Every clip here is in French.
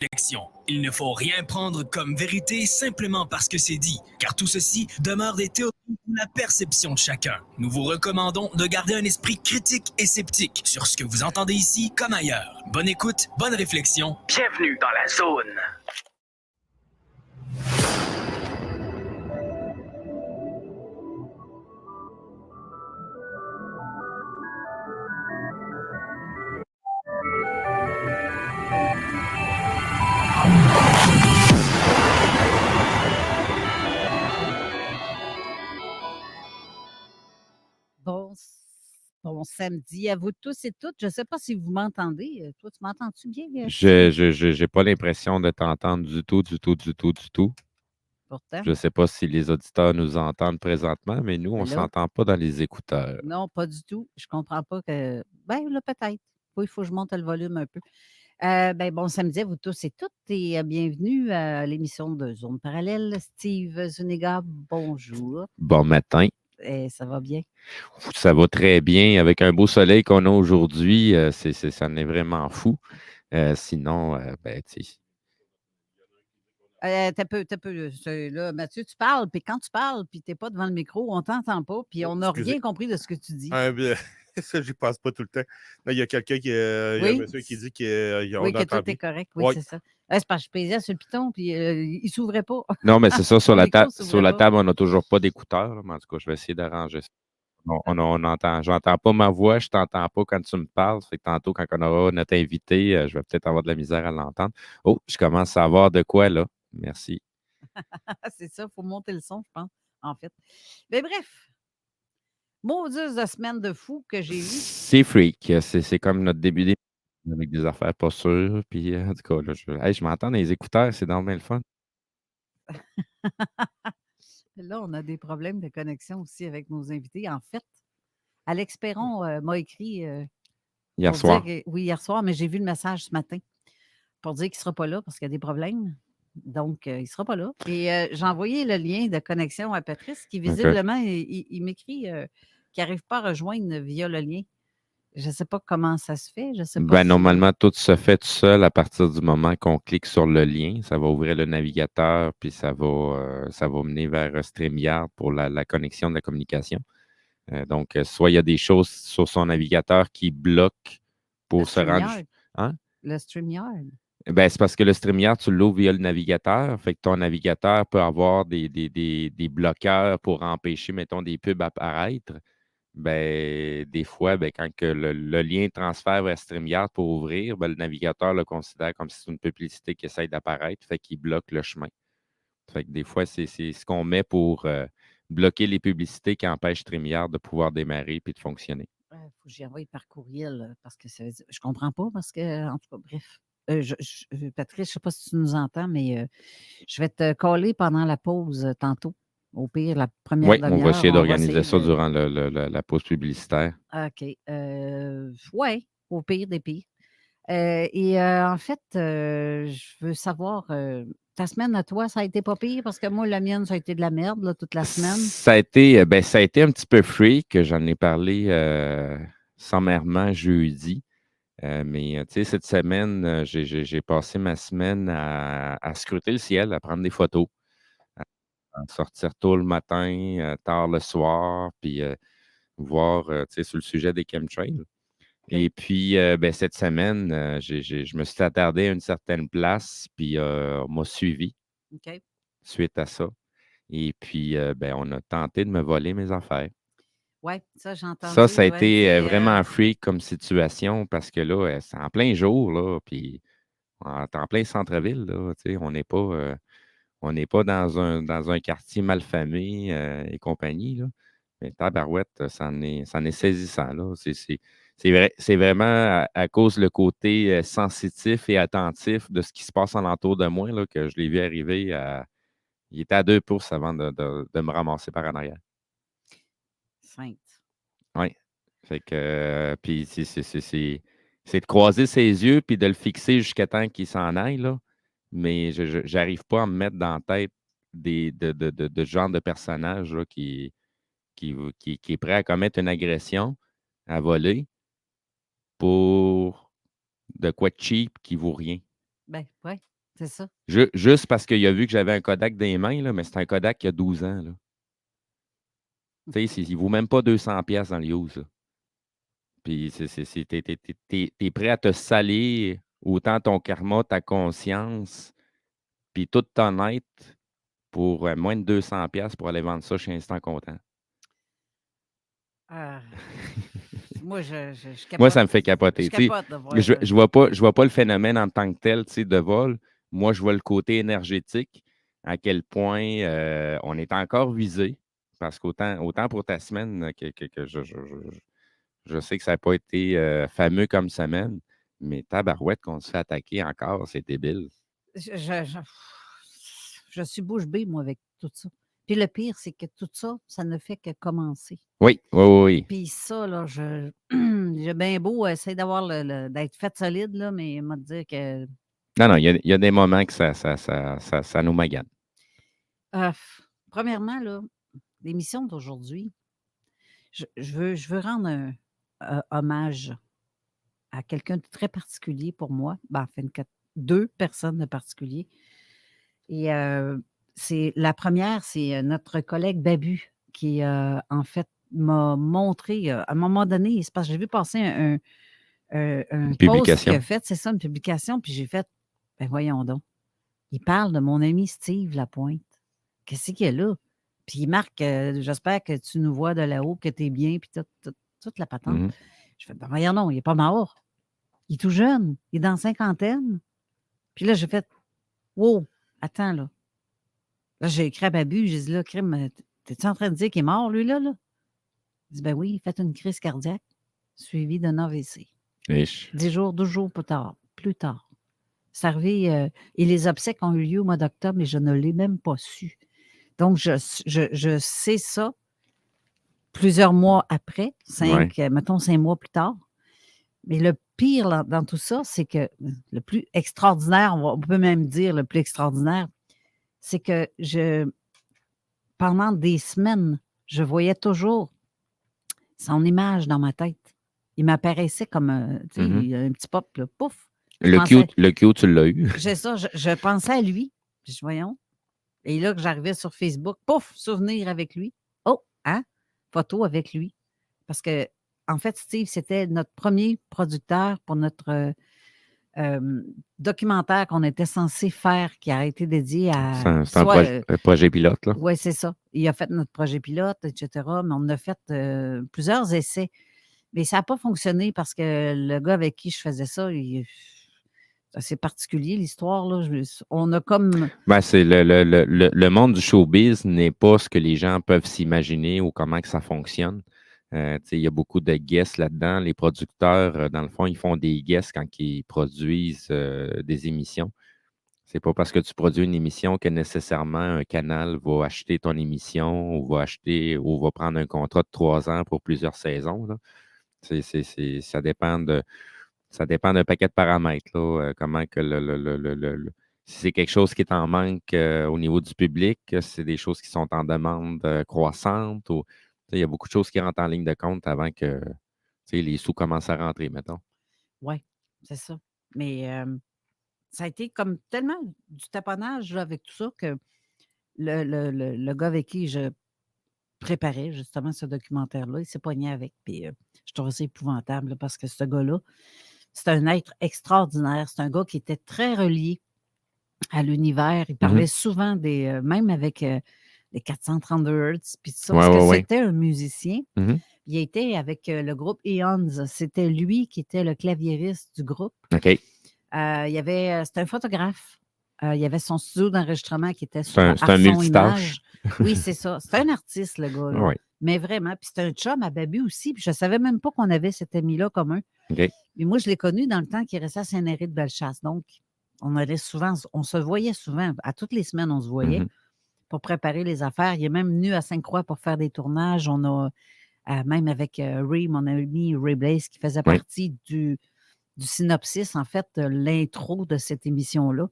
réflexion. Il ne faut rien prendre comme vérité simplement parce que c'est dit, car tout ceci demeure des théories ou la perception de chacun. Nous vous recommandons de garder un esprit critique et sceptique sur ce que vous entendez ici comme ailleurs. Bonne écoute, bonne réflexion. Bienvenue dans la zone. Bon samedi à vous tous et toutes. Je ne sais pas si vous m'entendez. Toi, tu m'entends-tu bien, Steve? J'ai pas l'impression de t'entendre du tout. Pourtant, Je sais pas si les auditeurs nous entendent présentement, mais nous, on ben ne là, s'entend pas dans les écouteurs. non, pas du tout. Je comprends pas que. Ben là, peut-être. Oui, il faut que je monte le volume un peu. Bon samedi à vous tous et toutes et bienvenue à l'émission de Zone Parallèle. Steve Zuniga, bonjour. Bon matin. Ça va bien? Ça va très bien. Avec un beau soleil qu'on a aujourd'hui, ça en est vraiment fou. Sinon, tu sais. T'as peu. Là, Mathieu, tu parles, puis quand tu parles, puis tu n'es pas devant le micro, on ne t'entend pas, puis on n'a rien compris de ce que tu dis. Bien, ça, j'y passe pas tout le temps. Là, il y a quelqu'un qui. Il y a un monsieur qui dit qu'on Oui, que entend tout bien. est correct. Oui, c'est ça. C'est parce que je pesais sur le piton, puis il ne s'ouvrait pas. Non, mais c'est ça, sur Mon la, micro sur s'ouvrait la pas. table, on n'a toujours pas d'écouteurs. Mais en tout cas, je vais essayer d'arranger ça. J'entends pas ma voix, je t'entends pas quand tu me parles. Fait que tantôt, quand on aura notre invité, je vais peut-être avoir de la misère à l'entendre. Oh, je commence à avoir de quoi, là. Merci. C'est ça, il faut monter le son, je pense, en fait. Mais bref, maudite de semaine de fou que j'ai eue. C'est freak. C'est comme notre début d'émission avec des affaires pas sûres. Puis, en tout cas, là, je m'entends dans les écouteurs, c'est dans le fun. Là, on a des problèmes de connexion aussi avec nos invités. En fait, Alex Perron m'a écrit Hier pour soir. dire oui, hier soir, mais j'ai vu le message ce matin pour dire qu'il ne sera pas là parce qu'il y a des problèmes. Donc, il ne sera pas là. Et j'ai envoyé le lien de connexion à Patrice qui, visiblement, il m'écrit qu'il n'arrive pas à rejoindre via le lien. Je ne sais pas comment ça se fait. Je sais pas si... Normalement, tout se fait tout seul à partir du moment qu'on clique sur le lien. Ça va ouvrir le navigateur, puis ça va mener vers StreamYard pour la connexion de la communication. Donc, soit il y a des choses sur son navigateur qui bloquent pour se rendre. Hein? Le StreamYard. C'est parce que le StreamYard, tu l'ouvres via le navigateur. Fait que ton navigateur peut avoir des bloqueurs pour empêcher, mettons, des pubs apparaître. Des fois, quand que le lien transfère vers StreamYard pour ouvrir, le navigateur le considère comme si c'est une publicité qui essaie d'apparaître, fait qu'il bloque le chemin. Fait que des fois, c'est ce qu'on met pour bloquer les publicités qui empêchent StreamYard de pouvoir démarrer et de fonctionner. Il faut que j'y envoie par courriel parce que ça veut dire, je ne comprends pas parce que, en tout cas, bref. Patrice, je ne sais pas si tu nous entends, mais je vais te coller pendant la pause tantôt. Au pire, la première Oui, on va demi-heure, essayer on va d'organiser ça essayer de... durant la pause publicitaire. OK. Oui, au pire des pires. En fait, je veux savoir, ta semaine à toi, ça a été pas pire parce que moi, la mienne, ça a été de la merde là, toute la semaine. Ça a été un petit peu freak. J'en ai parlé sommairement jeudi. Mais tu sais, cette semaine, j'ai passé ma semaine à scruter le ciel, à prendre des photos, à sortir tôt le matin, tard le soir, puis voir, tu sais, sur le sujet des chemtrails. Et puis, cette semaine, je me suis attardé à une certaine place, puis on m'a suivi suite à ça. Et puis, on a tenté de me voler mes affaires. Oui, ça, j'ai entendu. Ça a été vraiment freak comme situation parce que là, c'est en plein jour, là, puis en plein centre-ville, là, tu sais, on n'est pas dans un quartier malfamé et compagnie, là. Mais tabarouette, ça en est saisissant, là. C'est vraiment à cause le côté sensitif et attentif de ce qui se passe alentour de moi, là, que je l'ai vu arriver il était à 2 pouces avant de me ramasser par en arrière. Sainte. Oui. Fait que, puis c'est de croiser ses yeux puis de le fixer jusqu'à temps qu'il s'en aille, là. Mais je n'arrive pas à me mettre dans la tête de ce genre de personnage là, qui est prêt à commettre une agression, à voler pour de quoi de cheap qui vaut rien. Oui. C'est ça. Juste parce qu'il a vu que j'avais un Kodak dans les mains, là, mais c'est un Kodak qui a 12 ans. Là. Tu sais, il ne vaut même pas 200$ dans les used, là. Puis t'es prêt à te salir autant ton karma, ta conscience, puis tout honnête pour moins de 200$ pour aller vendre ça chez Instant Content. Ah, moi, je Moi, capote. ça me fait Je capoter. Tu sais, capote de voir je ça. ne vois pas le phénomène en tant que tel, tu sais, de vol. Moi, je vois le côté énergétique, à quel point on est encore visé. Parce autant pour ta semaine que je sais que ça n'a pas été fameux comme semaine, mais tabarouette qu'on se fait attaquer encore, c'est débile. Je suis bouche bée, moi, avec tout ça. Puis le pire, c'est que tout ça, ça ne fait que commencer. Oui, oui, oui, oui. Puis ça, là, j'ai bien beau essayer d'avoir d'être faite solide, là, mais m'a dire que Non, il y a des moments que ça nous magane. euh, premièrement, là, l'émission d'aujourd'hui, je veux rendre un hommage à quelqu'un de très particulier pour moi. Ben, enfin, deux personnes de particulier. Et c'est la première, c'est notre collègue Babu qui, en fait, m'a montré, à un moment donné, c'est parce que j'ai vu passer un Une post qu'il a publication. fait, c'est ça, une publication, puis j'ai fait, ben voyons donc, il parle de mon ami Steve Lapointe. Qu'est-ce qu'il y a là? Puis il marque, j'espère que tu nous vois de là-haut, que tu es bien, puis toute la patente. Mhm. Je fais, ben voyons donc, il n'est pas mort. Il est tout jeune, il est dans la cinquantaine. Puis là, j'ai fait, wow, attends là. Là, j'ai écrit à Babu, j'ai dit là, crime, t'es-tu en train de dire qu'il est mort, lui, là? Il dit, ben oui, il fait une crise cardiaque suivie d'un AVC. Ish. 10 jours, 12 jours plus tard. C'est arrivé, et les obsèques ont eu lieu au mois d'octobre, mais je ne l'ai même pas su. Donc, je sais ça plusieurs mois après, mettons 5 mois plus tard. Mais le pire dans tout ça, c'est que le plus extraordinaire, on peut même dire le plus extraordinaire, c'est que pendant des semaines, je voyais toujours son image dans ma tête. Il m'apparaissait comme tu sais, un petit pop, là, pouf. Le Q, tu l'as eu. J'ai ça, je pensais à lui. Puis voyons. Et là que j'arrivais sur Facebook, pouf, souvenir avec lui. Oh, hein? Photo avec lui. Parce que, en fait, Steve, c'était notre premier producteur pour notre documentaire qu'on était censé faire, qui a été dédié à. C'est un projet pilote, là. Oui, c'est ça. Il a fait notre projet pilote, etc. Mais on a fait plusieurs essais. Mais ça n'a pas fonctionné parce que le gars avec qui je faisais ça, c'est assez particulier, l'histoire. Là. On a comme. Ben, c'est le monde du showbiz n'est pas ce que les gens peuvent s'imaginer ou comment que ça fonctionne. Il y a beaucoup de guests là-dedans. Les producteurs, dans le fond, ils font des guests quand ils produisent des émissions. C'est pas parce que tu produis une émission que nécessairement un canal va acheter ton émission ou va prendre un contrat de 3 ans pour plusieurs saisons, là. Ça dépend d'un paquet de paramètres, là, comment que si c'est quelque chose qui est en manque au niveau du public, si c'est des choses qui sont en demande croissante, ou il y a beaucoup de choses qui rentrent en ligne de compte avant que les sous commencent à rentrer, mettons. Oui, c'est ça. Mais ça a été comme tellement du taponnage là, avec tout ça que le gars avec qui je préparais justement ce documentaire-là, il s'est pogné avec. Puis je trouvais ça épouvantable là, parce que ce gars-là, c'est un être extraordinaire. C'est un gars qui était très relié à l'univers. Il parlait souvent même avec les 432 Hz, puis tout ça, parce que c'était un musicien. Il était avec le groupe Eons. C'était lui qui était le claviériste du groupe. OK. C'était un photographe. Il y avait son studio d'enregistrement qui était sur C'est un multitâche. Oui, c'est ça. C'est un artiste, le gars. Là. Oui. Mais vraiment. Puis c'est un chum à Babu aussi. Puis je ne savais même pas qu'on avait cet ami-là commun. OK. Mais moi, je l'ai connu dans le temps qu'il restait à Saint-Héry de Bellechasse. Donc, on se voyait souvent. À toutes les semaines, on se voyait pour préparer les affaires. Il est même venu à Sainte-Croix pour faire des tournages. On a, même avec Ray, mon ami Ray Blaze, qui faisait partie du synopsis, en fait, l'intro de cette émission-là.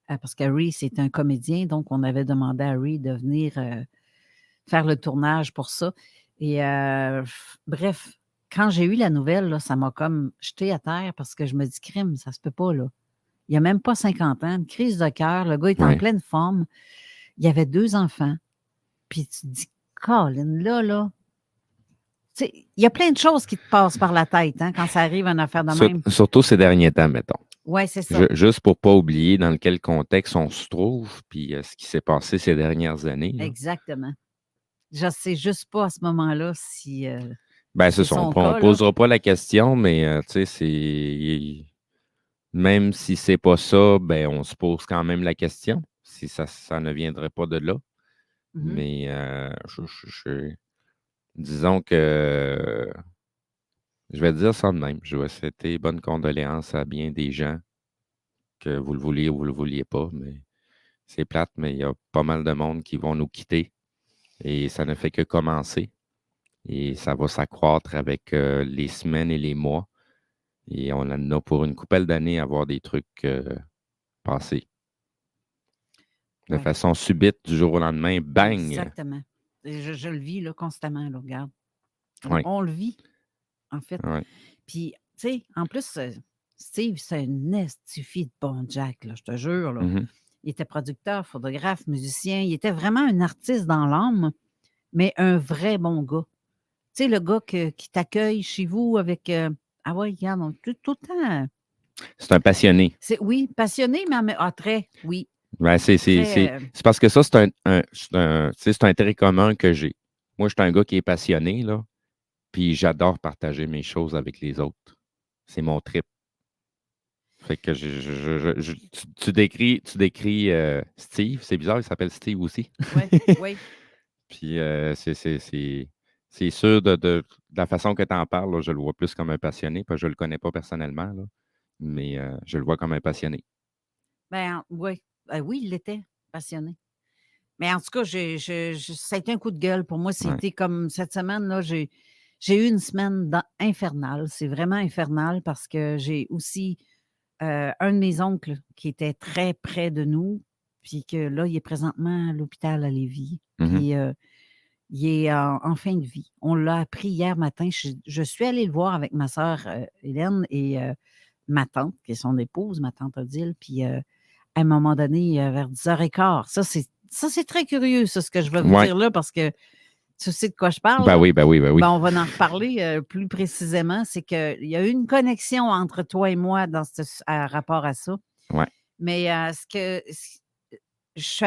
Parce que Ray, c'est un comédien, donc on avait demandé à Ray de venir faire le tournage pour ça. Et bref, quand j'ai eu la nouvelle, là, ça m'a comme jeté à terre parce que je me dis, crime, ça se peut pas, là. Il n'a même pas 50 ans, une crise de cœur. Le gars est en Ouais. pleine forme. Il avait 2 enfants. Puis tu te dis, Colin, là. Tu sais, il y a plein de choses qui te passent par la tête hein, quand ça arrive une affaire de même. Surtout ces derniers temps, mettons. Oui, c'est ça. Juste pour ne pas oublier dans quel contexte on se trouve, puis ce qui s'est passé ces dernières années. Là. Exactement. Je ne sais juste pas à ce moment-là si Ben, c'est c'est ça. son On cas. ne posera pas la question, mais tu sais, même si c'est pas ça, ben, on se pose quand même la question, si ça ne viendrait pas de là. Mhm. Mais disons que je vais dire ça de même. Je vais souhaiter bonne condoléances à bien des gens, que vous le vouliez ou vous le vouliez pas, mais c'est plate, mais il y a pas mal de monde qui vont nous quitter et ça ne fait que commencer. Et ça va s'accroître avec les semaines et les mois. Et on en a pour une couple d'années à voir des trucs passer. De Ouais. façon subite, du jour au lendemain, bang! Exactement. Et je le vis là, constamment, là, regarde. Ouais. On le vit, en fait. Ouais. Puis, tu sais, en plus, Steve, c'est un estifie de bon Jack, là, je te jure. Là. Mhm. Il était producteur, photographe, musicien. Il était vraiment un artiste dans l'âme, mais un vrai bon gars. Tu sais, le gars qui t'accueille chez vous avec... ah ouais, regarde, tout le temps... C'est un passionné. Oui, passionné, mais très, oui. Ben, c'est parce que ça, c'est un intérêt commun que j'ai. Moi, je suis un gars qui est passionné, là, puis j'adore partager mes choses avec les autres. C'est mon trip. Fait que tu décris Steve. C'est bizarre, il s'appelle Steve aussi. Oui, oui. Puis c'est sûr de la façon que tu en parles, là, je le vois plus comme un passionné, parce que je ne le connais pas personnellement, là, mais je le vois comme un passionné. Ben oui. Oui, il était passionné. Mais en tout cas, ça a été un coup de gueule pour moi. C'était comme cette semaine, là, j'ai eu une semaine infernale. C'est vraiment infernal parce que j'ai aussi un de mes oncles qui était très près de nous, puis que là, il est présentement à l'hôpital à Lévis. Mhm. Puis il est en fin de vie. On l'a appris hier matin. Je suis allée le voir avec ma sœur Hélène et ma tante, qui est son épouse, ma tante Odile. Puis à un moment donné, vers 10h15, ça, c'est très curieux, ça, ce que je vais vous dire là, parce que tu sais de quoi je parle. Ben là? oui, ben oui, ben oui. Ben, on va en reparler plus précisément. C'est qu'il y a eu une connexion entre toi et moi dans rapport à ça. Ouais. Mais je suis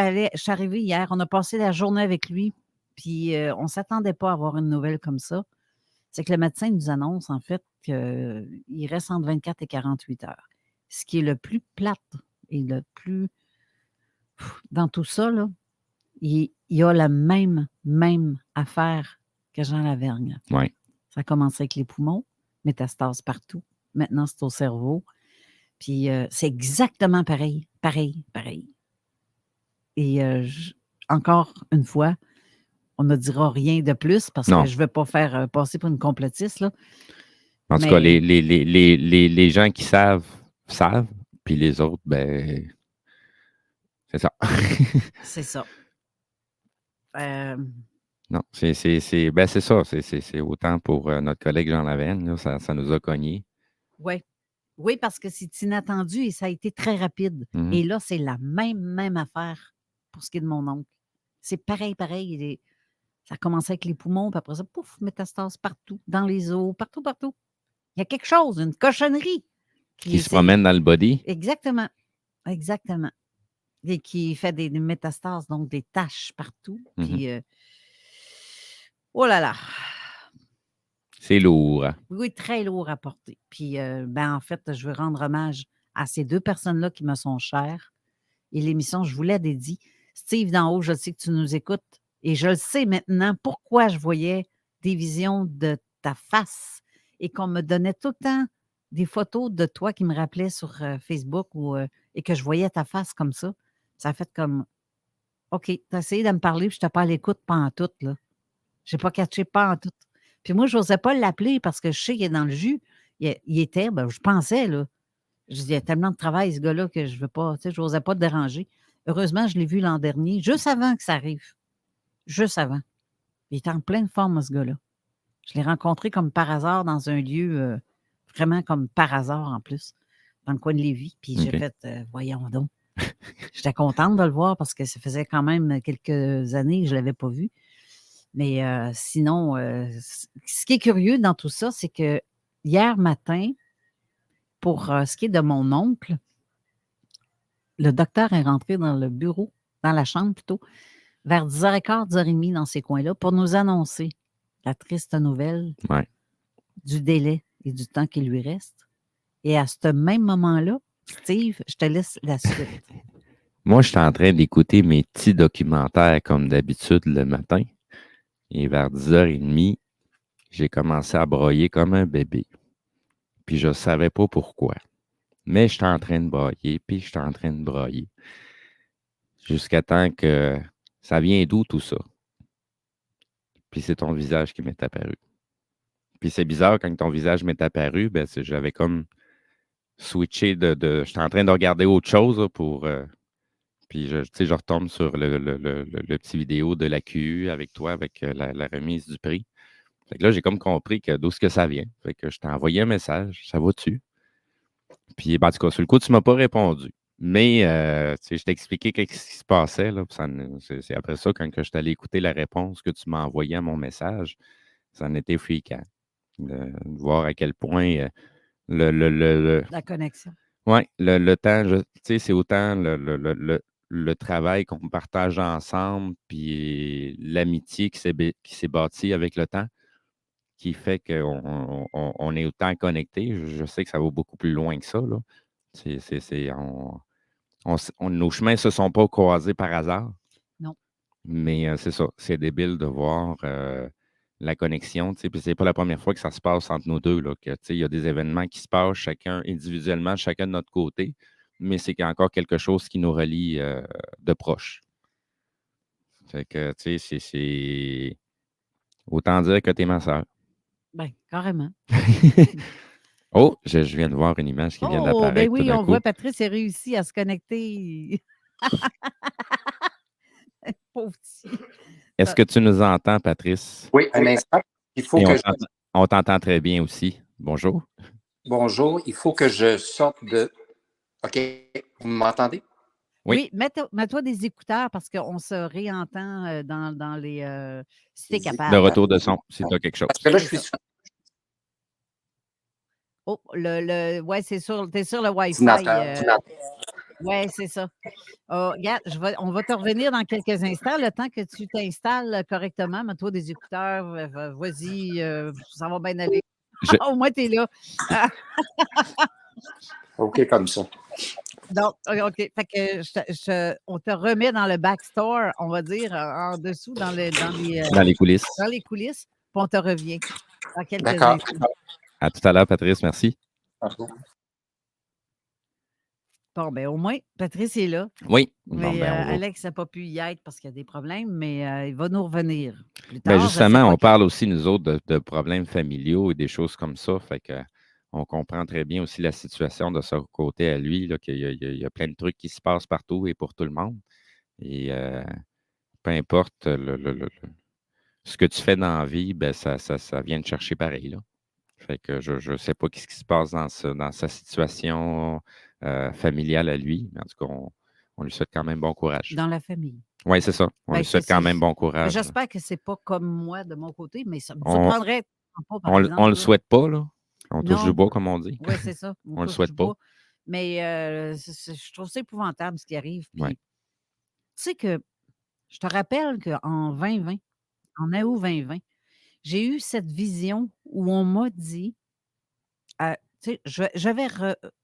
arrivée hier, on a passé la journée avec lui, puis on ne s'attendait pas à avoir une nouvelle comme ça. C'est que le médecin nous annonce, en fait, qu'il reste entre 24 et 48 heures. Ce qui est le plus plate et le plus... Dans tout ça, là, il y a la même affaire que Jean Lavergne. Ouais. Ça a commencé avec les poumons, métastases partout. Maintenant, c'est au cerveau. Puis c'est exactement pareil. Et encore une fois, on ne dira rien de plus parce Non. que je ne veux pas faire passer pour une complotiste. Là. En tout cas, les gens qui savent, puis les autres, ben, c'est ça. C'est ça. Non, c'est ça. C'est autant pour notre collègue Jean Lavergne, là, ça nous a cogné. Oui. Oui, parce que c'est inattendu et ça a été très rapide. Mhm. Et là, c'est la même affaire pour ce qui est de mon oncle. C'est pareil. Ça a commencé avec les poumons, puis après ça, pouf, métastase partout, dans les os, partout. Il y a quelque chose, une cochonnerie. Qui se promène dans le body. Exactement. Et qui fait des métastases, donc des taches partout. Puis, oh là là. C'est lourd. Oui, très lourd à porter. Puis, en fait, je veux rendre hommage à ces 2 personnes-là qui me sont chères. Et l'émission, je vous l'ai dédiée. Steve d'en haut, je sais que tu nous écoutes. Et je le sais maintenant pourquoi je voyais des visions de ta face et qu'on me donnait tout le temps des photos de toi qui me rappelaient sur Facebook et que je voyais ta face comme ça. Ça a fait comme OK, tu as essayé de me parler, puis je n'étais pas à l'écoute pantoute, là. Je n'ai pas catché pantoute. Puis moi, je n'osais pas l'appeler parce que je sais qu'il est dans le jus. Il était, je pensais, là. Je dis, il y a tellement de travail, ce gars-là, que je ne veux pas, tu sais, je n'osais pas te déranger. Heureusement, je l'ai vu l'an dernier, juste avant que ça arrive. Juste avant. Il était en pleine forme, ce gars-là. Je l'ai rencontré comme par hasard dans un lieu, vraiment comme par hasard en plus. dans le coin de Lévis. Puis j'ai OK. fait, voyons donc. J'étais contente de le voir parce que ça faisait quand même quelques années que je ne l'avais pas vu. Mais sinon, ce qui est curieux dans tout ça, c'est que hier matin, pour ce qui est de mon oncle, le docteur est rentré dans le bureau, dans la chambre plutôt, vers 10h15, 10h30 dans ces coins-là, pour nous annoncer la triste nouvelle Ouais. du délai et du temps qui lui reste. Et à ce même moment-là, Steve, je te laisse la suite. Moi, j'étais en train d'écouter mes petits documentaires comme d'habitude le matin. Et vers 10h30, j'ai commencé à broyer comme un bébé. Puis je ne savais pas pourquoi. Mais j'étais en train de broyer, puis j'étais en train de broyer. Jusqu'à temps que ça vient d'où tout ça? Puis c'est ton visage qui m'est apparu. Puis c'est bizarre, quand ton visage m'est apparu, ben, j'avais comme switché j'étais en train de regarder autre chose là, pour. Puis je retombe sur le petit vidéo de la QU avec toi, avec la remise du prix. Fait que là, j'ai comme compris que d'où est-ce que ça vient. Fait que je t'ai envoyé un message, ça va-tu? Puis, ben, en tout cas, sur le coup, tu ne m'as pas répondu. Mais, je t'ai expliqué ce qui se passait. Là, puis c'est après ça, quand que je suis allé écouter la réponse que tu m'as envoyée à mon message, ça en était fréquent. De voir à quel point La connexion. ouais, le temps, c'est autant le travail qu'on partage ensemble, puis l'amitié qui s'est bâtie avec le temps, qui fait qu'on est autant connectés. Je sais que ça va beaucoup plus loin que ça, là. Nos chemins ne se sont pas croisés par hasard. Non. Mais c'est ça, c'est débile de voir la connexion. Puis c'est pas la première fois que ça se passe entre nous deux. Là, il y a des événements qui se passent chacun individuellement, chacun de notre côté, mais c'est qu'il y a encore quelque chose qui nous relie de proche. Fait que, c'est. Autant dire que tu es ma soeur. Bien, carrément. Oh, je viens de voir une image qui vient Oh, d'apparaître ben tout oui, d'un on coup. voit Patrice a réussi à se connecter. Pauvre petit. Est-ce que tu nous entends, Patrice? Oui, un instant. Il faut Et que on t'entend très bien aussi. Bonjour. Bonjour, il faut que je sorte de. OK, vous m'entendez? Oui. Oui, mets-toi des écouteurs parce qu'on se réentend dans les. Si tu es Le capable. retour de son, si tu as quelque chose. Parce que là, je suis sur Oh, ouais, c'est sûr, tu es sur le Wi-Fi. l'ordinateur. Oui, c'est ça. Regarde, on va te revenir dans quelques instants. Le temps que tu t'installes correctement, mets-toi des écouteurs, vas-y, ça va bien aller. Au moins, tu es là. OK, comme ça. Donc, OK. Fait que on te remet dans le backstore, on va dire, en dessous, dans les coulisses. Dans les coulisses, puis on te revient dans quelques D'accord. instants. À tout à l'heure, Patrice. Merci. Bon, ben au moins, Patrice est là. Oui. Mais Bon, ben, Alex n'a pas pu y être parce qu'il y a des problèmes, mais il va nous revenir plus ben, tard. justement, on parle aussi, nous autres, de problèmes familiaux et des choses comme ça. Fait que on comprend très bien aussi la situation de son côté à lui, là, qu'il y a plein de trucs qui se passent partout et pour tout le monde. Et peu importe ce que tu fais dans la vie, ben, ça vient te chercher pareil, là. Fait que je ne sais pas ce qui se passe dans sa situation familiale à lui, mais en tout cas, on lui souhaite quand même bon courage. Dans la famille. Oui, c'est ça. On Ben, lui souhaite quand même bon courage. J'espère que c'est pas comme moi de mon côté, mais ça me surprendrait pas, par exemple. On le souhaite pas, là. On touche Non. du bois, comme on dit. Oui, c'est ça. On le souhaite pas. Mais je trouve ça épouvantable ce qui arrive. Puis, Ouais. tu sais que je te rappelle qu'en 2020, en août 2020, j'ai eu cette vision où on m'a dit, tu sais, je vais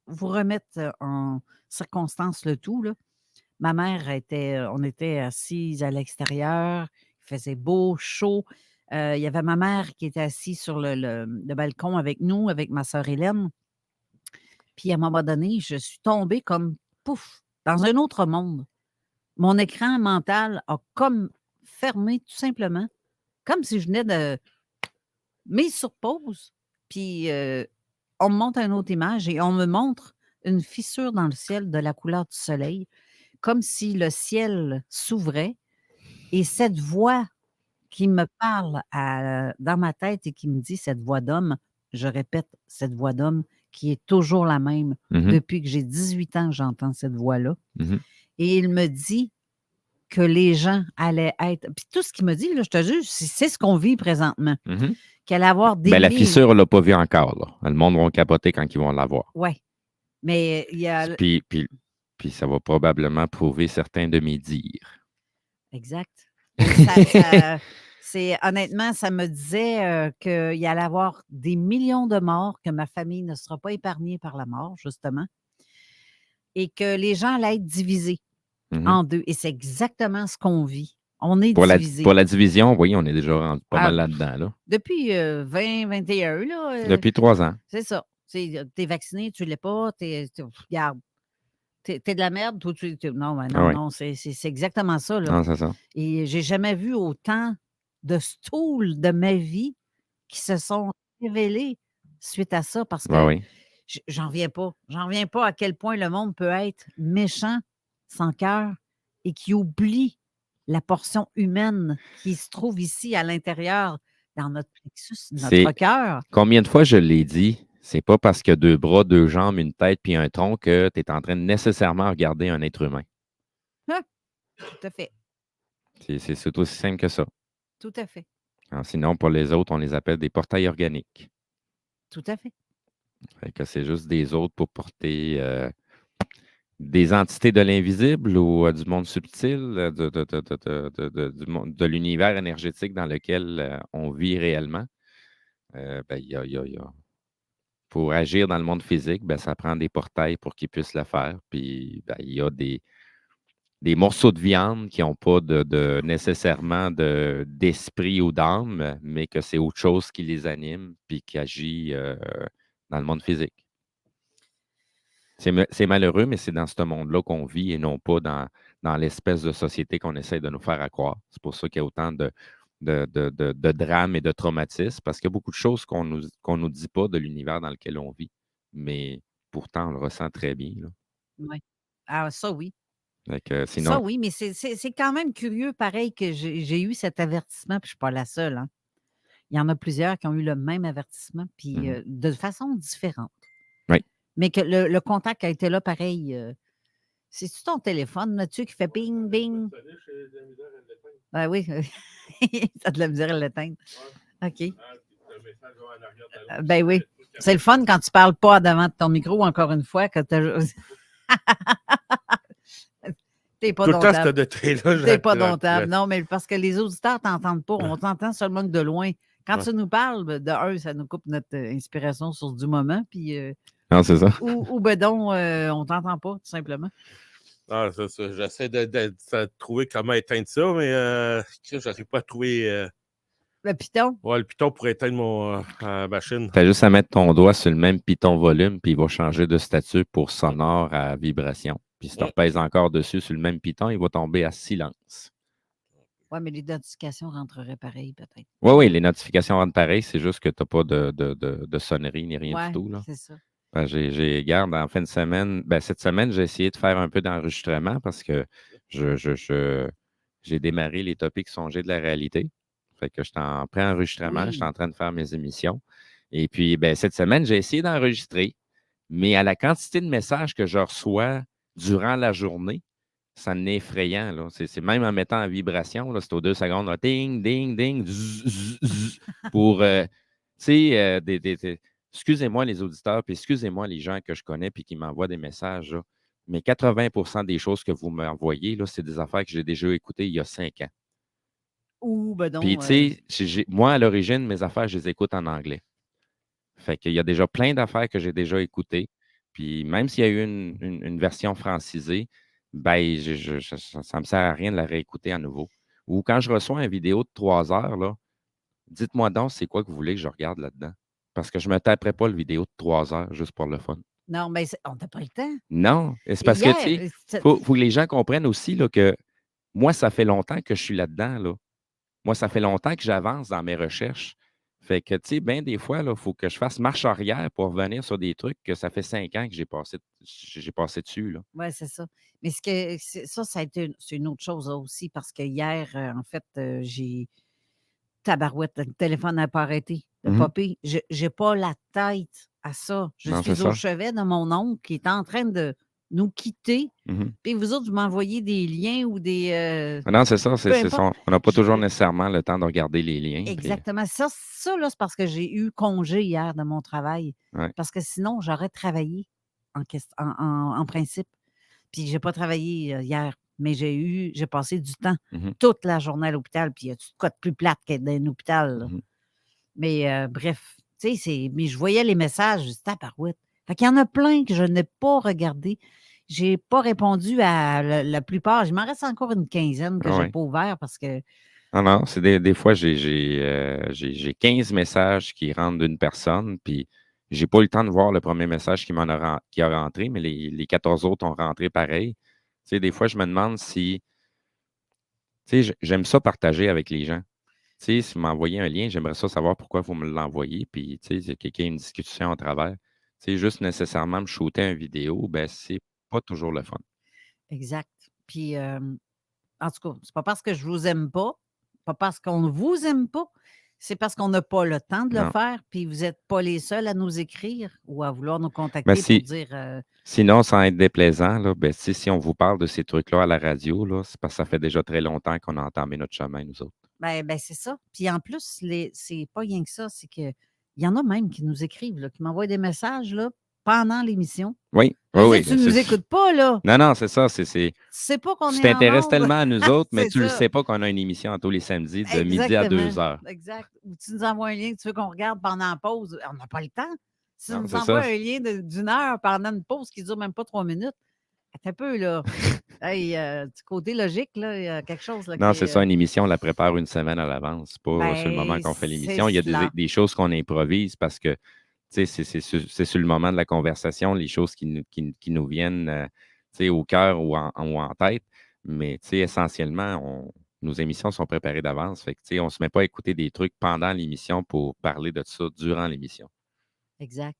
vous remettre en circonstance le tout, là. Ma mère on était assises à l'extérieur, il faisait beau, chaud. Il y avait ma mère qui était assise sur le balcon avec nous, avec ma sœur Hélène. Puis à un moment donné, je suis tombée comme pouf, dans un autre monde. Mon écran mental a comme fermé tout simplement, comme si je venais de mise sur pause. Puis on me montre une autre image et on me montre une fissure dans le ciel de la couleur du soleil, comme si le ciel s'ouvrait et cette voix qui me parle dans ma tête et qui me dit, cette voix d'homme, je répète, cette voix d'homme qui est toujours la même Mhm, depuis que j'ai 18 ans que j'entends cette voix-là. mhm. Et il me dit que les gens allaient être. Puis tout ce qu'il me dit, là, je te jure, c'est ce qu'on vit présentement. Mhm. Qu'il allait avoir des Ben, la milliers. fissure, on ne l'a pas vue encore. Là. Le monde va capoter quand ils vont l'avoir. Oui. Mais il y a. Puis ça va probablement prouver certains de mes dires. Exact. Et honnêtement, ça me disait qu'il allait avoir des millions de morts, que ma famille ne sera pas épargnée par la mort, justement, et que les gens allaient être divisés Mhm. en deux. Et c'est exactement ce qu'on vit. On est Pour divisés. la division, oui, on est déjà rendu pas Ah, mal là-dedans. Là. Depuis 2021, là, Depuis 3 ans. c'est ça. T'es vacciné, tu ne l'es pas, regarde, t'es de la merde, toi, non, mais Ah non, oui. non, c'est exactement ça, là. Non, c'est ça. Et j'ai jamais vu autant de stools de ma vie qui se sont révélés suite à ça, parce Oui, que oui. j'en reviens pas. J'en reviens pas à quel point le monde peut être méchant, sans cœur, et qui oublie la portion humaine qui se trouve ici à l'intérieur, dans notre plexus, notre cœur. Combien de fois je l'ai dit, c'est pas parce qu'il y a 2 bras, 2 jambes, une tête puis un tronc que tu es en train de nécessairement regarder un être humain. Ah, tout à fait. C'est aussi simple que ça. Tout à fait. Alors, sinon, pour les autres, on les appelle des portails organiques. Tout à fait. Fait que c'est juste des autres pour porter des entités de l'invisible ou du monde subtil, de l'univers énergétique dans lequel on vit réellement. Pour agir dans le monde physique, ben, ça prend des portails pour qu'ils puissent le faire. Puis il y a des morceaux de viande qui n'ont pas nécessairement d'esprit ou d'âme, mais que c'est autre chose qui les anime puis qui agit dans le monde physique. C'est malheureux, mais c'est dans ce monde-là qu'on vit et non pas dans l'espèce de société qu'on essaie de nous faire à croire. C'est pour ça qu'il y a autant de drames et de traumatismes, parce qu'il y a beaucoup de choses qu'on nous dit pas de l'univers dans lequel on vit. Mais pourtant, on le ressent très bien. Là. Oui. Ah, ça, oui. Fait que Ça, sinon, oui, mais c'est quand même curieux, pareil, que j'ai eu cet avertissement, puis je ne suis pas la seule, hein. Il y en a plusieurs qui ont eu le même avertissement, puis de façon différente. oui. Mais que le contact a été là pareil. C'est-tu ton téléphone là-dessus qui fait ping, bing? Ben oui, ça a de la misère à l'éteindre. OK. Ben oui. C'est le fun quand tu ne parles pas devant de ton micro, encore une fois, que tu T'es pas Tout le temps, domptable. ce détail-là. T'es pas domptable. Non, mais parce que les auditeurs ne t'entendent pas. On t'entend seulement que de loin. Quand tu nous parles, de un, ça nous coupe notre inspiration sur du moment. Puis, non, c'est ça. ou ben donc, on t'entend pas, tout simplement. Ah, c'est ça. J'essaie de trouver comment éteindre ça, mais je n'arrive pas à trouver. Le piton. Ouais, le piton pour éteindre mon machine. Tu as juste à mettre ton doigt sur le même piton volume, puis il va changer de statut pour sonore à vibration. Puis si tu repèses encore dessus sur le même piton, il va tomber à silence. Oui, mais les notifications rentreraient pareil, peut-être. Oui, les notifications rentrent pareil, c'est juste que tu n'as pas de sonnerie ni rien du tout. Là. C'est ça. Ben, garde en fin de semaine. Ben, cette semaine, j'ai essayé de faire un peu d'enregistrement parce que j'ai démarré les topics songés de la réalité. Fait que j'étais en pré-enregistrement, Oui. j'étais en train de faire mes émissions. Et puis, ben, cette semaine, j'ai essayé d'enregistrer, mais à la quantité de messages que je reçois durant la journée, ça en est effrayant. Là. C'est même en mettant en vibration, là, c'est aux 2 secondes, là, ding, ding, ding, zzz, zzz, zzz, pour, tu sais, excusez-moi les auditeurs, puis excusez-moi les gens que je connais puis qui m'envoient des messages, là, mais 80% des choses que vous m'envoyez, là, c'est des affaires que j'ai déjà écoutées il y a 5 ans. Ou, ben Puis, donc. tu sais, moi, à l'origine, mes affaires, je les écoute en anglais. Fait qu'il y a déjà plein d'affaires que j'ai déjà écoutées. Puis, même s'il y a eu une version francisée, ben, ça ne me sert à rien de la réécouter à nouveau. Ou quand je reçois une vidéo de 3 heures, là, dites-moi donc, c'est quoi que vous voulez que je regarde là-dedans? Parce que je ne me taperai pas le vidéo de 3 heures juste pour le fun. Non, mais on n'a pas le temps. Non, c'est Et parce que, tu hier, sais, faut que les gens comprennent aussi là, que moi, ça fait longtemps que je suis là-dedans. Là. Moi, ça fait longtemps que j'avance dans mes recherches. Fait que, tu sais, bien des fois, il faut que je fasse marche arrière pour revenir sur des trucs que ça fait 5 ans que j'ai passé dessus. Oui, c'est ça. Mais ça a été c'est une autre chose aussi, parce que hier, en fait, j'ai tabarouette, le téléphone n'a pas arrêté. de popper. Je n'ai pas la tête à ça. Je Non, c'est suis au ça. chevet de mon oncle qui est en train de nous quitter. Puis vous autres, vous m'envoyez des liens ou des... Non, c'est ça. peu C'est ça. importe. On n'a pas toujours nécessairement le temps de regarder les liens. Puis, Exactement. Ça là, c'est parce que j'ai eu congé hier de mon travail. ouais. Parce que sinon, j'aurais travaillé en principe. Puis j'ai pas travaillé hier, mais j'ai passé du temps toute la journée à l'hôpital. Puis il y a tout quoi de plus plate qu'être dans un hôpital, là. Mais bref, tu sais, mais je voyais les messages, je disais, tabarouette. Fait qu'il y en a plein que je n'ai pas regardé. Je n'ai pas répondu à la plupart. Il m'en reste encore une quinzaine que je n'ai pas ouvert parce que. Non, c'est des fois, j'ai 15 messages qui rentrent d'une personne, puis j'ai pas eu le temps de voir le premier message qui a rentré, mais les 14 autres ont rentré pareil. Tu sais, des fois, je me demande si. Tu sais, j'aime ça partager avec les gens. Tu sais, si vous m'envoyez un lien, j'aimerais ça savoir pourquoi vous me l'envoyez, puis tu sais, si quelqu'un a une discussion à travers. Tu sais, juste nécessairement me shooter une vidéo, ben c'est pas toujours le fun. Exact. Puis, en tout cas, c'est pas parce que je vous aime pas parce qu'on ne vous aime pas, c'est parce qu'on n'a pas le temps de le Non. faire, puis vous n'êtes pas les seuls à nous écrire ou à vouloir nous Ben, contacter pour dire sinon, sans être déplaisant, là, ben, si on vous parle de ces trucs-là à la radio, là, c'est parce que ça fait déjà très longtemps qu'on a entamé notre chemin, nous autres. ben c'est ça. Puis en plus, c'est pas rien que ça, c'est qu'il y en a même qui nous écrivent, là, qui m'envoient des messages là, pendant l'émission. Oui, Je oui, dis, oui. tu nous écoutes pas, là. Non, c'est ça. Tu sais pas qu'on Tu est en t'intéresses onde. tellement à nous autres, mais C'est tu ne le ça. sais pas qu'on a une émission tous les samedis de midi à 2 heures. Exact. Ou tu nous envoies un lien que tu veux qu'on regarde pendant la pause. On n'a pas le temps. Si tu Non, nous c'est envoies ça. un lien d'une heure pendant une pause qui ne dure même pas 3 minutes, attends un peu, là. Hey, du côté logique, là, il y a quelque chose là, Non, qui c'est est. ça, une émission, on la prépare une semaine à l'avance. C'est pas sur le moment qu'on fait C'est l'émission. Il y a cela. des choses qu'on improvise parce que tu sais, c'est sur le moment de la conversation, les choses qui nous viennent tu sais, au cœur ou en tête. Mais tu sais, essentiellement, nos émissions sont préparées d'avance. Fait que, tu sais, on ne se met pas à écouter des trucs pendant l'émission pour parler de ça durant l'émission. Exact.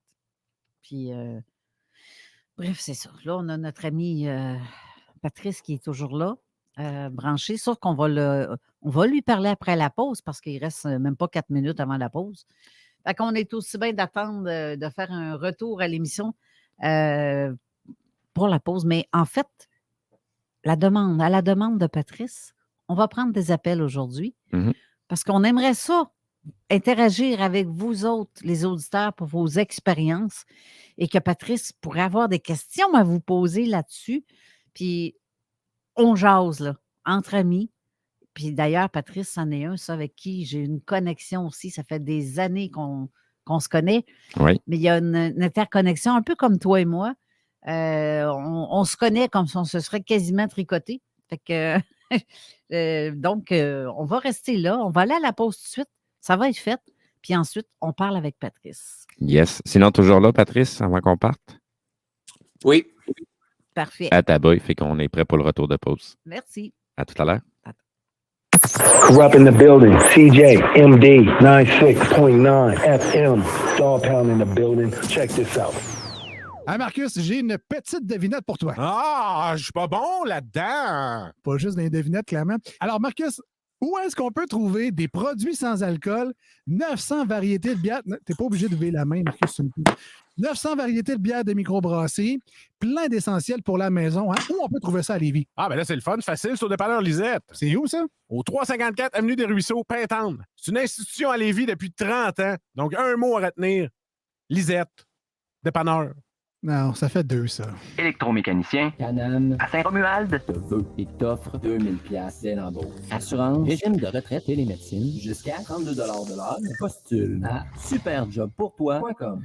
Puis, bref, c'est ça. Là, on a notre ami Patrice qui est toujours là, branché, sauf qu'on va lui parler après la pause parce qu'il reste même pas 4 minutes avant la pause. Fait qu'on est aussi bien d'attendre de faire un retour à l'émission pour la pause. Mais en fait, à la demande de Patrice, on va prendre des appels aujourd'hui parce qu'on aimerait ça, interagir avec vous autres, les auditeurs, pour vos expériences et que Patrice pourrait avoir des questions à vous poser là-dessus. Puis, on jase, là, entre amis. Puis d'ailleurs, Patrice, c'en est un, ça, avec qui j'ai une connexion aussi. Ça fait des années qu'on se connaît. Oui. Mais il y a une interconnexion, un peu comme toi et moi. On se connaît comme si on se serait quasiment tricoté. Fait que, donc, on va rester là. On va aller à la pause tout de suite. Ça va être fait. Puis ensuite, on parle avec Patrice. Yes. Sinon, toujours là, Patrice, avant qu'on parte? Oui. Parfait. À ta boy, fait qu'on est prêt pour le retour de pause. Merci. À tout à l'heure. Corrupt in the building. CJ, MD, 96.9 FM. Dog Pound in the building. Check this out. Hey Marcus, j'ai une petite devinette pour toi. Ah, je suis pas bon là-dedans. Pas juste des devinettes, clairement. Alors, Marcus, où est-ce qu'on peut trouver des produits sans alcool, 900 variétés de bières? T'es pas obligé de lever la main, Marcus. 900 variétés de bières de microbrasserie, plein d'essentiels pour la maison. Hein? Où on peut trouver ça à Lévis? Ah, ben là, c'est le fun, facile, sur le dépanneur Lisette. C'est où, ça? Au 354 Avenue des Ruisseaux, Pintendre. C'est une institution à Lévis depuis 30 ans. Donc, un mot à retenir. Lisette. Dépanneur. Non, ça fait 2, ça. Électromécanicien. Canam. À Saint-Romuald. Te veut et t'offre 2000 $ dès l'embauche. Assurance, régime de retraite et les médecines, jusqu'à 32 $ de l'heure. Postule à superjobpourtoi.com.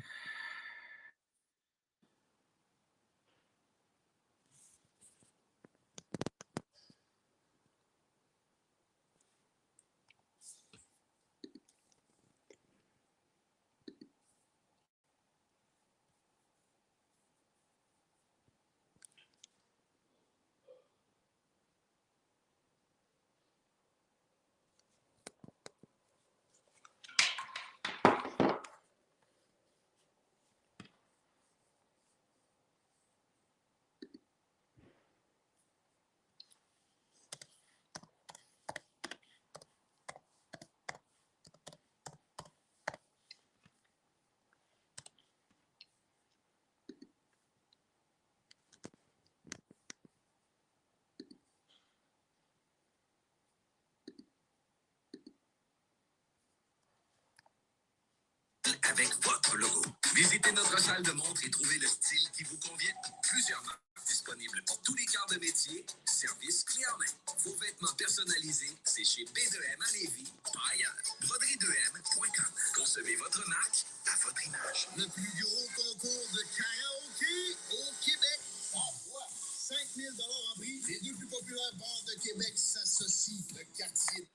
avec votre logo. Visitez notre salle de montre et trouvez le style qui vous convient. Plusieurs marques disponibles pour tous les quarts de métier. Service clé en main. Vos vêtements personnalisés, c'est chez B2M à Lévis, pas ailleurs. Broderie2M.com. Concevez votre marque à votre image. Le plus gros concours de karaoké au Québec. Parfois, 5 000 en prix. Les deux plus populaires bars de Québec s'associent. Le quartier.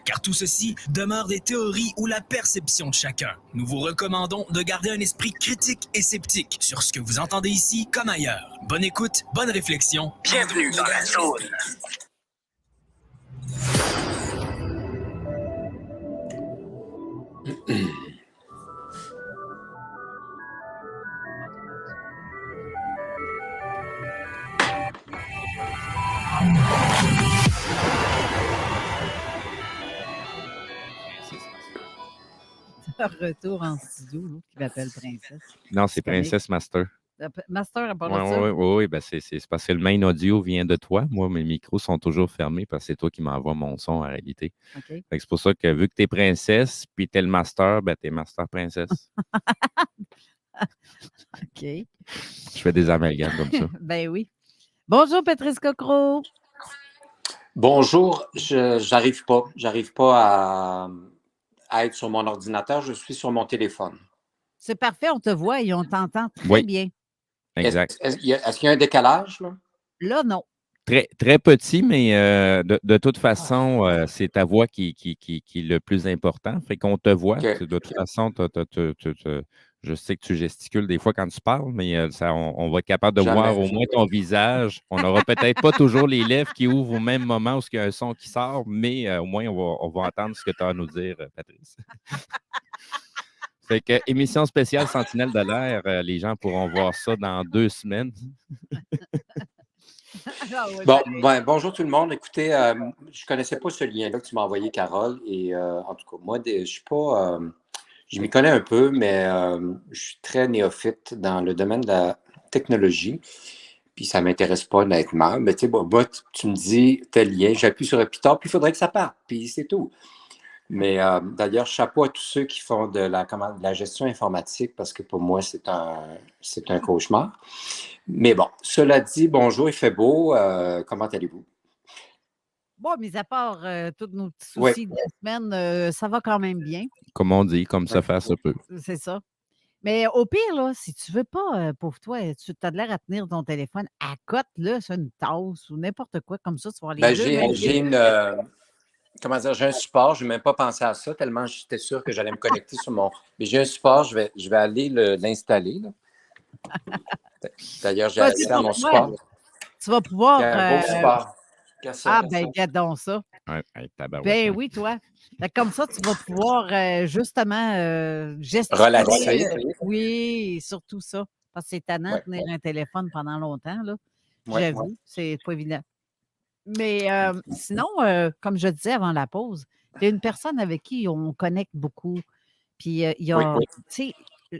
Car tout ceci demeure des théories ou la perception de chacun. Nous vous recommandons de garder un esprit critique et sceptique sur ce que vous entendez ici comme ailleurs. Bonne écoute, bonne réflexion. Bienvenue dans la zone. Retour en studio, l'autre qui m'appelle Princesse. Non, c'est Princesse Master. Master, à part de ça? Oui, ben c'est parce que le main audio vient de toi. Moi, mes micros sont toujours fermés parce que c'est toi qui m'envoies mon son en réalité. OK. Fait que c'est pour ça que vu que tu es princesse puis tu es le master, ben tu es master princesse. OK. Je fais des amalgames comme ça. Ben oui. Bonjour, Patrice Cocro. Bonjour, j'arrive pas à être sur mon ordinateur, je suis sur mon téléphone. C'est parfait, on te voit et on t'entend très Oui. bien. Exact. Est-ce qu'il y a un décalage, là? Là, non. Très, très petit, mais de toute façon, c'est ta voix qui est le plus important. Fait qu'on te voit. OK. De toute façon, je sais que tu gesticules des fois quand tu parles, mais on va être capable de Jamais. voir au moins ton visage. On n'aura peut-être pas toujours les lèvres qui ouvrent au même moment où il y a un son qui sort, mais au moins, on va entendre ce que tu as à nous dire, Patrice. Fait que émission spéciale Sentinelle de l'air, les gens pourront voir ça dans 2 semaines. Bonjour tout le monde. Écoutez, je ne connaissais pas ce lien-là que tu m'as envoyé, Carole. Et en tout cas, moi, je suis pas. Je m'y connais un peu, mais je suis très néophyte dans le domaine de la technologie. Puis ça ne m'intéresse pas honnêtement. Mais tu sais, tu me dis tel lien, j'appuie sur un piton, puis il faudrait que ça parte. Puis c'est tout. Mais d'ailleurs, chapeau à tous ceux qui font de la gestion informatique, parce que pour moi, c'est un cauchemar. Mais bon, cela dit, bonjour, il fait beau. Comment allez-vous? Bon, mis à part tous nos petits soucis de la semaine, ça va quand même bien. Comme on dit, comme ça fait, ça peut. C'est ça. Mais au pire, là, si tu veux pas, pauvre toi, tu as de l'air à tenir ton téléphone à côte, là, sur une tasse ou n'importe quoi comme ça, tu vas aller. J'ai un support, je n'ai même pas pensé à ça, tellement j'étais sûr que j'allais me connecter sur mon. Mais j'ai un support, je vais aller l'installer. D'ailleurs, j'ai accès à mon support. Tu vas pouvoir. Il y a un beau support. Regarde donc ça. Ben oui, toi. Comme ça, tu vas pouvoir justement gestionner. Relaxer. Oui, surtout ça. Parce que c'est tannant de tenir un téléphone pendant longtemps, là. J'avoue, c'est pas évident. Mais sinon, comme je disais avant la pause, il y a une personne avec qui on connecte beaucoup. Puis il y a, tu sais,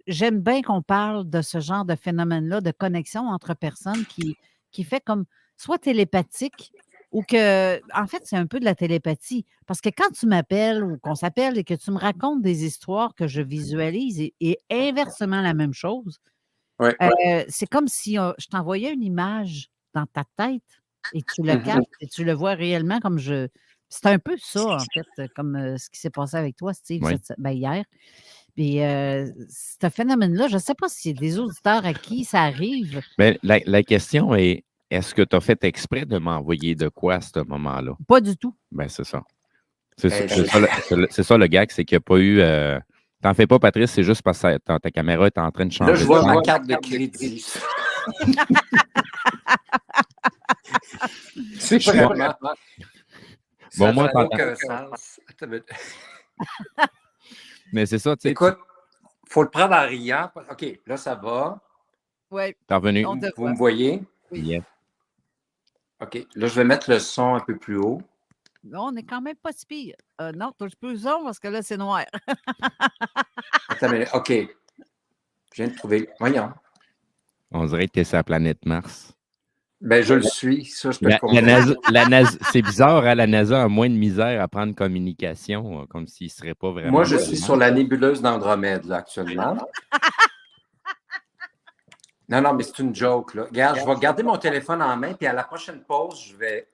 j'aime bien qu'on parle de ce genre de phénomène-là, de connexion entre personnes qui fait comme soit télépathique ou que, en fait, c'est un peu de la télépathie. Parce que quand tu m'appelles ou qu'on s'appelle et que tu me racontes des histoires que je visualise et inversement la même chose, c'est comme si je t'envoyais une image dans ta tête et tu le captes et tu le vois réellement comme je. C'est un peu ça, en fait, comme ce qui s'est passé avec toi, Steve, hier. Puis, ce phénomène-là, je ne sais pas s'il y a des auditeurs à qui ça arrive. Mais la question est, est-ce que tu as fait exprès de m'envoyer de quoi à ce moment-là? Pas du tout. Ben, c'est ça. C'est ça le gag, c'est qu'il n'y a pas eu T'en fais pas, Patrice, c'est juste parce que ta caméra est en train de changer. Là, je vois ma carte de crédit. C'est vraiment... Bon, moi, ça n'a aucun sens. Mais c'est ça, tu sais. Écoute, il faut le prendre en riant. OK, là, ça va. Oui. T'es revenu. Vous me voyez? Oui. Yeah. OK, là, je vais mettre le son un peu plus haut. Non, on n'est quand même pas si pire. Non, touche plus le son parce que là, c'est noir. Attends, mais OK. Je viens de trouver... Voyons. On dirait que tu es sur la planète Mars. Ben, je le suis. Ça, je peux le comprendre. La NASA, c'est bizarre, hein, la NASA a moins de misère à prendre communication, comme s'il ne serait pas vraiment... Moi, je suis sur la nébuleuse d'Andromède, là, actuellement. Non, mais c'est une joke, là. Regarde, je vais garder mon téléphone en main, puis à la prochaine pause, je vais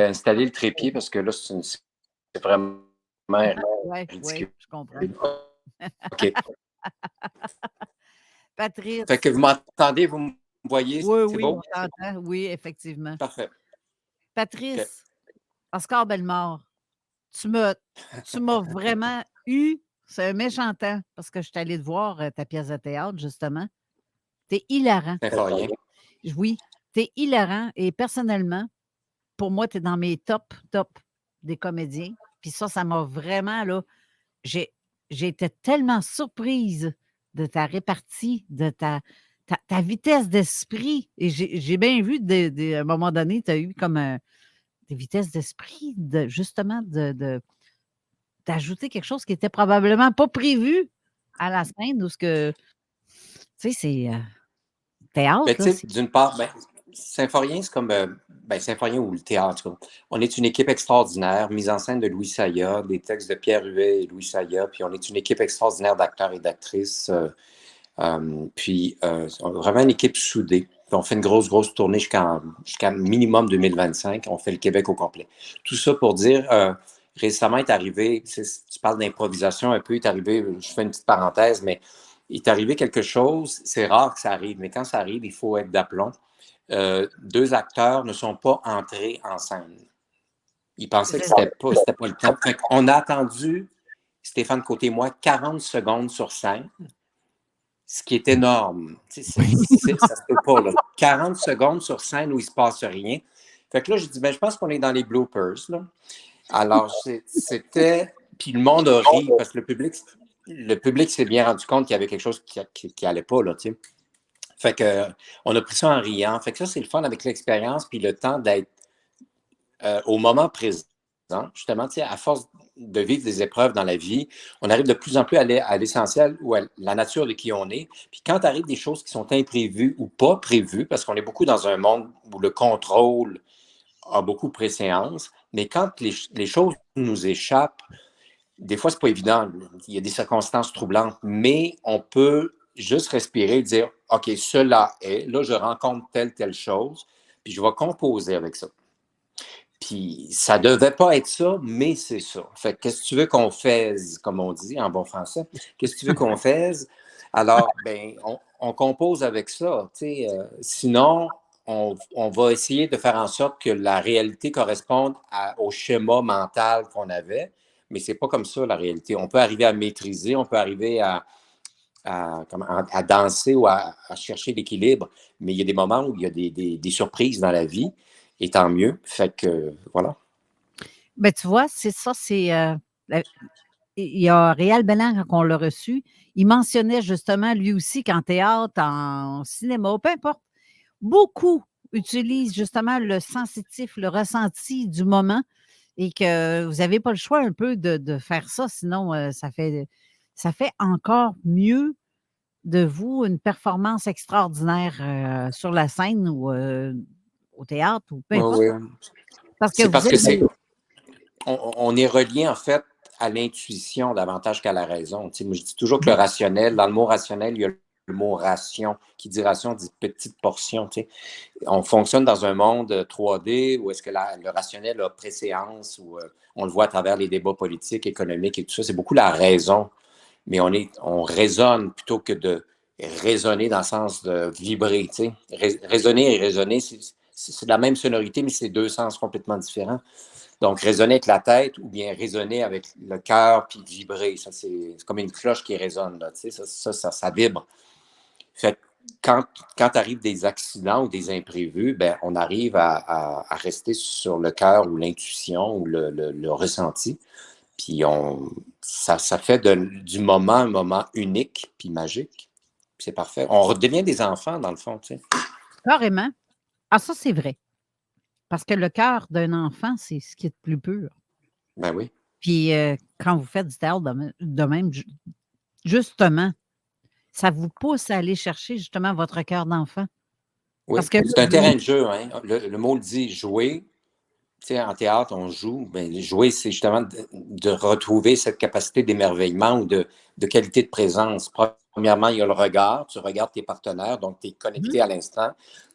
installer le trépied parce que là, c'est vraiment ridicule. Je comprends. OK. Patrice. Fait que vous m'entendez, vous me voyez, c'est beau? On t'entend. Oui, effectivement. Parfait. Patrice, Oscar Bellemare, tu m'as vraiment eu, c'est un méchant temps, parce que je suis allée te voir ta pièce de théâtre, justement. T'es hilarant. Symphorien. Oui, t'es hilarant et personnellement, pour moi, t'es dans mes top des comédiens. Puis ça m'a vraiment, là, j'ai été tellement surprise de ta répartie, de ta vitesse d'esprit. Et j'ai bien vu, à un moment donné, tu as eu comme des vitesses d'esprit, justement, d'ajouter quelque chose qui n'était probablement pas prévu à la scène, ou ce que, tu sais, c'est théâtre. D'une part, Symphorien, c'est comme Symphorien ou le théâtre. On est une équipe extraordinaire, mise en scène de Louis Saya, des textes de Pierre Huet et Louis Saya, puis on est une équipe extraordinaire d'acteurs et d'actrices, vraiment une équipe soudée. Puis on fait une grosse tournée jusqu'à minimum 2025. On fait le Québec au complet. Tout ça pour dire, récemment est arrivé, tu parles d'improvisation un peu, est arrivé, je fais une petite parenthèse, mais il est arrivé quelque chose, c'est rare que ça arrive, mais quand ça arrive, il faut être d'aplomb. 2 acteurs ne sont pas entrés en scène. Ils pensaient que c'était pas le temps. On a attendu, Stéphane Côté et moi, 40 secondes sur scène, ce qui est énorme. Ça se peut pas, là. 40 secondes sur scène où il se passe rien. Fait que là, je dis, je pense qu'on est dans les bloopers, là. Alors, c'était... Puis le monde a ri, parce que le public s'est bien rendu compte qu'il y avait quelque chose qui allait pas, là, tu sais. Fait que, on a pris ça en riant. Fait que ça, c'est le fun avec l'expérience puis le temps d'être au moment présent. Justement, à force de vivre des épreuves dans la vie, on arrive de plus en plus à l'essentiel ou à la nature de qui on est. Puis quand arrivent des choses qui sont imprévues ou pas prévues, parce qu'on est beaucoup dans un monde où le contrôle a beaucoup de préséance, mais quand les choses nous échappent, des fois, c'est pas évident. Il y a des circonstances troublantes, mais on peut juste respirer et dire « OK, cela est, là, je rencontre telle chose, puis je vais composer avec ça. » Puis ça devait pas être ça, mais c'est ça. Fait que qu'est-ce que tu veux qu'on fasse, comme on dit en bon français? Qu'est-ce que tu veux qu'on fasse? Alors, on compose avec ça. Sinon, on va essayer de faire en sorte que la réalité corresponde au schéma mental qu'on avait, mais c'est pas comme ça, la réalité. On peut arriver à maîtriser, on peut arriver à danser ou à chercher l'équilibre, mais il y a des moments où il y a des surprises dans la vie, et tant mieux. Fait que, voilà. Ben, tu vois, c'est ça, il y a Réal Belland, quand on l'a reçu, il mentionnait justement, lui aussi, qu'en théâtre, en cinéma, peu importe, beaucoup utilisent justement le sensitif, le ressenti du moment, et que vous n'avez pas le choix un peu de faire ça, sinon ça fait encore mieux de vous une performance extraordinaire sur la scène ou au théâtre ou peu importe. Oui. Parce que on est relié en fait à l'intuition davantage qu'à la raison. Moi, je dis toujours que le rationnel, dans le mot rationnel, il y a le mot ration. Qui dit ration dit petite portion. On fonctionne dans un monde 3D où est-ce que le rationnel a préséance, où on le voit à travers les débats politiques, économiques et tout ça. C'est beaucoup la raison. Mais on raisonne plutôt que de raisonner dans le sens de vibrer. Raisonner et raisonner, c'est la même sonorité, mais c'est deux sens complètement différents. Donc, résonner avec la tête ou bien résonner avec le cœur puis vibrer, ça, c'est comme une cloche qui résonne, là, tu sais, ça vibre. Fait que quand arrivent des accidents ou des imprévus, ben, on arrive à rester sur le cœur ou l'intuition ou le ressenti. Puis ça fait du moment un moment unique puis magique. Puis c'est parfait. On redevient des enfants, dans le fond, tu sais. Carrément. Ah, ça, c'est vrai. Parce que le cœur d'un enfant, c'est ce qui est le plus pur. Ben oui. Puis quand vous faites du théâtre de même, justement, ça vous pousse à aller chercher justement votre cœur d'enfant. Oui, Parce que c'est un terrain de jeu, hein. Le mot le dit, jouer. Tu sais, en théâtre, on joue. Ben, jouer, c'est justement de retrouver cette capacité d'émerveillement ou de qualité de présence. Premièrement, il y a le regard. Tu regardes tes partenaires, donc tu es connecté à l'instant.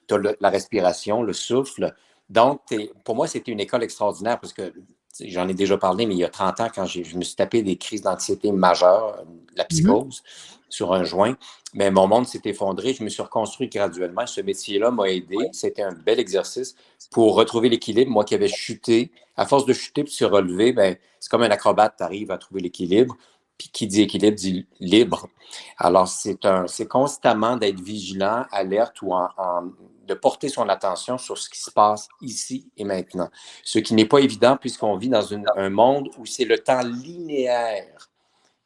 Tu as la respiration, le souffle. Donc, pour moi, c'était une école extraordinaire parce que j'en ai déjà parlé, mais il y a 30 ans, quand je me suis tapé des crises d'anxiété majeures, la psychose, sur un joint, mais mon monde s'est effondré. Je me suis reconstruit graduellement. Ce métier-là m'a aidé. C'était un bel exercice pour retrouver l'équilibre. Moi qui avais chuté, à force de chuter puis de se relever, ben, c'est comme un acrobate, tu arrives à trouver l'équilibre. Puis qui dit équilibre dit libre. Alors, c'est constamment d'être vigilant, alerte ou de porter son attention sur ce qui se passe ici et maintenant. Ce qui n'est pas évident puisqu'on vit dans un monde où c'est le temps linéaire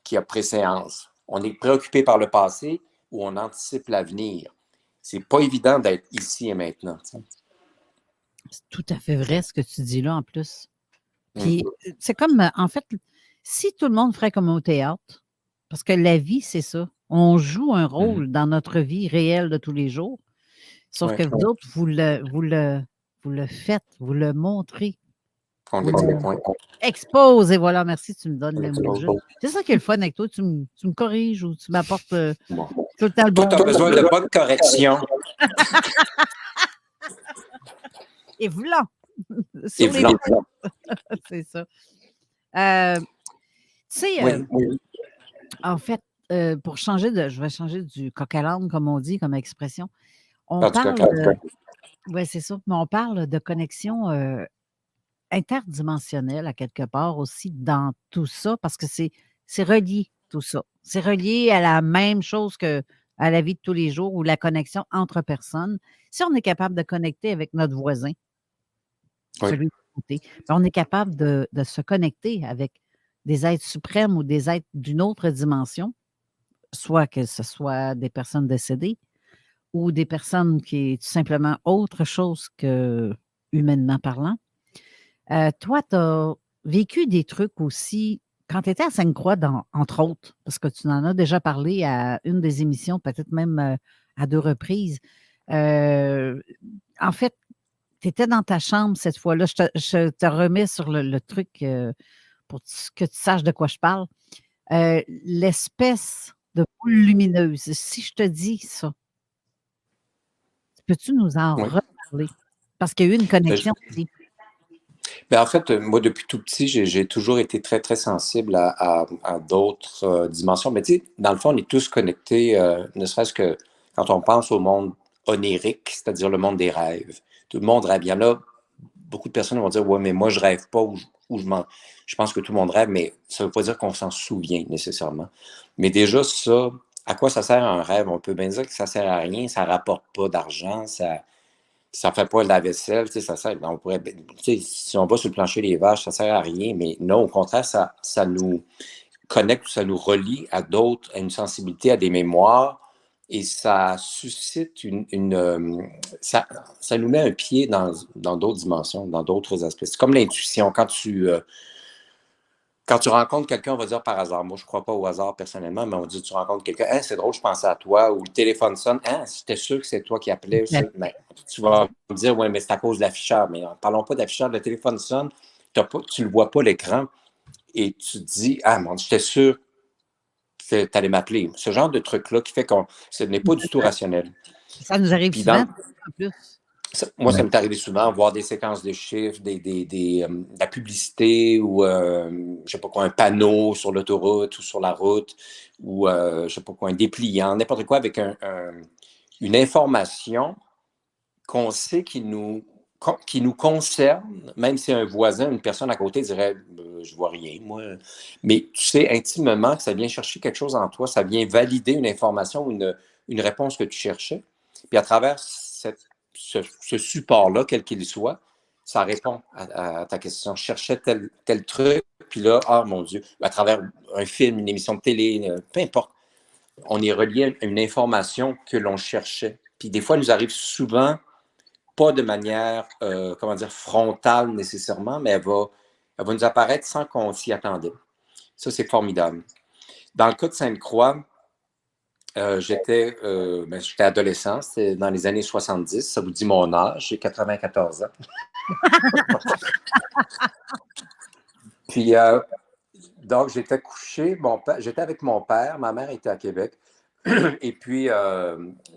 qui a préséance. On est préoccupé par le passé ou on anticipe l'avenir. C'est pas évident d'être ici et maintenant. Tu sais. C'est tout à fait vrai ce que tu dis là en plus. Puis c'est comme, en fait, si tout le monde ferait comme au théâtre, parce que la vie, c'est ça. On joue un rôle dans notre vie réelle de tous les jours. Sauf que vous autres, vous le faites, vous le montrez. On expose, et voilà, merci, tu me donnes le mot juste. C'est ça qui est le fun avec toi, tu me corriges ou tu m'apportes tout le temps le bon. Tu as besoin de bonnes corrections. Et voilà. Et voilà. C'est ça. Tu sais, en fait, pour changer je vais changer du coq à l'âne, comme on dit, comme expression. On parle oui, c'est ça. Mais on parle de connexion interdimensionnelle à quelque part aussi dans tout ça, parce que c'est relié, tout ça. C'est relié à la même chose que à la vie de tous les jours ou la connexion entre personnes. Si on est capable de connecter avec notre voisin, celui de côté, on est capable de se connecter avec des êtres suprêmes ou des êtres d'une autre dimension, soit que ce soit des personnes décédées ou des personnes qui est tout simplement autre chose que humainement parlant. Toi, tu as vécu des trucs aussi quand tu étais à Sainte-Croix, entre autres, parce que tu en as déjà parlé à une des émissions, peut-être même à 2 reprises. En fait, tu étais dans ta chambre cette fois-là. Je te remets sur le truc pour que tu saches de quoi je parle. L'espèce de boule lumineuse. Si je te dis ça, peux-tu nous en reparler? Parce qu'il y a eu une connexion aussi. Ben, en fait, moi, depuis tout petit, j'ai toujours été très, très sensible à d'autres dimensions. Mais tu sais, dans le fond, on est tous connectés, ne serait-ce que quand on pense au monde onirique, c'est-à-dire le monde des rêves. Tout le monde rêve. Il y en a beaucoup de personnes qui vont dire « Ouais, mais moi, je rêve pas ou je pense que tout le monde rêve, mais ça ne veut pas dire qu'on s'en souvient nécessairement. » Mais déjà, ça, à quoi ça sert un rêve? On peut bien dire que ça ne sert à rien, ça ne rapporte pas d'argent, ça ne fait pas la vaisselle, ça sert. On pourrait, si on va sur le plancher des vaches, ça ne sert à rien, mais non, au contraire, ça nous connecte, ça nous relie à d'autres, à une sensibilité, à des mémoires, et ça suscite ça nous met un pied dans d'autres dimensions, dans d'autres aspects. C'est comme l'intuition. Quand tu rencontres quelqu'un, on va dire par hasard. Moi, je ne crois pas au hasard personnellement, mais on dit tu rencontres quelqu'un, « c'est drôle, je pensais à toi », ou le téléphone sonne, « j'étais sûr que c'est toi qui appelais. » Mais tu vas me dire, « Oui, mais c'est à cause de l'afficheur. » Mais parlons pas d'afficheur, le téléphone sonne, tu ne le vois pas l'écran, et tu te dis, « Ah, mon Dieu, j'étais sûr que tu allais m'appeler. » Ce genre de truc-là qui fait que ce n'est pas du tout rationnel. Ça nous arrive souvent, en plus. Moi, ça m'est arrivé souvent, voir des séquences de chiffres, de la publicité ou, je ne sais pas quoi, un panneau sur l'autoroute ou sur la route ou, je ne sais pas quoi, un dépliant, n'importe quoi avec une information qu'on sait qui nous concerne, même si un voisin, une personne à côté dirait je vois rien, moi. Mais tu sais intimement que ça vient chercher quelque chose en toi, ça vient valider une information, une réponse que tu cherchais. Puis à travers ce support-là, quel qu'il soit, ça répond à ta question. Je cherchais tel truc, puis là, ah mon Dieu, à travers un film, une émission de télé, peu importe, on est relié à une information que l'on cherchait. Puis des fois, il nous arrive souvent, pas de manière, frontale nécessairement, mais elle va nous apparaître sans qu'on s'y attendait. Ça, c'est formidable. Dans le cas de Sainte-Croix, j'étais adolescent, c'était dans les années 70, ça vous dit mon âge, j'ai 94 ans. Puis, donc, j'étais couché, j'étais avec mon père, ma mère était à Québec, et puis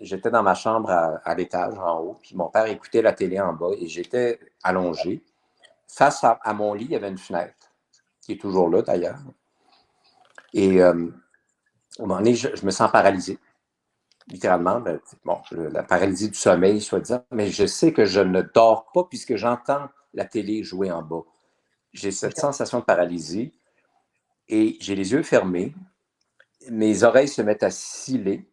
j'étais dans ma chambre à l'étage en haut, puis mon père écoutait la télé en bas, et j'étais allongé. Face à mon lit, il y avait une fenêtre, qui est toujours là d'ailleurs. Et à un moment donné, je me sens paralysé, littéralement. La paralysie du sommeil, soi-disant, mais je sais que je ne dors pas puisque j'entends la télé jouer en bas. J'ai cette sensation de paralysie et j'ai les yeux fermés, mes oreilles se mettent à sciller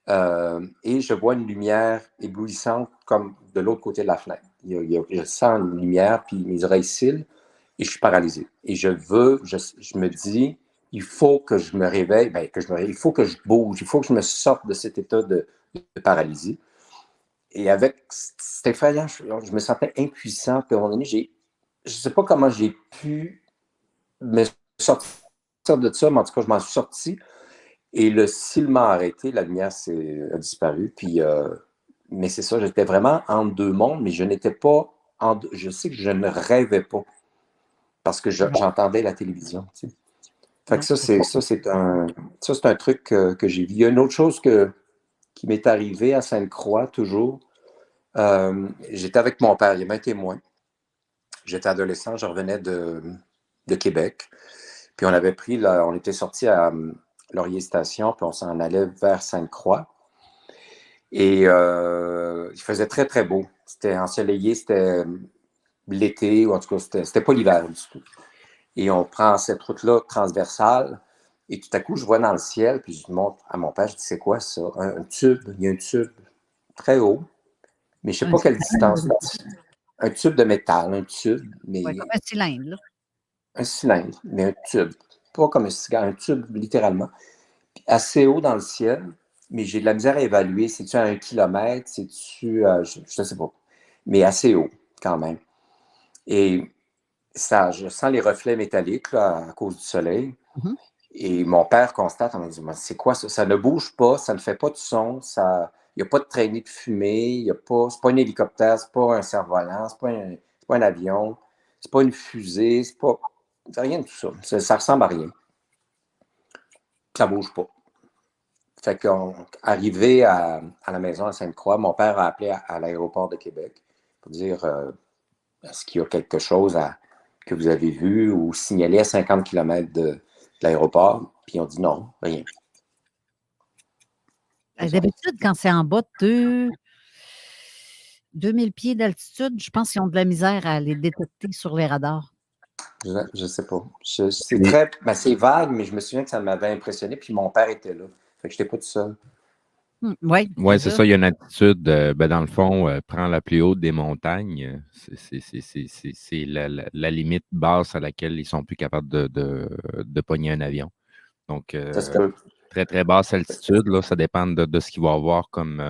et je vois une lumière éblouissante comme de l'autre côté de la fenêtre. Je sens une lumière, puis mes oreilles scillent et je suis paralysé. Et je me dis, il faut que je me réveille, il faut que je bouge, il faut que je me sorte de cet état de paralysie. Et avec cet effrayant, je me sentais impuissant. Puis à un moment donné, je ne sais pas comment j'ai pu me sortir de ça, mais en tout cas, je m'en suis sorti. Et le cil m'a arrêté, la lumière a disparu. Puis, mais c'est ça, j'étais vraiment entre deux mondes, mais je n'étais pas, je sais que je ne rêvais pas parce que j'entendais la télévision. Tu sais. Fait que c'est un truc que j'ai vu. Il y a une autre chose qui m'est arrivée à Sainte-Croix, toujours. J'étais avec mon père, il y avait un témoin. J'étais adolescent, je revenais de Québec. Puis on était sortis à Laurier Station, puis on s'en allait vers Sainte-Croix. Et il faisait très, très beau. C'était ensoleillé, c'était l'été, ou en tout cas, c'était pas l'hiver du tout. Et on prend cette route-là transversale, et tout à coup, je vois dans le ciel, puis je montre à mon père, je dis, c'est quoi ça? Un tube, il y a un tube très haut, mais je ne sais pas quelle distance. Un tube de métal, un tube. Mais comme un cylindre, là. Un cylindre, mais un tube. Pas comme un cigare, un tube, littéralement. Puis assez haut dans le ciel, mais j'ai de la misère à évaluer. C'est-tu à 1 kilomètre? C'est-tu, je ne sais pas. Mais assez haut, quand même. Et ça, je sens les reflets métalliques là, à cause du soleil. Mm-hmm. Et mon père constate, on me dit, c'est quoi ça? Ça ne bouge pas, ça ne fait pas de son, il n'y a pas de traînée de fumée, c'est pas un hélicoptère, c'est pas un cerf-volant, c'est pas un avion, c'est pas une fusée, c'est rien de tout ça. Ça ressemble à rien. Ça ne bouge pas. Fait qu'arrivé à la maison à Sainte-Croix, mon père a appelé à l'aéroport de Québec pour dire est-ce qu'il y a quelque chose que vous avez vu ou signalé à 50 km de l'aéroport? Puis on dit non, rien. D'habitude, quand c'est en bas de 2000 pieds d'altitude, je pense qu'ils ont de la misère à les détecter sur les radars. Je ne sais pas. C'est vague, mais je me souviens que ça m'avait impressionné. Puis mon père était là. Fait que je n'étais pas tout seul. Oui, c'est ça. Il y a une attitude, dans le fond, prends la plus haute des montagnes. C'est la limite basse à laquelle ils ne sont plus capables de pogner un avion. Donc, très, très basse altitude, là, ça dépend de ce qu'il va y avoir comme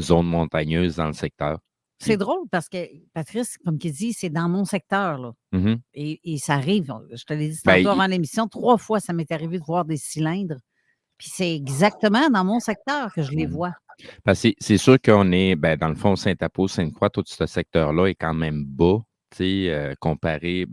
zone montagneuse dans le secteur. C'est drôle parce que, Patrice, comme tu dis, c'est dans mon secteur. Là. Mm-hmm. Et ça arrive, je te l'ai dit tantôt avant l'émission, 3 fois, ça m'est arrivé de voir des cylindres. Puis c'est exactement dans mon secteur que je les vois. C'est sûr qu'on est, dans le fond, Saint-Apo, Sainte-Croix, tout ce secteur-là est quand même bas, comparé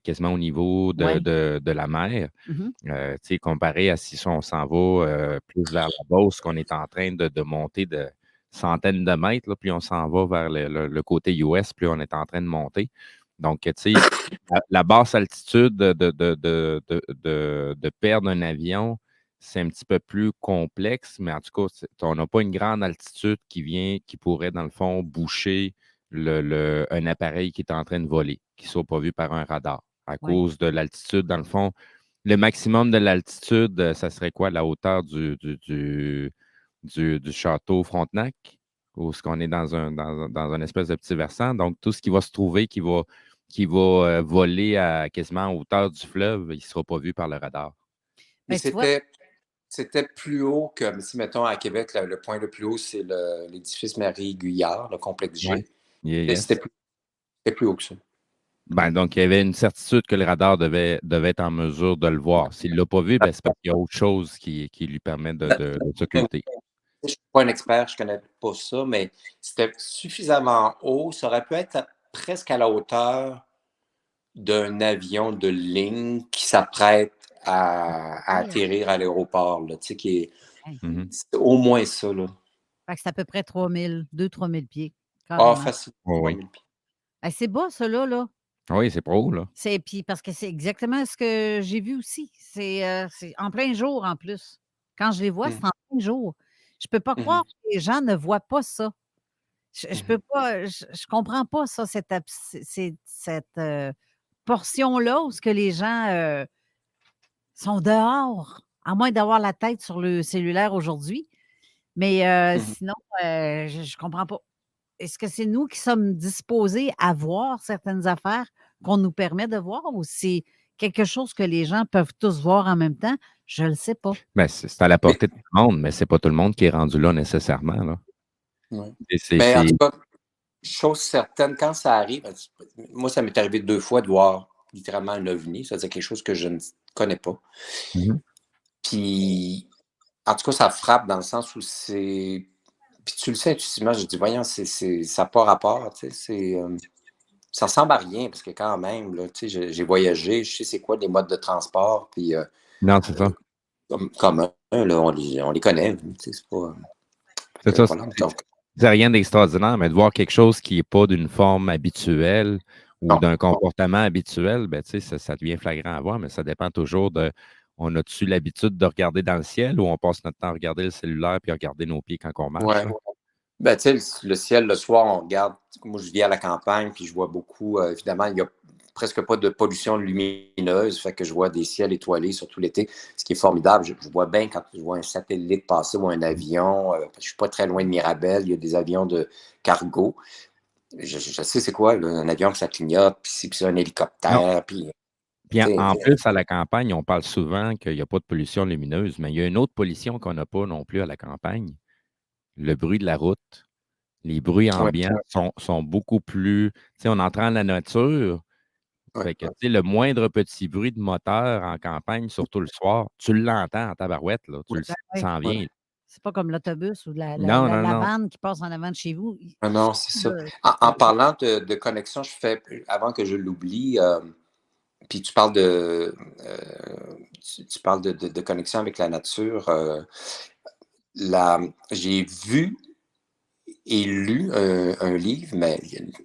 quasiment au niveau de la mer. Mm-hmm. Comparé à si on s'en va plus vers la Beauce, qu'on est en train de monter de centaines de mètres, là, puis on s'en va vers le côté US, puis on est en train de monter. Donc, la basse altitude de perdre un avion, c'est un petit peu plus complexe, mais en tout cas, on n'a pas une grande altitude qui pourrait, dans le fond, boucher un appareil qui est en train de voler, qui ne soit pas vu par un radar. À cause de l'altitude, dans le fond, le maximum de l'altitude, ça serait quoi, la hauteur du château Frontenac, où est-ce qu'on est dans un espèce de petit versant. Donc, tout ce qui va se trouver, qui va voler à quasiment en hauteur du fleuve, il ne sera pas vu par le radar. Mais c'était plus haut que, si mettons à Québec, le point le plus haut, c'est l'édifice Marie-Guyard, le complexe G. Ouais. Yes. C'était plus haut que ça. Ben, donc, il y avait une certitude que le radar devait être en mesure de le voir. S'il ne l'a pas vu, ben, c'est parce qu'il y a autre chose qui lui permet de s'occulter. Je ne suis pas un expert, je ne connais pas ça, mais c'était suffisamment haut. Ça aurait pu être presque à la hauteur d'un avion de ligne qui s'apprête à atterrir à l'aéroport, là, tu sais, qui est c'est au moins ça, là. Fait que c'est à peu près 2-3 000 pieds. Facile. Oui. C'est bas, ça, là. Oui, c'est pas haut, là. Puis parce que c'est exactement ce que j'ai vu aussi. C'est en plein jour, en plus. Quand je les vois, c'est en plein jour. Je ne peux pas croire que les gens ne voient pas ça. Je peux pas, je comprends pas ça, cette portion-là où ce que les gens sont dehors, à moins d'avoir la tête sur le cellulaire aujourd'hui. Mais sinon, je ne comprends pas. Est-ce que c'est nous qui sommes disposés à voir certaines affaires qu'on nous permet de voir ou c'est quelque chose que les gens peuvent tous voir en même temps? Je ne le sais pas. Ben, c'est à la portée de tout le monde, mais ce n'est pas tout le monde qui est rendu là nécessairement, là. Oui. Mais en tout cas, chose certaine, quand ça arrive, moi, ça m'est arrivé 2 fois de voir littéralement un ovni, c'est-à-dire quelque chose que je ne connais pas. Puis, en tout cas, ça frappe dans le sens où c'est... Puis tu le sais intuitivement, je dis, voyons, ça n'a pas rapport, tu sais, ça ressemble à rien, parce que quand même, là, tu sais, j'ai voyagé, je sais c'est quoi les modes de transport, puis... non, c'est ça. Comme là, on les connaît, tu sais, c'est pas... C'est ça, c'est rien d'extraordinaire, mais de voir quelque chose qui n'est pas d'une forme habituelle ou d'un comportement habituel, ben, tu sais, ça devient flagrant à voir, mais ça dépend toujours de... On a-tu l'habitude de regarder dans le ciel ou on passe notre temps à regarder le cellulaire puis à regarder nos pieds quand on marche? Ouais. Ben, tu sais, le ciel, le soir, on regarde. Moi, je vis à la campagne, puis je vois beaucoup. Évidemment, il n'y a presque pas de pollution lumineuse, fait que je vois des ciels étoilés, surtout l'été, ce qui est formidable. Je vois bien quand je vois un satellite passer ou un avion. Je ne suis pas très loin de Mirabel, il y a des avions de cargo. Je sais c'est quoi, là, un avion que ça clignote, puis c'est un hélicoptère, puis... Puis en plus, à la campagne, on parle souvent qu'il n'y a pas de pollution lumineuse, mais il y a une autre pollution qu'on n'a pas non plus à la campagne. Le bruit de la route. Les bruits ambiants sont beaucoup plus... Tu sais, on entre dans la nature. Fait que, tu sais, le moindre petit bruit de moteur en campagne, surtout le soir, tu l'entends en tabarouette, là. Tu le sens bien. C'est pas comme l'autobus ou la vanne qui passe en avant de chez vous. Non, c'est ça. En parlant de connexion, avant que je l'oublie... Puis tu parles de connexion avec la nature. J'ai vu et lu un livre, mais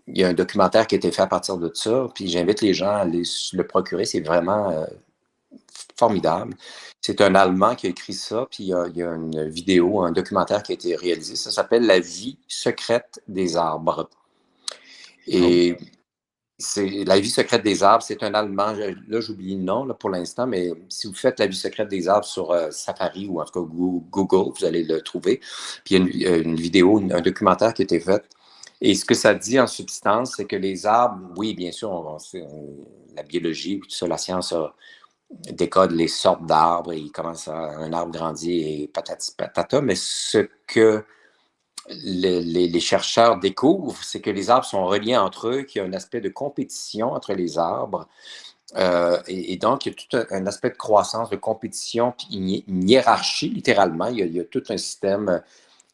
il y a un documentaire qui a été fait à partir de ça. Puis j'invite les gens à aller le procurer. C'est vraiment formidable. C'est un Allemand qui a écrit ça. Puis il y a une vidéo, un documentaire qui a été réalisé. Ça s'appelle La vie secrète des arbres. Et c'est La vie secrète des arbres, c'est un Allemand. Là, j'oublie le nom là, pour l'instant, mais si vous faites La vie secrète des arbres sur Safari ou en tout cas Google, vous allez le trouver. Puis il y a une vidéo, un documentaire qui a été fait. Et ce que ça dit en substance, c'est que les arbres, oui, bien sûr, la biologie, tout ça, la science décode les sortes d'arbres et un arbre grandit et patati patata, mais ce que les chercheurs découvrent, c'est que les arbres sont reliés entre eux, qu'il y a un aspect de compétition entre les arbres. Et donc, il y a tout un aspect de croissance, de compétition, puis une hiérarchie, littéralement. Il y a tout un système,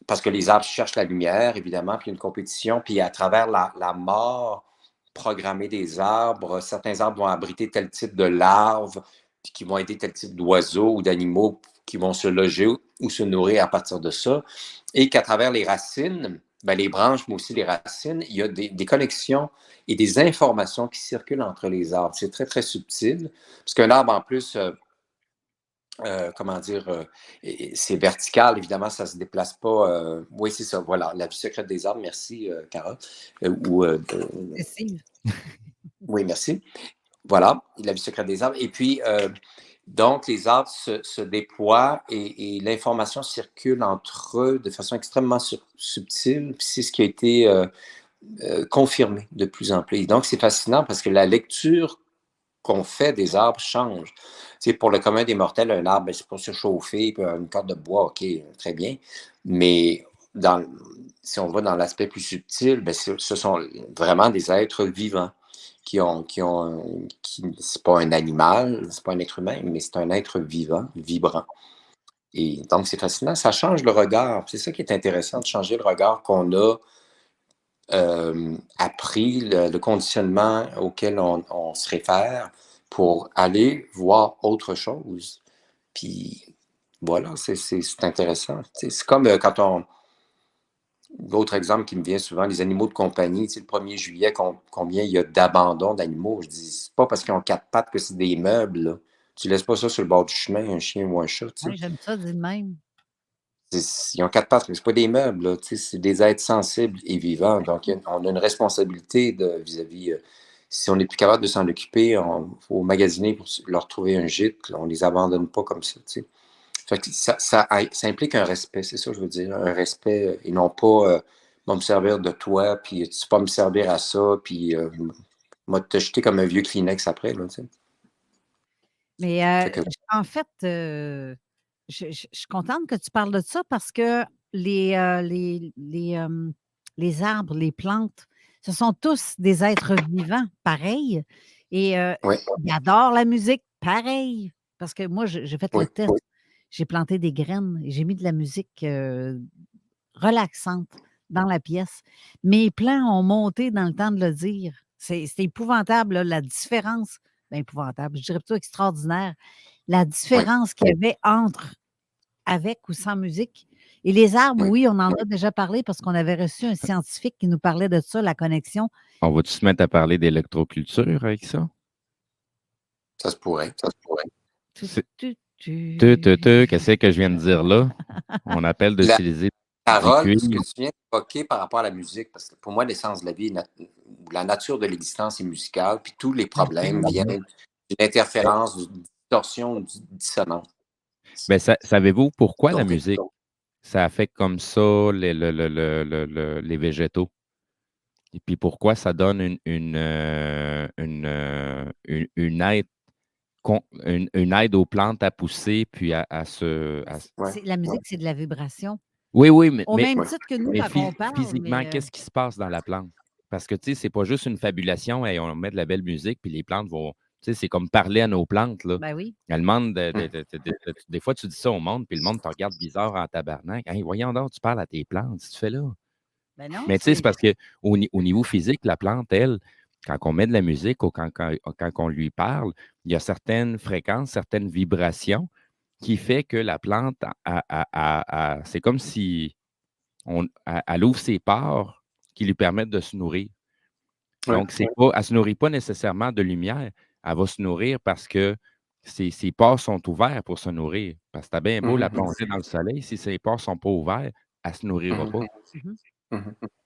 parce que les arbres cherchent la lumière, évidemment, puis il y a une compétition. Puis à travers la mort programmée des arbres, certains arbres vont abriter tel type de larves, puis qui vont aider tel type d'oiseaux ou d'animaux qui vont se loger ou se nourrir à partir de ça. Et qu'à travers les racines, les branches, mais aussi les racines, il y a des connexions et des informations qui circulent entre les arbres. C'est très, très subtil. Parce qu'un arbre, en plus, comment dire, c'est vertical, évidemment, ça ne se déplace pas. Oui, c'est ça, voilà, La vie secrète des arbres, merci, Carole. Cécile. Oui, merci. Voilà, La vie secrète des arbres. Et puis, donc, les arbres se déploient et l'information circule entre eux de façon extrêmement subtile. Puis c'est ce qui a été confirmé de plus en plus. Et donc, c'est fascinant parce que la lecture qu'on fait des arbres change. Tu sais, pour le commun des mortels, un arbre, c'est pour se chauffer, puis une corde de bois, OK, très bien. Mais si on va dans l'aspect plus subtil, ce sont vraiment des êtres vivants c'est pas un animal, c'est pas un être humain, mais c'est un être vivant, vibrant. Et donc, c'est fascinant. Ça change le regard. C'est ça qui est intéressant, de changer le regard qu'on a appris, le conditionnement auquel on se réfère pour aller voir autre chose. Puis voilà, c'est intéressant. Tu sais, c'est comme quand l'autre exemple qui me vient souvent, les animaux de compagnie. Tu sais, le 1er juillet, combien il y a d'abandon d'animaux? Je dis, c'est pas parce qu'ils ont 4 pattes que c'est des meubles, là. Tu laisses pas ça sur le bord du chemin, un chien ou un chat. Tu sais. Oui, j'aime ça, dit de même. Ils ont 4 pattes, mais c'est pas des meubles, là, tu sais, c'est des êtres sensibles et vivants. Donc, on a une responsabilité vis-à-vis. Si on n'est plus capable de s'en occuper, il faut magasiner pour leur trouver un gîte. Là, on les abandonne pas comme ça. Tu sais. Fait que ça implique un respect, c'est ça que je veux dire. Un respect et non pas me servir de toi, puis tu vas pas me servir à ça, puis moi te jeter comme un vieux Kleenex après. Là, tu sais. Mais Fait que- en fait, je suis contente que tu parles de ça parce que les arbres, les plantes, ce sont tous des êtres vivants, pareils. Et Oui, ils adorent la musique, pareil. Parce que moi, j'ai fait oui, le test. oui. J'ai planté des graines et j'ai mis de la musique relaxante dans la pièce. Mes plants ont monté dans le temps de le dire. C'est épouvantable, là, la différence. Ben, épouvantable, je dirais plutôt extraordinaire. La Oui, différence qu'il y avait entre avec ou sans musique. Et les arbres, oui. oui, on en a déjà parlé parce qu'on avait reçu un scientifique qui nous parlait de ça, la connexion. On va-tu se mettre à parler d'électroculture avec ça? Ça se pourrait, ça se pourrait. C'est- Tu. Qu'est-ce que je viens de dire là? On appelle d'utiliser du Carole, ce cuivre. que tu viens d'évoquer par rapport à la musique, parce que pour moi, l'essence de la vie, la nature de l'existence est musicale, puis tous les problèmes viennent d'une interférence, d'une distorsion, d'une dissonance. Ben, savez-vous pourquoi la Donc, musique, ça affecte comme ça les végétaux? Et puis pourquoi ça donne une aide, une aide aux plantes à pousser, puis à se... La musique, c'est de la vibration. Oui, oui, mais, Au même titre que nous, mais quand on parle. physiquement, Mais, qu'est-ce qui se passe dans la plante? Parce que, tu sais, c'est pas juste une fabulation, et on met de la belle musique, puis les plantes vont... Tu sais, c'est comme parler à nos plantes, là. ben oui. Elles demandent des fois, tu dis ça au monde, puis le monde te regarde bizarre en tabarnak. Hey, voyons donc, tu parles à tes plantes, si tu fais là. Ben non, Mais tu sais, c'est parce qu'au niveau physique, la plante, elle, quand on met de la musique ou quand on lui parle, il y a certaines fréquences, certaines vibrations qui fait que la plante, c'est comme si elle ouvre ses pores qui lui permettent de se nourrir. Donc, elle ne se nourrit pas nécessairement de lumière. Elle va se nourrir parce que ses pores sont ouverts pour se nourrir. Parce que t'as bien beau la plonger dans le soleil, si ses pores ne sont pas ouverts, elle ne se nourrira pas.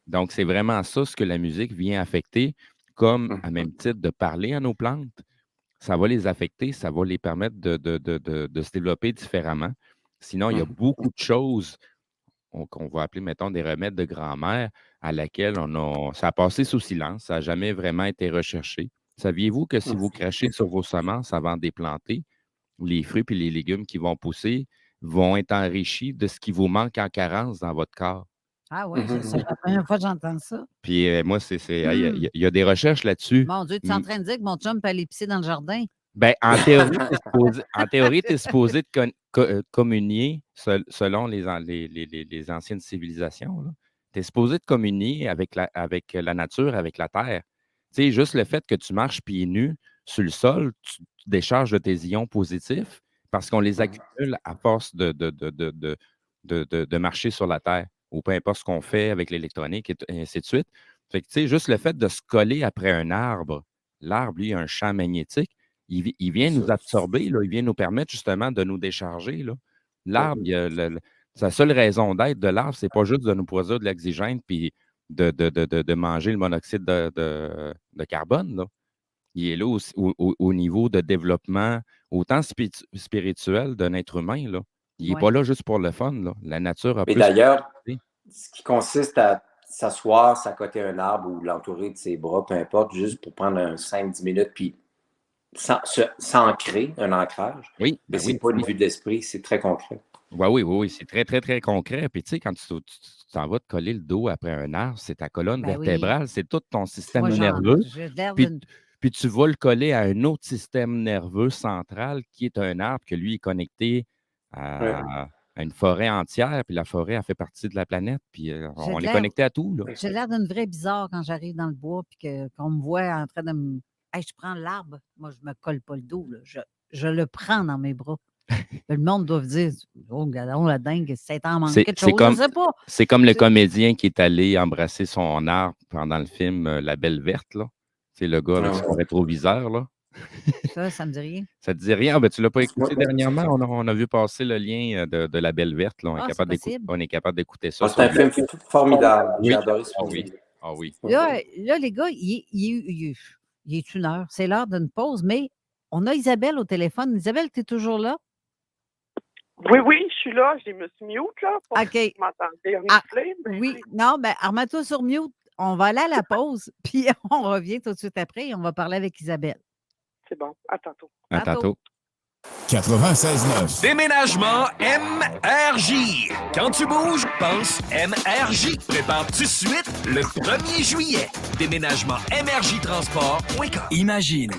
Donc, c'est vraiment ça ce que la musique vient affecter, comme à même titre de parler à nos plantes. Ça va les affecter, ça va les permettre de se développer différemment. Sinon, il y a beaucoup de choses qu'on va appeler, mettons, des remèdes de grand-mère à laquelle ça a passé sous silence, ça n'a jamais vraiment été recherché. Saviez-vous que si vous crachez sur vos semences avant de les planter, les fruits et les légumes qui vont pousser vont être enrichis de ce qui vous manque en carence dans votre corps? Ah oui, c'est la première fois que j'entends ça. Puis moi, il y a des recherches là-dessus. Mon Dieu, tu es en train de dire que mon chum peut aller pisser dans le jardin? Ben, en théorie, tu es supposé de communier selon les anciennes civilisations. Tu es supposé de communier avec la nature, avec la terre. Tu sais, juste le fait que tu marches pieds nus sur le sol, tu décharges de tes ions positifs parce qu'on les accumule à force de marcher sur la terre ou peu importe ce qu'on fait avec l'électronique et ainsi de suite. Fait que, tu sais, juste le fait de se coller après un arbre, l'arbre, lui, a un champ magnétique. il vient nous absorber, là, il vient nous permettre justement de nous décharger. Là. L'arbre, sa seule raison d'être de l'arbre, c'est pas juste de nous produire de l'oxygène puis de manger le monoxyde de carbone. Là. Il est là au niveau de développement autant spirituel d'un être humain. Là. Il n'est pas là juste pour le fun. Là. La nature a Mais plus... d'ailleurs, ce qui consiste à s'asseoir, s'accoter un arbre ou l'entourer de ses bras, peu importe, juste pour prendre 5-10 minutes, puis s'ancrer, un ancrage. Oui. Mais c'est pas une vue d'esprit, c'est très concret. Oui, c'est très, très, très concret. Puis tu sais, quand tu t'en vas te coller le dos après un arbre, c'est ta colonne vertébrale, c'est tout ton système nerveux. Puis tu vas le coller à un autre système nerveux central qui est un arbre que lui est connecté à une forêt entière. Puis la forêt, elle fait partie de la planète. Puis on est connecté à tout. Là. J'ai l'air d'une vraie bizarre quand j'arrive dans le bois puis qu'on me voit en train de me... Hey, je prends l'arbre. Moi, je ne me colle pas le dos. Là. Je le prends dans mes bras. Le monde doit dire, oh, regardons la dingue, c'est en manque quelque chose, je sais pas. C'est comme le comédien qui est allé embrasser son arbre pendant le film La Belle Verte, là. C'est le gars avec son rétroviseur, là. Ça me dit rien. Ça te dit rien? Ah, ben, tu ne l'as pas écouté dernièrement? On a vu passer le lien de La Belle Verte, là. On est capable d'écouter ça. C'est un film formidable. J'ai adoré ce film. Ah oui. Là, les gars, il est 1h. C'est l'heure d'une pause, mais on a Isabelle au téléphone. Isabelle, tu es toujours là? Oui, je suis là. Je me suis mute, là. OK. Vous m'entendez? Oui. Non, ben, remets-toi sur mute. On va aller à la pause, puis on revient tout de suite après et on va parler avec Isabelle. C'est bon. À tantôt. À tantôt. 96.9. Déménagement MRJ. Quand tu bouges, pense MRJ. Prépare tout de suite le 1er juillet. Déménagement MRJtransport.com. Imagine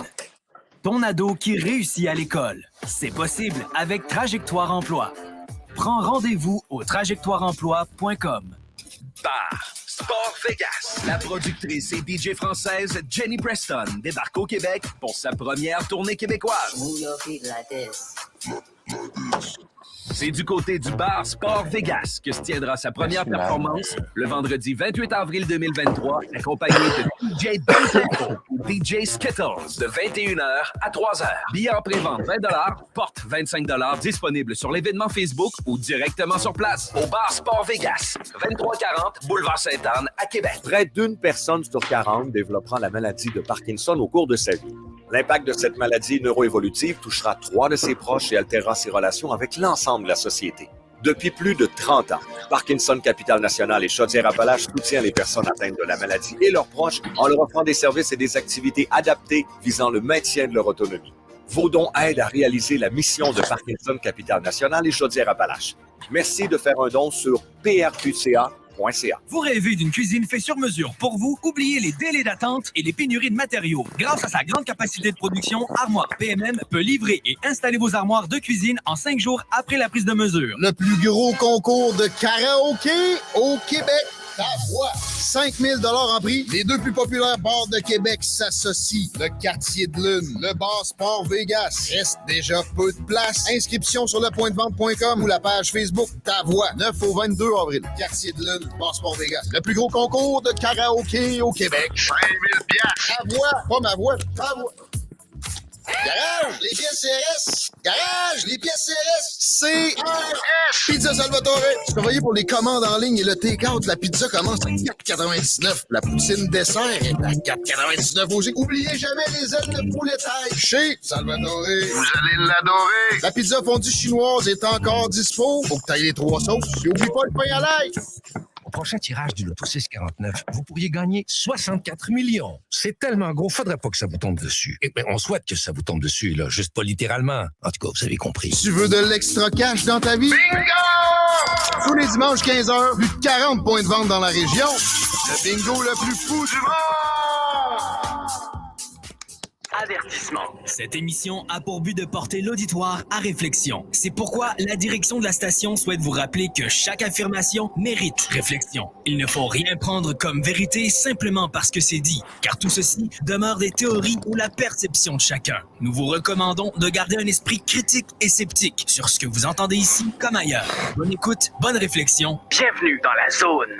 ton ado qui réussit à l'école. C'est possible avec Trajectoire Emploi. Prends rendez-vous au trajectoireemploi.com. Bar Sport Vegas. La productrice et DJ française Jenny Preston débarque au Québec pour sa première tournée québécoise. C'est du côté du bar Sport Vegas que se tiendra sa première performance le vendredi 28 avril 2023, accompagné de DJ Benton ou DJ Skittles de 21h à 3h. Billets en pré-vente 20 $, porte 25 $, disponible sur l'événement Facebook ou directement sur place au bar Sport Vegas, 2340 Boulevard Sainte-Anne à Québec. Près d'une personne sur 40 développera la maladie de Parkinson au cours de sa vie. L'impact de cette maladie neuroévolutive touchera 3 de ses proches et altérera ses relations avec l'ensemble de la société. Depuis plus de 30 ans, Parkinson Capital National et Chaudière-Appalaches soutient les personnes atteintes de la maladie et leurs proches en leur offrant des services et des activités adaptées visant le maintien de leur autonomie. Vos dons aident à réaliser la mission de Parkinson Capital National et Chaudière-Appalaches. Merci de faire un don sur prqca.ca. Vous rêvez d'une cuisine faite sur mesure pour vous? Oubliez les délais d'attente et les pénuries de matériaux. Grâce à sa grande capacité de production, Armoire PMM peut livrer et installer vos armoires de cuisine en 5 jours après la prise de mesure. Le plus gros concours de karaoké au Québec. Ta voix. 5 000 $ en prix. Les 2 plus populaires bars de Québec s'associent. Le Quartier de Lune, le bar Sport Vegas. Reste déjà peu de place. Inscription sur lepointdevente.com ou la page Facebook Ta Voix. 9 au 22 avril. Quartier de Lune, bar Sport Vegas. Le plus gros concours de karaoké au Québec. 5 000 $. Ta voix, pas ma voix. Ta voix. Garage, les pièces CRS. Garage, les pièces CRS. CRS. Pizza Salvatore. Tu peux envoyer pour les commandes en ligne et le take-out. La pizza commence à 4,99. La poutine dessert est à 4,99 aussi. Oubliez jamais les ailes de poulet taille. Chez Salvatore. Vous allez l'adorer. La pizza fondue chinoise est encore dispo. Faut que tu ailles les 3 sauces. Et oublie pas le pain à l'ail. Au prochain tirage du Loto 649, vous pourriez gagner 64 millions. C'est tellement gros, faudrait pas que ça vous tombe dessus. Et bien, on souhaite que ça vous tombe dessus, là, juste pas littéralement. En tout cas, vous avez compris. Tu veux de l'extra cash dans ta vie? Bingo! Tous les dimanches 15h, plus de 40 points de vente dans la région. Le bingo le plus fou du monde! Avertissement. Cette émission a pour but de porter l'auditoire à réflexion. C'est pourquoi la direction de la station souhaite vous rappeler que chaque affirmation mérite réflexion. Il ne faut rien prendre comme vérité simplement parce que c'est dit, car tout ceci demeure des théories ou la perception de chacun. Nous vous recommandons de garder un esprit critique et sceptique sur ce que vous entendez ici comme ailleurs. Bonne écoute, bonne réflexion. Bienvenue dans la zone.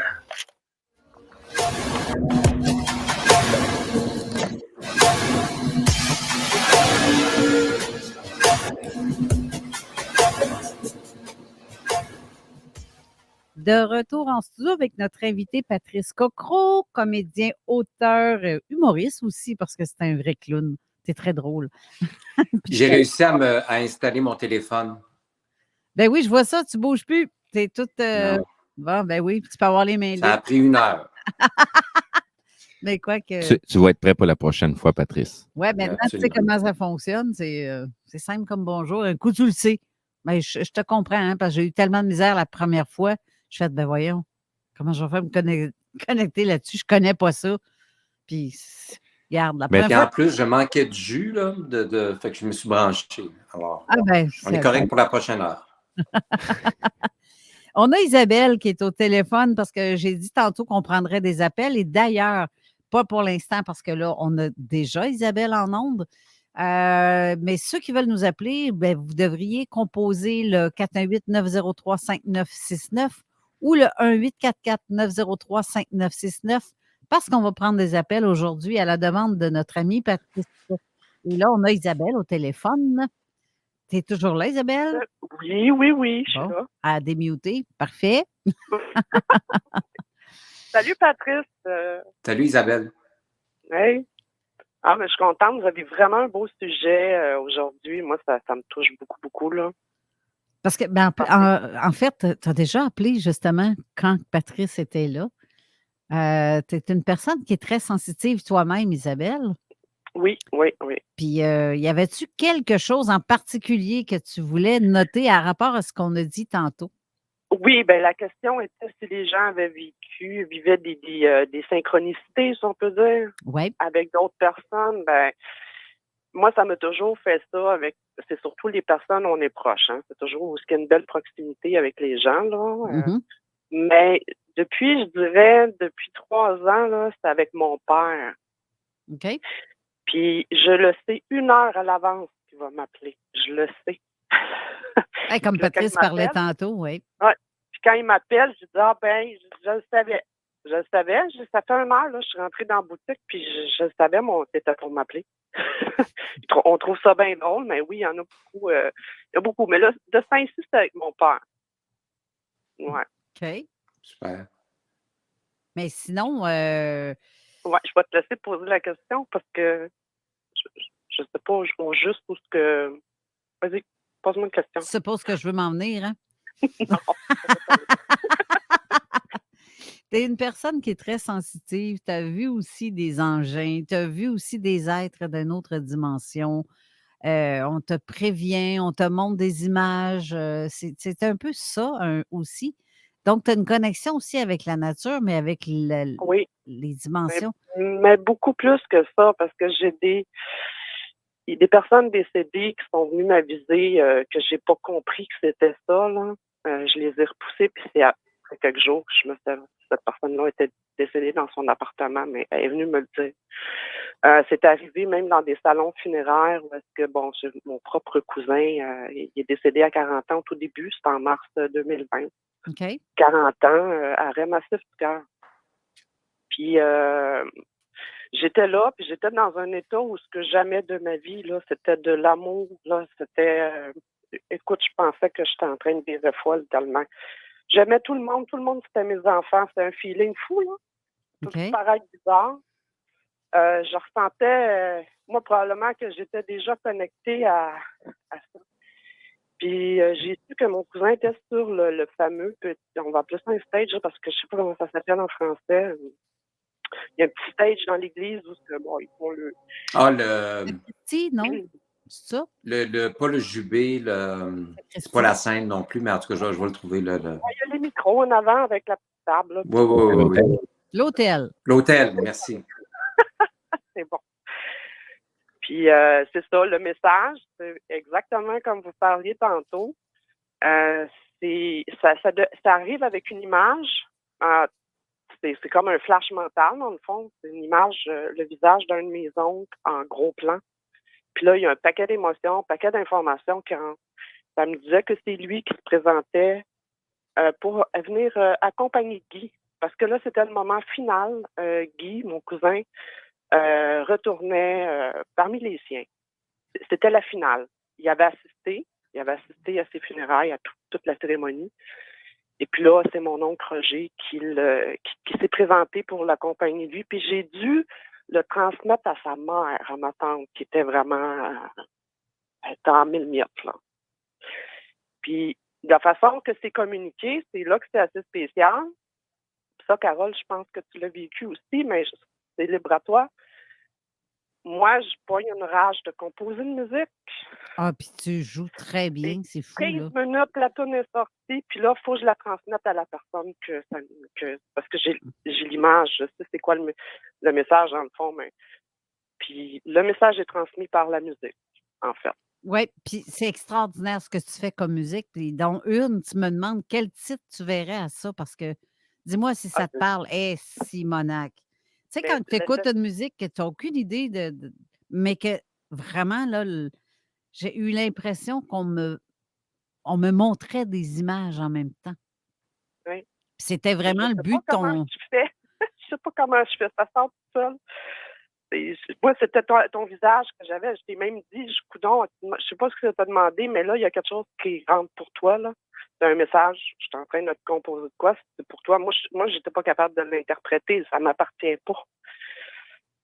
De retour en studio avec notre invité Patrice Cocro, comédien, auteur, humoriste aussi, parce que c'est un vrai clown. C'est très drôle. J'ai réussi à installer mon téléphone. Ben oui, je vois ça, tu bouges plus. T'es toute. Non. Bon, ben oui, tu peux avoir les mains Ça a libres. pris 1 heure. Mais quoi que. Tu vas être prêt pour la prochaine fois, Patrice. Ouais, maintenant, tu sais Absolument. comment ça fonctionne. C'est simple comme bonjour. Un coup, tu le sais. Ben, je te comprends, hein, parce que j'ai eu tellement de misère la première fois. Je fais, ben voyons, comment je vais faire me connecter là-dessus? Je connais pas ça. Puis, regarde, la Mais première Et en fois. plus, je manquais de jus, là, fait que je me suis branché. Alors, Ah, ben, on est correct pour la prochaine heure. On a Isabelle qui est au téléphone parce que j'ai dit tantôt qu'on prendrait des appels. Et d'ailleurs, pas pour l'instant parce que là, on a déjà Isabelle en onde. Mais ceux qui veulent nous appeler, ben, vous devriez composer le 418-903-5969 ou le 1844-903-5969 parce qu'on va prendre des appels aujourd'hui à la demande de notre ami Patrice. Et là, on a Isabelle au téléphone. Tu es toujours là, Isabelle? Oui, je suis Bon, là. à démuter. Parfait. Salut Patrice. Salut Isabelle. Hey. Ah, mais je suis contente. Vous avez vraiment un beau sujet aujourd'hui. Moi, ça me touche beaucoup, beaucoup, là. Parce que, en fait, tu as déjà appelé justement quand Patrice était là. Tu es une personne qui est très sensitive toi-même, Isabelle. Oui. Puis, y avait-tu quelque chose en particulier que tu voulais noter à rapport à ce qu'on a dit tantôt? Oui, ben la question était si les gens vivaient des synchronicités, si on peut dire, avec d'autres personnes. Ben, moi, ça m'a toujours fait ça c'est surtout les personnes où on est proche, hein. C'est toujours où il y a une belle proximité avec les gens, là. Mais depuis 3 ans, là, c'est avec mon père. OK. Puis je le sais 1 heure à l'avance qu'il va m'appeler. Je le sais. Comme Là, Patrice parlait tantôt, oui. Ouais. Puis quand il m'appelle, je dis je le savais. Je le savais. Ça fait 1 heure, là, je suis rentrée dans la boutique, puis je le savais, c'était pour m'appeler. On trouve ça bien drôle, mais oui, il y en a beaucoup. Il y a beaucoup. Mais là, de ça ici, c'est avec mon père. Ouais. OK. Super. Mais sinon. Ouais, je vais te laisser poser la question parce que je sais pas, je vois juste où ce que. Vas-y, pose-moi une question. Tu sais pas ce que je veux m'en venir, hein? Non. Tu es une personne qui est très sensitive. Tu as vu aussi des engins, tu as vu aussi des êtres d'une autre dimension. On te prévient, on te montre des images. C'est un peu ça aussi. Donc, tu as une connexion aussi avec la nature, mais avec Oui. les dimensions. Mais beaucoup plus que ça, parce que j'ai des personnes décédées qui sont venues m'aviser que j'ai pas compris que c'était ça, là. Je les ai repoussées, puis c'est après quelques jours que je me suis cette personne-là était décédée dans son appartement, mais elle est venue me le dire. C'est arrivé même dans des salons funéraires où est-ce que, bon, mon propre cousin, il est décédé à 40 ans au tout début, c'était en mars 2020. OK. 40 ans, arrêt massif du cœur. Puis j'étais là, puis j'étais dans un état où ce que jamais de ma vie, là, c'était de l'amour, là, c'était... écoute, je pensais que j'étais en train de virer folle tellement. J'aimais tout le monde c'était mes enfants, c'était un feeling fou, là. Ça peut paraître bizarre. Je ressentais, moi, probablement que j'étais déjà connectée à ça. Puis j'ai su que mon cousin était sur le fameux petit, on va appeler ça un stage, là, parce que je sais pas comment ça s'appelle en français. Il y a un petit stage dans l'église où bon, ils font le... Ah, le petit, non? C'est ça? Pas le jubé, c'est pas la scène non plus, mais en tout cas, je vais le trouver. Il y a les micros en avant avec la petite table. Là. Oui. L'hôtel. L'hôtel, merci. C'est bon. Puis c'est ça, le message, c'est exactement comme vous parliez tantôt. Ça arrive avec une image. C'est comme un flash mental, dans le fond. C'est une image, le visage d'un de mes oncles en gros plan. Puis là, il y a un paquet d'émotions, un paquet d'informations qui rentrent. Ça me disait que c'est lui qui se présentait pour venir accompagner Guy. Parce que là, c'était le moment final. Guy, mon cousin, retournait parmi les siens. C'était la finale. Il avait assisté assisté. Il avait assisté à ses funérailles, à toute la cérémonie. Et puis là, c'est mon oncle Roger qui s'est présenté pour l'accompagner de lui. Puis j'ai dû le transmettre à sa mère, à ma tante, qui était vraiment elle était en mille miettes, là. Puis de la façon que c'est communiqué, c'est là que c'est assez spécial. Ça, Carole, je pense que tu l'as vécu aussi, mais c'est libre à toi. Moi, je pogne une rage de composer une musique. Ah, puis tu joues très bien, c'est fou, 15 là. minutes, la tune est sortie, puis là, il faut que je la transmette à la personne parce que j'ai l'image, je sais c'est quoi le message dans le fond, mais puis le message est transmis par la musique, en fait. Oui, puis c'est extraordinaire ce que tu fais comme musique. Puis dont une, tu me demandes quel titre tu verrais à ça, parce que dis-moi si ça te parle. Simonac. Tu sais, quand tu écoutes une musique que tu n'as aucune idée mais que vraiment, là, j'ai eu l'impression qu'on me montrait des images en même temps. Oui. Puis c'était vraiment le but de ton. Je sais pas comment je fais, ça sort tout seul. Moi, c'était ton visage que j'avais. Je t'ai même dit, coudonc, je sais pas ce que ça t'a demandé, mais là, il y a quelque chose qui rentre pour toi, là. C'est un message, je suis en train de te composer de quoi, c'est pour toi. Moi, j'étais pas capable de l'interpréter, ça m'appartient pas.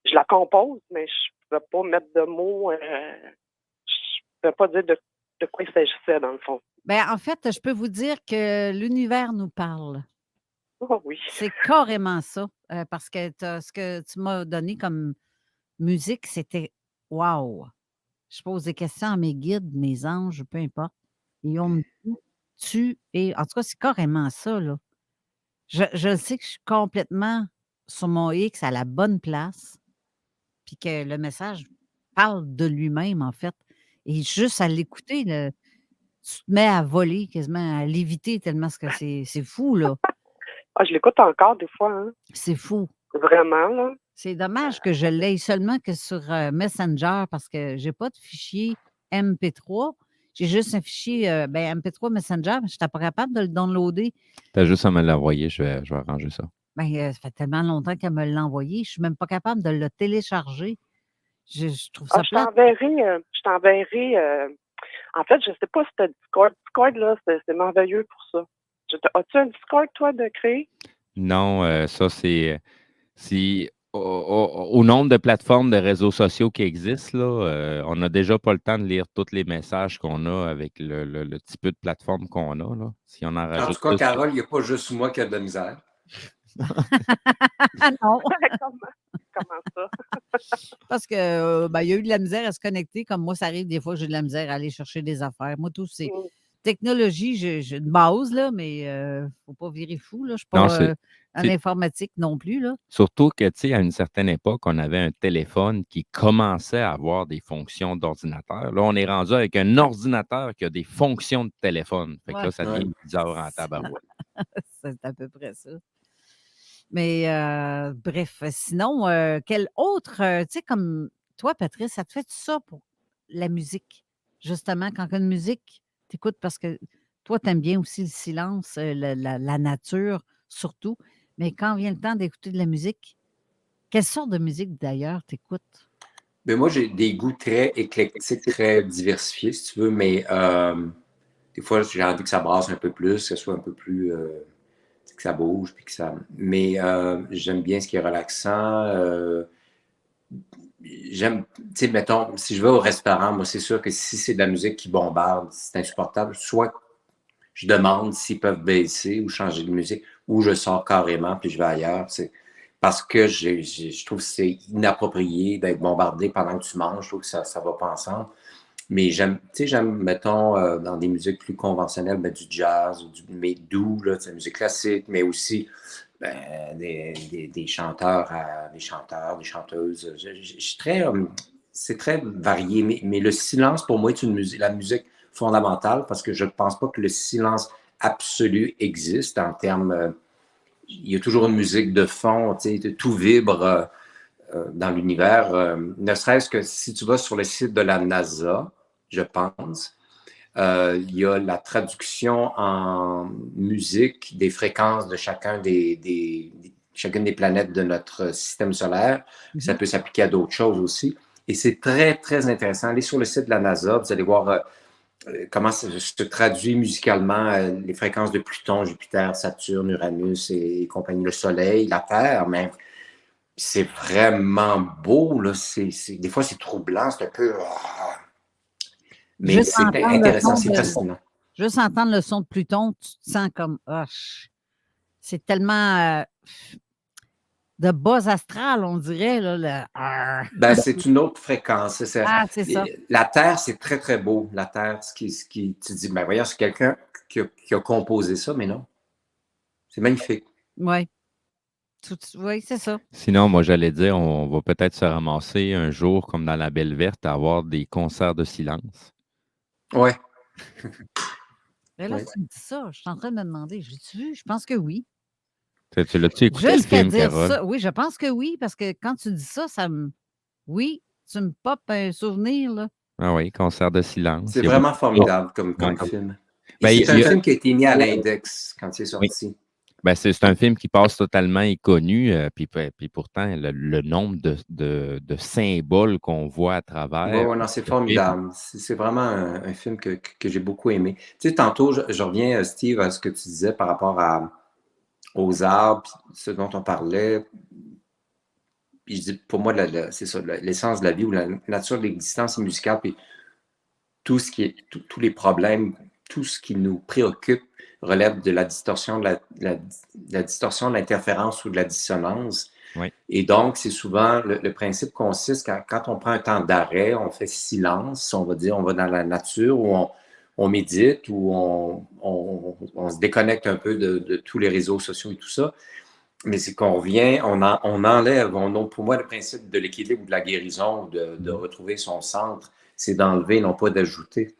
Je la compose, mais je ne pouvais pas mettre de mots, je ne pouvais pas dire de quoi il s'agissait, dans le fond. Bien, en fait, je peux vous dire que l'univers nous parle. Oh oui. C'est carrément ça, parce que ce que tu m'as donné comme musique, c'était wow! Je pose des questions à mes guides, mes anges, peu importe. Et on me dit, en tout cas, c'est carrément ça, là. Je sais que je suis complètement sur mon X à la bonne place, puis que le message parle de lui-même, en fait. Et juste à l'écouter, tu te mets à voler, quasiment à léviter, tellement que c'est fou, là. Ah, je l'écoute encore des fois, hein. C'est fou. Vraiment, là. C'est dommage que je l'aie seulement que sur Messenger parce que je n'ai pas de fichier MP3. J'ai juste un fichier MP3 Messenger, mais je n'étais pas capable de le downloader. Tu as juste à me l'envoyer, je vais arranger ça. Ça fait tellement longtemps qu'elle me l'a envoyé, je ne suis même pas capable de le télécharger. Je trouve ça je t'enverrai. En fait, je ne sais pas si tu as Discord. Discord, là, c'est merveilleux pour ça. As-tu un Discord, toi, de créer? Non, ça, c'est au nombre de plateformes de réseaux sociaux qui existent, là, on n'a déjà pas le temps de lire tous les messages qu'on a avec le petit peu de plateforme qu'on a. Là. Si on en rajoute en tout cas, Carole, il n'y a pas juste moi qui a de la misère. Non. Comment ça? Parce que il y a eu de la misère à se connecter. Comme moi, ça arrive des fois, j'ai de la misère à aller chercher des affaires. Moi, tout, c'est technologie, j'ai une base, là, mais il ne faut pas virer fou. Là. Je ne suis pas en informatique non plus. Là. Surtout que, tu sais, à une certaine époque, on avait un téléphone qui commençait à avoir des fonctions d'ordinateur. Là, on est rendu avec un ordinateur qui a des fonctions de téléphone. Fait que là, ça devient bizarre en tabarouette. C'est à peu près ça. Mais bref, sinon, quel autre, tu sais, comme toi, Patrice, ça te fait ça pour la musique? Justement, quand une musique, t'écoutes parce que toi, tu aimes bien aussi le silence, la nature, surtout. Mais quand vient le temps d'écouter de la musique, quelle sorte de musique d'ailleurs t'écoutes? Ben moi, j'ai des goûts très éclectiques, très diversifiés, si tu veux, mais des fois, j'ai envie que ça brasse un peu plus, que ce soit un peu plus, que ça bouge, puis que ça. Mais j'aime bien ce qui est relaxant. J'aime, tu sais, mettons, si je vais au restaurant, moi, c'est sûr que si c'est de la musique qui bombarde, c'est insupportable. Soit je demande s'ils peuvent baisser ou changer de musique, ou je sors carrément, puis je vais ailleurs. Parce que je trouve que c'est inapproprié d'être bombardé pendant que tu manges. Je trouve que ça ne va pas ensemble. Mais j'aime, mettons, dans des musiques plus conventionnelles, du jazz, mais doux, là, de la musique classique, mais aussi des chanteurs, des chanteuses. Je suis très, c'est très varié, mais le silence, pour moi, est la musique fondamentale parce que je ne pense pas que le silence absolu existe en termes... il y a toujours une musique de fond, tout vibre dans l'univers. Ne serait-ce que si tu vas sur le site de la NASA, je pense, il y a la traduction en musique des fréquences de chacune des planètes de notre système solaire. Ça peut s'appliquer à d'autres choses aussi. Et c'est très, très intéressant. Allez sur le site de la NASA, vous allez voir comment ça se traduit musicalement les fréquences de Pluton, Jupiter, Saturne, Uranus et compagnie, le Soleil, la Terre, mais c'est vraiment beau, là. Des fois, c'est troublant, c'est un peu... Mais Juste c'est entendre le intéressant, son c'est fascinant. Juste entendre le son de Pluton, tu te sens comme c'est tellement de bas astral, on dirait. Là, Ben, c'est une autre fréquence. c'est ça. La Terre, c'est très, très beau. La Terre, tu dis, ben voyons, c'est quelqu'un qui a composé ça, mais non. C'est magnifique. Oui. Oui, c'est ça. Sinon, moi, j'allais dire, on va peut-être se ramasser un jour, comme dans La Belle Verte, à avoir des concerts de silence. Ouais. Mais là, tu me dis ça, je suis en train de me demander, j'ai-tu vu? Je pense que oui. Tu l'as-tu écouté, le film, Carole? Ça, oui, je pense que oui, parce que quand tu dis ça, oui, tu me popes un souvenir, là. Ah oui, concert de silence. C'est vraiment formidable comme film. C'est un film qui a été mis à l'index quand il est sorti. Oui. Ben, c'est un film qui passe totalement inconnu, puis pourtant, le nombre de symboles qu'on voit à travers. Oui, non, c'est formidable. C'est vraiment un film que j'ai beaucoup aimé. Tu sais, tantôt, je reviens, Steve, à ce que tu disais par rapport aux arbres, ce dont on parlait. Puis je dis, pour moi, c'est ça, l'essence de la vie ou la nature de l'existence musicale, puis tout ce qui est, tous les problèmes, tout ce qui nous préoccupe relève de la distorsion, de la distorsion, de l'interférence ou de la dissonance. Oui. Et donc, c'est souvent, le principe consiste quand on prend un temps d'arrêt, on fait silence, on va dire, on va dans la nature ou on médite ou on se déconnecte un peu de tous les réseaux sociaux et tout ça. Mais c'est qu'on revient, on enlève, pour moi, le principe de l'équilibre ou de la guérison, de retrouver son centre, c'est d'enlever, non pas d'ajouter.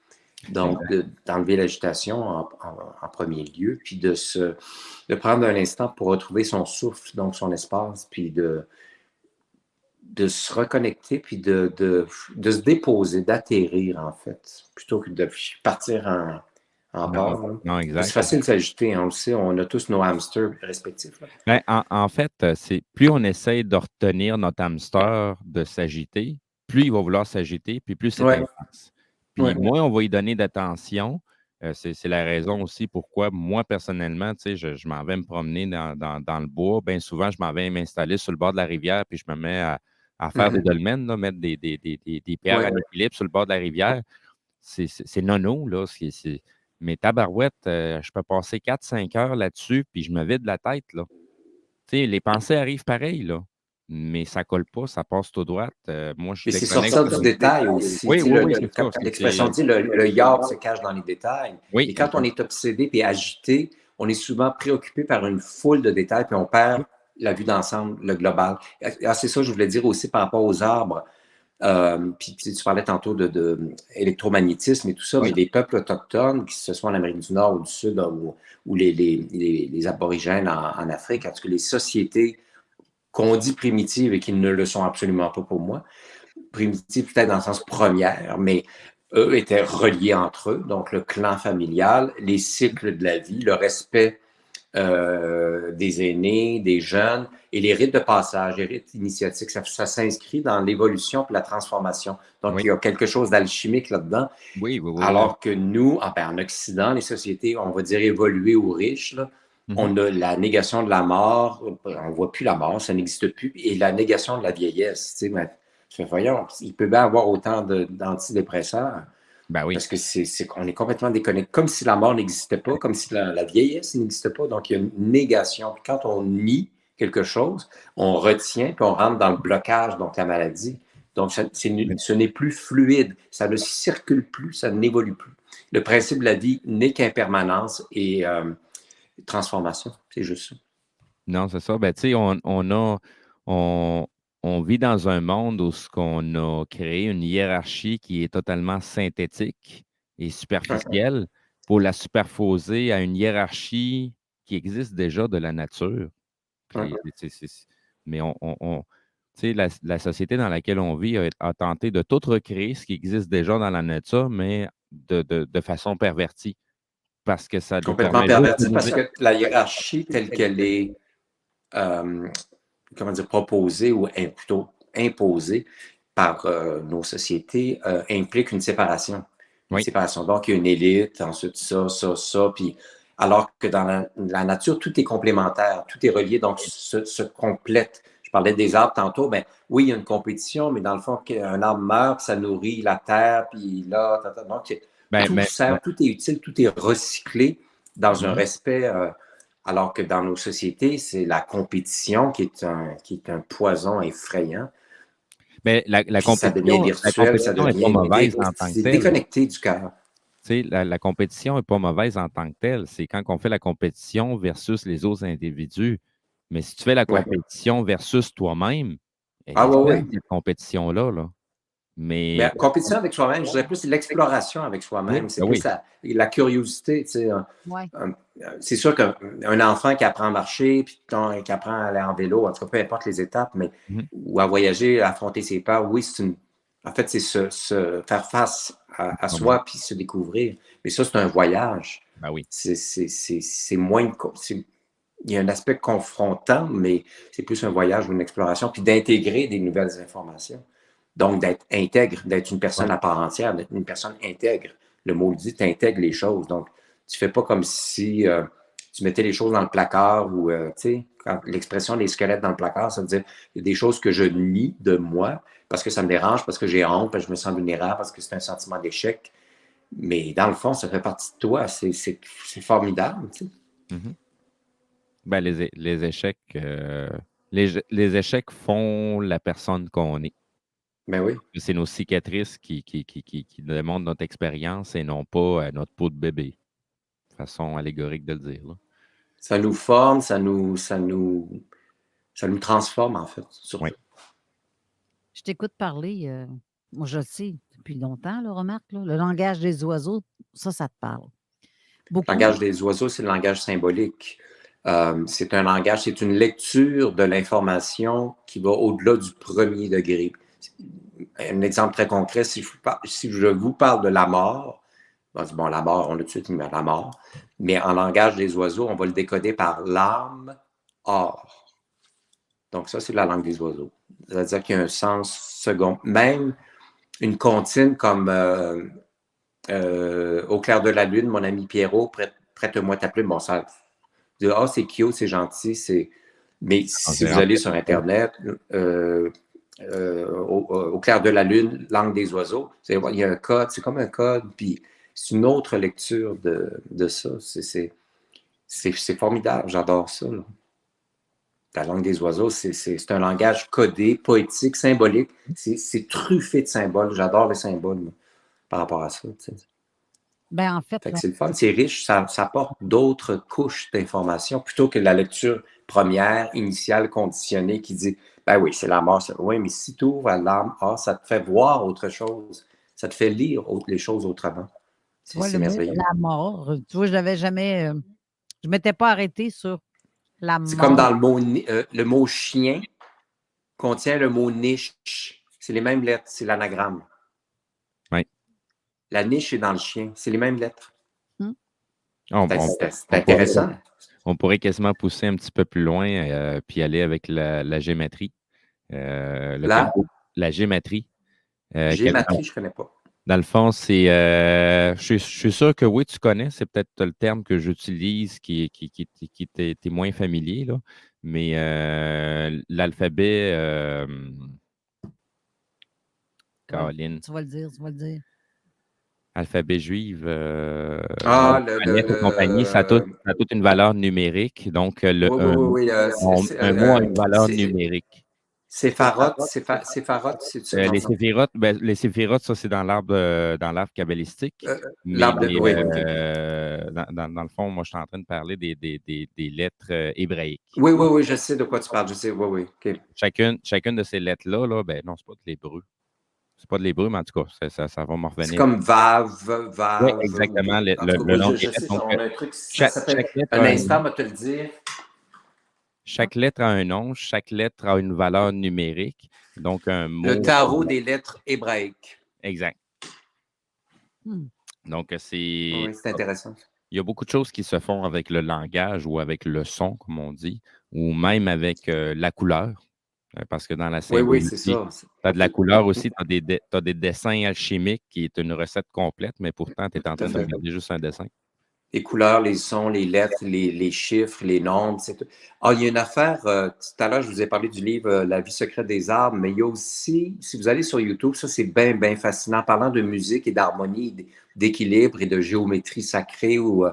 Donc, d'enlever l'agitation en premier lieu, puis de prendre un instant pour retrouver son souffle, donc son espace, puis de se reconnecter, puis de se déposer, d'atterrir, en fait, plutôt que de partir en bas. Non, exact. C'est facile de s'agiter, on le sait, on a tous nos hamsters respectifs. Ben, en fait, c'est plus on essaie de retenir notre hamster de s'agiter, plus il va vouloir s'agiter, puis plus c'est intense. Puis moins on va y donner d'attention. C'est la raison aussi pourquoi moi, personnellement, tu sais, je m'en vais me promener dans le bois. Bien souvent, je m'en vais m'installer sur le bord de la rivière, puis je me mets à faire des dolmens, là, mettre des pierres à l'équilibre sur le bord de la rivière. C'est nono, là. Mais tabarouette, je peux passer 4-5 heures là-dessus, puis je me vide la tête, là. Tu sais, les pensées arrivent pareil, là. Mais ça ne colle pas, ça passe tout droit. Moi, je Et c'est sortir du détail aussi. Oui, l'expression dit le yard se cache dans les détails. Oui, et quand on est obsédé et agité, on est souvent préoccupé par une foule de détails, puis on perd la vue d'ensemble, le global. C'est ça que je voulais dire aussi par rapport aux arbres. Puis tu parlais tantôt d'électromagnétisme et tout ça, mais les peuples autochtones, que ce soit en Amérique du Nord ou du Sud ou les aborigènes en Afrique, en tout cas les sociétés qu'on dit primitives et qui ne le sont absolument pas pour moi. Primitives peut-être dans le sens première, mais eux étaient reliés entre eux, donc le clan familial, les cycles de la vie, le respect des aînés, des jeunes et les rites de passage, les rites initiatiques, ça s'inscrit dans l'évolution et la transformation. Donc, il y a quelque chose d'alchimique là-dedans. Oui. Alors que nous, en Occident, les sociétés, on va dire évoluées ou riches, là, on a la négation de la mort, on ne voit plus la mort, ça n'existe plus, et la négation de la vieillesse. Tu sais, voyons, il peut bien avoir autant d'antidépresseurs. Ben oui. Parce que qu'on est complètement déconnecté, comme si la mort n'existait pas, comme si la vieillesse n'existait pas. Donc, il y a une négation. Puis quand on nie quelque chose, on retient, puis on rentre dans le blocage, donc la maladie. Donc, ce n'est plus fluide, ça ne circule plus, ça n'évolue plus. Le principe de la vie n'est qu'impermanence et transformation, c'est juste ça. Non, c'est ça. Ben, tu sais, on vit dans un monde où on a créé une hiérarchie qui est totalement synthétique et superficielle pour la superposer à une hiérarchie qui existe déjà de la nature. Puis, mais tu sais, la société dans laquelle on vit a tenté de tout recréer ce qui existe déjà dans la nature, mais de façon pervertie. Parce que ça complètement perverti, parce que la hiérarchie telle qu'elle est proposée ou plutôt imposée par nos sociétés implique une séparation. Une Oui. séparation. Donc, il y a une élite, ensuite ça, puis alors que dans la nature, tout est complémentaire, tout est relié, donc se complète. Je parlais des arbres tantôt, ben oui, il y a une compétition, mais dans le fond, un arbre meurt, ça nourrit la terre, puis là, donc tout est utile, tout est recyclé dans un respect, alors que dans nos sociétés, c'est la compétition qui est un poison effrayant. Mais la compétition, ça devient virtuel, ça n'est pas mauvaise en tant que c'est telle. déconnecté du cœur. Tu sais, la compétition n'est pas mauvaise en tant que telle. C'est quand on fait la compétition versus les autres individus. Mais si tu fais la compétition versus toi-même, elle est faible, cette compétition-là. Là. Mais la compétition avec soi-même, je dirais plus l'exploration avec soi-même. C'est plus la curiosité. Tu sais, c'est sûr qu'un enfant qui apprend à marcher, puis qui apprend à aller en vélo, en tout cas, peu importe les étapes, mais ou à voyager, à affronter ses peurs, oui, en fait, c'est se faire face à soi puis se découvrir. Mais ça, c'est un voyage. Ben oui. C'est moins... Il y a un aspect confrontant, mais c'est plus un voyage ou une exploration, puis d'intégrer des nouvelles informations. Donc, d'être intègre, d'être une personne à part entière, d'être une personne intègre. Le mot le dit, tu intègres les choses. Donc, tu fais pas comme si tu mettais les choses dans le placard ou, tu sais, l'expression des squelettes dans le placard, ça veut dire il y a des choses que je nie de moi parce que ça me dérange, parce que j'ai honte, parce que je me sens vulnérable, parce que c'est un sentiment d'échec. Mais dans le fond, ça fait partie de toi. C'est formidable, tu sais. Ben, les échecs, les échecs font la personne qu'on est. Ben oui. C'est nos cicatrices qui démontrent notre expérience et non pas notre peau de bébé. Façon allégorique de le dire. Là. Ça nous forme, ça nous transforme, en fait. Surtout. Oui. Je t'écoute parler, moi je le sais depuis longtemps, là, remarque, là, le langage des oiseaux, ça te parle. Le langage des oiseaux, c'est le langage symbolique. C'est un langage, c'est une lecture de l'information qui va au-delà du premier degré. Un exemple très concret, si je vous parle de la mort, bon, la mort, on l'a tout de suite mis la mort, mais en langage des oiseaux, on va le décoder par l'âme or. Donc ça, c'est la langue des oiseaux. C'est-à-dire qu'il y a un sens second. Même une comptine comme Au clair de la lune, mon ami Pierrot, prête-moi ta plume. Bon, ça, c'est cute, c'est gentil, mais si vous allez sur Internet, au clair de la lune, langue des oiseaux, il y a un code, c'est comme un code, puis c'est une autre lecture de ça. C'est formidable, j'adore ça. Là. La langue des oiseaux, c'est un langage codé, poétique, symbolique. C'est truffé de symboles. J'adore les symboles moi, par rapport à ça. Tu sais. Ben, en fait c'est le fun, c'est riche, ça apporte d'autres couches d'informations plutôt que la lecture première, initiale, conditionnée qui dit ben oui, c'est la mort. Oui, mais si tu ouvres à l'âme, ça te fait voir autre chose. Ça te fait lire les choses autrement. C'est merveilleux. La mort, tu vois, je n'avais jamais. Je ne m'étais pas arrêté sur la mort. C'est comme dans le mot chien contient le mot niche. C'est les mêmes lettres, c'est l'anagramme. Oui. La niche est dans le chien, c'est les mêmes lettres. C'est intéressant. On pourrait quasiment pousser un petit peu plus loin puis aller avec la gématrie. La gématrie. Gématrie, je ne connais pas. Dans le fond, c'est. Je suis sûr que oui, tu connais. C'est peut-être le terme que j'utilise qui t'est moins familier, là. Mais l'alphabet. Caroline. Tu vas le dire. Alphabet juive, compagnie, ça a toute une valeur numérique. Donc, un mot a une valeur numérique. Séphiroth, c'est les séphirotes, ça, c'est dans l'arbre kabbalistique. Dans le fond, moi, je suis en train de parler des lettres hébraïques. Oui, je sais de quoi tu parles. Je sais, oui. Okay. Chacune de ces lettres-là, non, c'est pas de l'hébreu. C'est pas de l'hébreu, mais en tout cas, ça va m'en revenir. C'est comme Vav. Oui, exactement. Le nom je sais, on a un truc, ça s'appelle un instant, on va te le dire. Chaque lettre a un nom, chaque lettre a une valeur numérique. Donc, un mot. Le tarot des lettres hébraïques. Exact. Donc, c'est intéressant. Il y a beaucoup de choses qui se font avec le langage ou avec le son, comme on dit, ou même avec la couleur. Parce que dans la Oui, c'est symbologie, ça. tu as de la couleur aussi, tu as des dessins alchimiques qui est une recette complète, mais pourtant, tu es en Tout à train de fait. regarder juste un dessin. Les couleurs, les sons, les lettres, les chiffres, les nombres, c'est tout. Ah, il y a une affaire, tout à l'heure, je vous ai parlé du livre La vie secrète des arbres, mais il y a aussi, si vous allez sur YouTube, ça c'est bien, bien fascinant, parlant de musique et d'harmonie, d'équilibre et de géométrie sacrée ou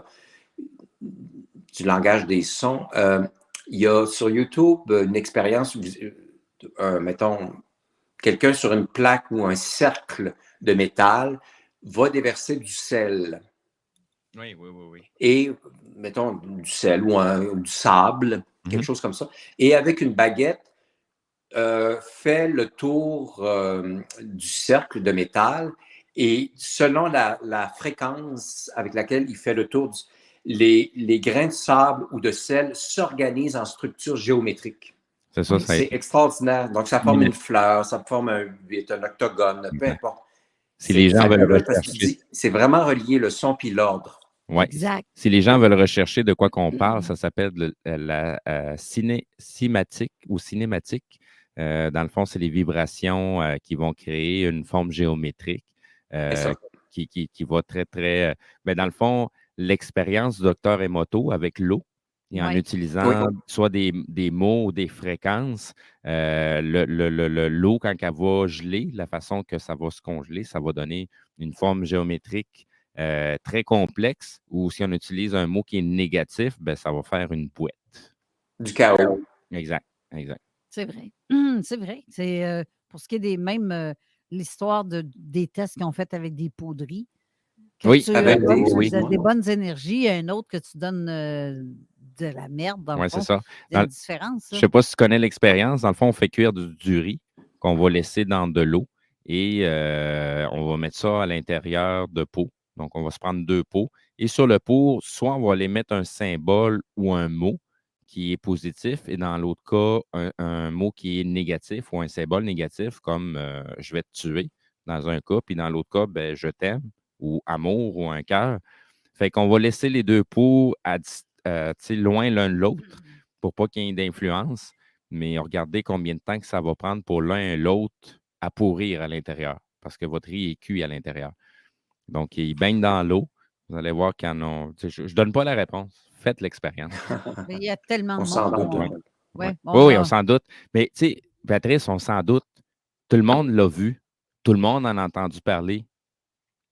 du langage des sons. Il y a sur YouTube une expérience, mettons, quelqu'un sur une plaque ou un cercle de métal va déverser du sel. Oui. Et, mettons, du sel ou du sable, quelque chose comme ça. Et avec une baguette, fait le tour du cercle de métal et selon la fréquence avec laquelle il fait le tour, les grains de sable ou de sel s'organisent en structure géométrique. C'est ça, C'est extraordinaire. Donc, ça forme une fleur, ça forme un octogone, peu importe. Si les gens veulent fabuleux parce qu'il rechercher. dit, c'est vraiment relié le son puis l'ordre. Ouais. Exact. Si les gens veulent rechercher de quoi qu'on parle, ça s'appelle la cinématique ou cinématique. Dans le fond, c'est les vibrations qui vont créer une forme géométrique qui va très, très. Mais dans le fond, l'expérience du docteur Emoto avec l'eau, et en utilisant soit des mots ou des fréquences, l'eau, quand elle va geler, la façon que ça va se congeler, ça va donner une forme géométrique très complexe, ou si on utilise un mot qui est négatif, ben, ça va faire une boîte. Du chaos. Exact. C'est vrai. C'est vrai. C'est pour ce qui est des mêmes l'histoire des tests qu'ils ont fait avec des poudries. Que Oui, tu avec donnes des bonnes énergies, un autre que tu donnes de la merde dans le fond. C'est ça. Il y a une différence. Je ne sais pas si tu connais l'expérience. Dans le fond, on fait cuire du riz qu'on va laisser dans de l'eau et on va mettre ça à l'intérieur de pots. Donc, on va se prendre 2 pots. Et sur le pot, soit on va aller mettre un symbole ou un mot qui est positif, et dans l'autre cas, un mot qui est négatif ou un symbole négatif, comme je vais te tuer dans un cas, puis dans l'autre cas, ben, je t'aime, ou amour, ou un cœur. Fait qu'on va laisser les 2 pots loin l'un de l'autre pour pas qu'il y ait d'influence, mais regardez combien de temps que ça va prendre pour l'un et l'autre à pourrir à l'intérieur, parce que votre riz est cuit à l'intérieur. Donc, il baigne dans l'eau. Vous allez voir qu'il y en a. Je ne donne pas la réponse. Faites l'expérience. Mais il y a tellement de On s'en monde. doute. Oui, on s'en doute. Mais, tu sais, Patrice, on s'en doute. Tout le monde l'a vu. Tout le monde en a entendu parler.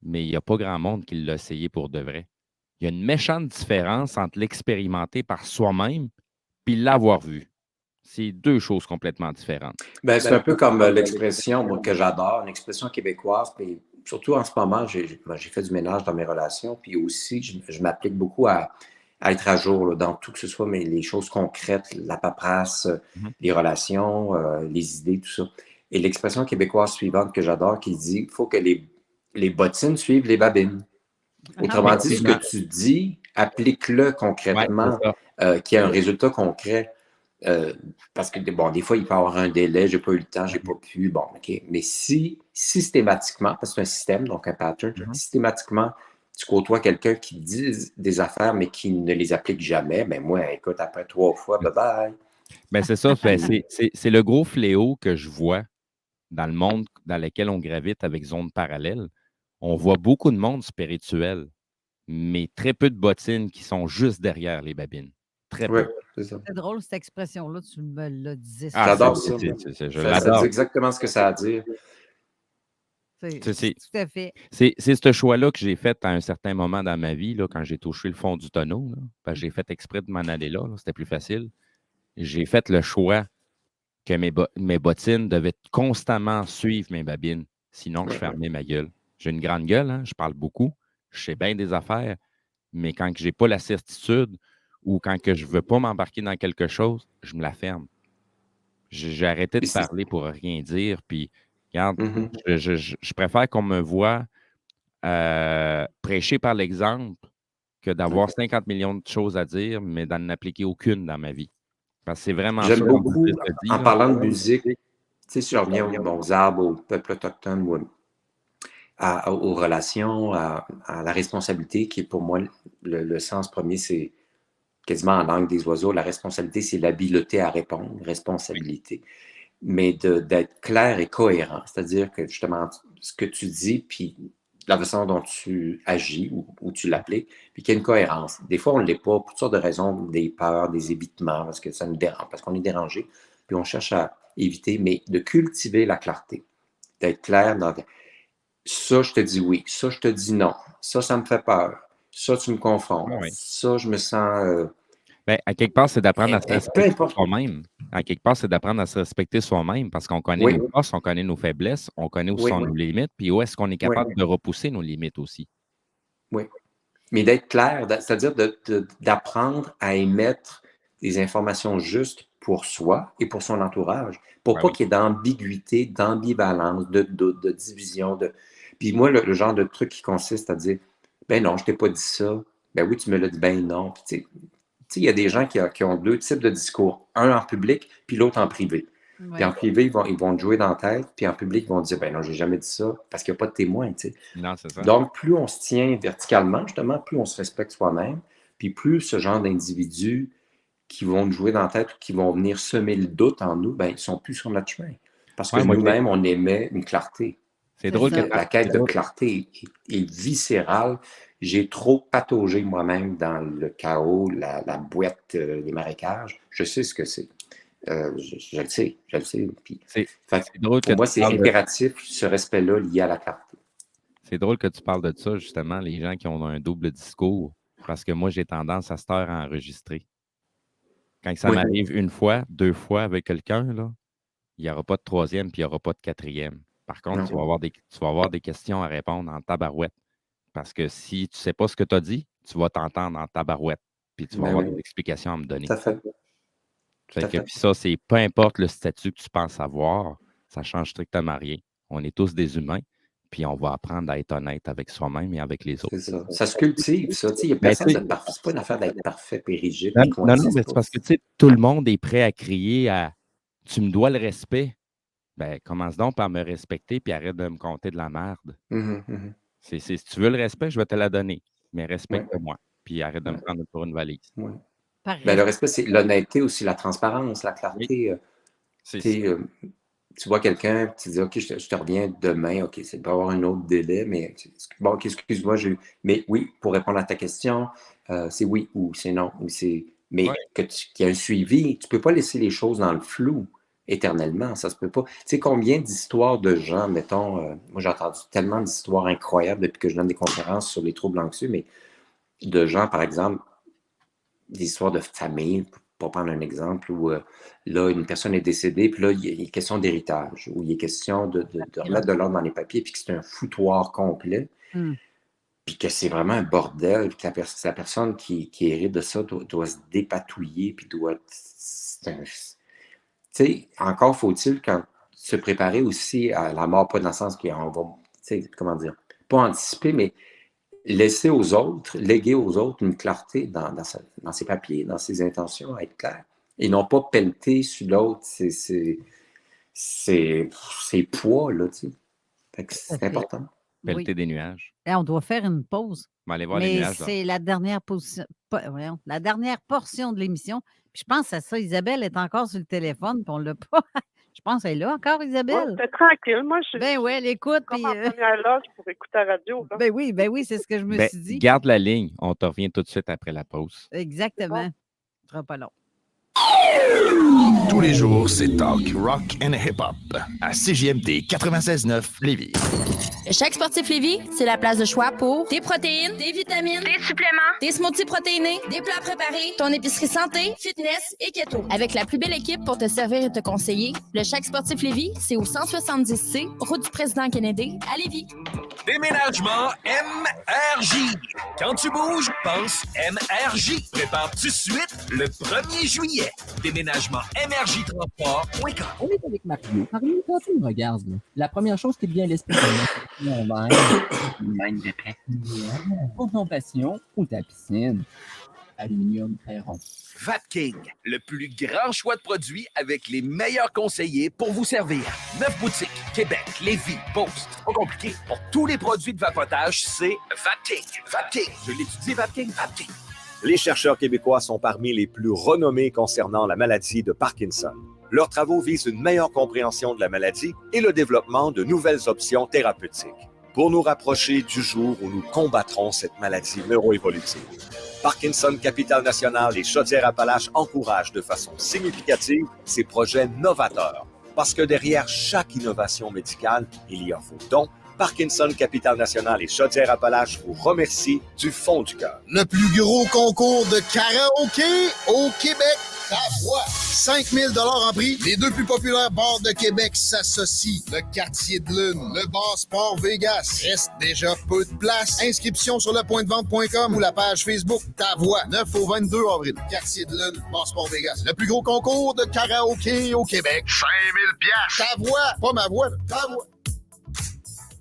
Mais il n'y a pas grand monde qui l'a essayé pour de vrai. Il y a une méchante différence entre l'expérimenter par soi-même et l'avoir vu. C'est 2 choses complètement différentes. Ben, c'est un peu comme l'expression que j'adore, une expression québécoise. Puis surtout en ce moment, j'ai fait du ménage dans mes relations. Puis aussi, je m'applique beaucoup à être à jour là, dans tout, que ce soit les choses concrètes, la paperasse, les relations, les idées, tout ça. Et l'expression québécoise suivante que j'adore qui dit il faut que les bottines suivent les babines. Autrement dit, ce que tu dis, applique-le concrètement, qu'il y ait un résultat concret. Parce que, bon, des fois, il peut y avoir un délai, j'ai pas eu le temps, j'ai pas pu, bon, OK. Mais si, systématiquement, parce que c'est un système, donc un pattern, systématiquement, tu côtoies quelqu'un qui dit des affaires, mais qui ne les applique jamais, ben moi, écoute, après 3 fois, bye-bye. Ben c'est ça, c'est le gros fléau que je vois dans le monde dans lequel on gravite avec Zone Parallèle. On voit beaucoup de monde spirituel, mais très peu de bottines qui sont juste derrière les babines. Très peu. C'est drôle, cette expression-là, tu me l'as dit. J'adore ça. Je l'adore. Ça dit exactement ce que ça a à dire. Tout à fait. C'est ce choix-là que j'ai fait à un certain moment dans ma vie, là, quand j'ai touché le fond du tonneau. Là, parce que j'ai fait exprès de m'en aller là, c'était plus facile. J'ai fait le choix que mes bottines devaient constamment suivre mes babines. Sinon, je fermais ma gueule. J'ai une grande gueule, hein, je parle beaucoup, je sais bien des affaires, mais quand je n'ai pas la certitude ou quand que je ne veux pas m'embarquer dans quelque chose, je me la ferme. J'ai arrêté de parler pour rien dire. Puis, regarde, je préfère qu'on me voie prêcher par l'exemple que d'avoir 50 millions de choses à dire, mais d'en appliquer aucune dans ma vie. Parce que c'est vraiment J'aime ça, beaucoup, dit, en parlant de musique, tu sais, si je reviens aux arbres, au peuple autochtone, aux relations, à la responsabilité, qui est pour moi le sens premier, c'est quasiment en langue des oiseaux. La responsabilité, c'est l'habileté à répondre, responsabilité. mais d'être clair et cohérent. C'est-à-dire que justement, ce que tu dis, puis la façon dont tu agis ou tu l'appliques, puis qu'il y a une cohérence. Des fois, on ne l'est pas pour toutes sortes de raisons, des peurs, des évitements, parce que ça nous dérange, parce qu'on est dérangé, puis on cherche à éviter, mais de cultiver la clarté, d'être clair dans ça, je te dis oui, ça, je te dis non, ça me fait peur, ça, tu me confonds, ça, je me sens... Ben, à quelque part, c'est d'apprendre à se peu respecter importe. soi-même. À quelque part, c'est d'apprendre à se respecter soi-même parce qu'on connaît nos forces, on connaît nos faiblesses, on connaît où sont nos limites, puis où est-ce qu'on est capable de repousser nos limites aussi. Oui. Mais d'être clair, c'est-à-dire d'apprendre à émettre des informations justes pour soi et pour son entourage, pour pas qu'il y ait d'ambiguïté, d'ambivalence, de doute, de division. Puis moi, le genre de truc qui consiste à dire « Ben non, je t'ai pas dit ça. Ben oui, tu me l'as dit, ben non. » Puis tu sais, il y a des gens qui ont deux types de discours, un en public, puis l'autre en privé. Ouais. Puis en privé, ils vont te jouer dans la tête, puis en public, ils vont te dire, ben non, j'ai jamais dit ça, parce qu'il n'y a pas de témoin, tu sais. Non, c'est ça. Donc, plus on se tient verticalement, justement, plus on se respecte soi-même, puis plus ce genre d'individus qui vont nous jouer dans la tête ou qui vont venir semer le doute en nous, ben ils ne sont plus sur notre chemin. Parce que nous-mêmes, on émet une clarté. C'est drôle que la quête de clarté est viscérale. J'ai trop pataugé moi-même dans le chaos, la boîte, les marécages. Je sais ce que c'est. Je le sais. Puis, drôle pour moi, c'est impératif, ce respect-là lié à la clarté. C'est drôle que tu parles de ça, justement, les gens qui ont un double discours, parce que moi, j'ai tendance à cette heure à enregistrer. Quand ça m'arrive une fois, deux fois avec quelqu'un, là, il n'y aura pas de troisième puis il n'y aura pas de quatrième. Par contre, tu vas avoir des questions à répondre en tabarouette. Parce que si tu ne sais pas ce que tu as dit, tu vas t'entendre en tabarouette. Puis tu vas avoir des explications à me donner. Tout à fait. Puis ça, c'est peu importe le statut que tu penses avoir, ça ne change strictement rien. On est tous des humains, puis on va apprendre à être honnête avec soi-même et avec les autres. C'est ça. Ça se cultive, ça. Il n'y a personne de parfait. Ce n'est pas une affaire d'être parfait et rigide. Non, mais c'est parce que tout le monde est prêt à crier à « tu me dois le respect ». Ben, commence donc par me respecter puis arrête de me compter de la merde. Si tu veux le respect, je vais te la donner. Mais respecte-moi. Puis arrête de me prendre pour une valise. Ben, le respect, c'est l'honnêteté aussi, la transparence, la clarté. Tu vois quelqu'un, tu dis, OK, je te reviens demain. OK, c'est pas avoir un autre délai, mais bon, OK, excuse-moi. Mais oui, pour répondre à ta question, c'est oui ou c'est non. Ou c'est... Mais qu'il y ait un suivi, tu ne peux pas laisser les choses dans le flou éternellement. Ça se peut pas. Tu sais, combien d'histoires de gens, mettons, moi j'ai entendu tellement d'histoires incroyables depuis que je donne des conférences sur les troubles anxieux, mais de gens, par exemple, des histoires de famille, pour prendre un exemple, où là, une personne est décédée, puis là, il est question d'héritage, où il est question de remettre de l'ordre dans les papiers, puis que c'est un foutoir complet, puis que c'est vraiment un bordel, puis que la personne qui hérite de ça doit se dépatouiller, puis doit... Tu sais, encore faut-il se préparer aussi à la mort, pas dans le sens qu'on va, tu sais, comment dire, pas anticiper, mais laisser aux autres, léguer aux autres une clarté dans ses papiers, dans ses intentions, à être clair. Et non pas pelleter sur l'autre ses poids, là, tu sais. Fait que c'est important. Pelleter des nuages. Et on doit faire une pause. On va aller voir les nuages. Mais c'est la dernière portion de l'émission. Puis je pense à ça. Isabelle est encore sur le téléphone, puis on ne l'a pas. Je pense qu'elle est là encore, Isabelle. C'était tranquille. Moi, je ben oui, elle écoute. Comme en première loge pour écouter la radio. Là. Ben oui, c'est ce que je me suis dit. Garde la ligne. On te revient tout de suite après la pause. Exactement. Ce sera pas long. Tous les jours, c'est talk, rock and hip-hop à CJMD 96.9 Lévis. Le Chèque Sportif Lévis, c'est la place de choix pour des protéines, des vitamines, des suppléments, des smoothies protéinés, des plats préparés, ton épicerie santé, fitness et keto. Avec la plus belle équipe pour te servir et te conseiller, le Chèque Sportif Lévis, c'est au 170C, route du Président Kennedy, à Lévis. Déménagement MRJ. Quand tu bouges, pense MRJ. Prépare tout de suite le 1er juillet. Déménagement MRJ-transport.com. On est avec Mario. Mario, quand tu me regardes, là, la première chose qui te vient à l'esprit, c'est un verre, une main de paix. Pour ton passion ou ta piscine. Aluminium très rond. Vapking, le plus grand choix de produits avec les meilleurs conseillers pour vous servir. 9 boutiques, Québec, Lévis, Beauce. Pas compliqué. Pour tous les produits de vapotage, c'est Vapking. Vapking. Je l'étudie, Vapking. Vapking. Les chercheurs québécois sont parmi les plus renommés concernant la maladie de Parkinson. Leurs travaux visent une meilleure compréhension de la maladie et le développement de nouvelles options thérapeutiques pour nous rapprocher du jour où nous combattrons cette maladie neuroévolutive. Parkinson Capital National et Chaudière-Appalaches encouragent de façon significative ces projets novateurs. Parce que derrière chaque innovation médicale, il y a vos dons. Parkinson Capital National et Chaudière-Appalaches vous remercient du fond du cœur. Le plus gros concours de karaoké au Québec. Ta voix. 5 000 en prix. Les deux plus populaires bars de Québec s'associent. Le Quartier de Lune, le Bar Sport Vegas. Reste déjà peu de place. Inscription sur lepointdevente.com ou la page Facebook Ta Voix. 9 au 22 avril. Quartier de Lune, Bar Sport Vegas. Le plus gros concours de karaoké au Québec. 5 000 Ta Voix. Pas ma voix, Ta Voix.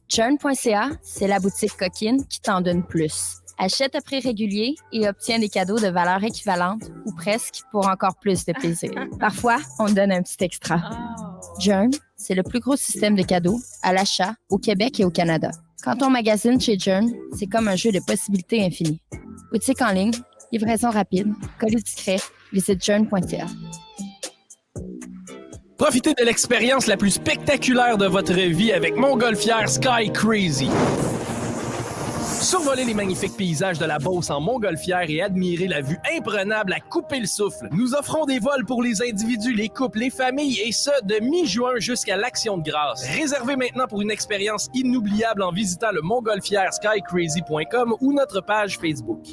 Churn.ca, c'est la boutique coquine qui t'en donne plus. Achète à prix régulier et obtiens des cadeaux de valeur équivalente ou presque pour encore plus de plaisir. Parfois, on te donne un petit extra. Churn, c'est le plus gros système de cadeaux à l'achat au Québec et au Canada. Quand on magasine chez Churn, c'est comme un jeu de possibilités infinies. Boutique en ligne, livraison rapide, colis discret, visite churn.ca. Profitez de l'expérience la plus spectaculaire de votre vie avec Montgolfière Sky Crazy. Survoler les magnifiques paysages de la Beauce en Montgolfière et admirer la vue imprenable à couper le souffle. Nous offrons des vols pour les individus, les couples, les familles et ce, de mi-juin jusqu'à l'Action de grâce. Réservez maintenant pour une expérience inoubliable en visitant le montgolfièreskycrazy.com ou notre page Facebook.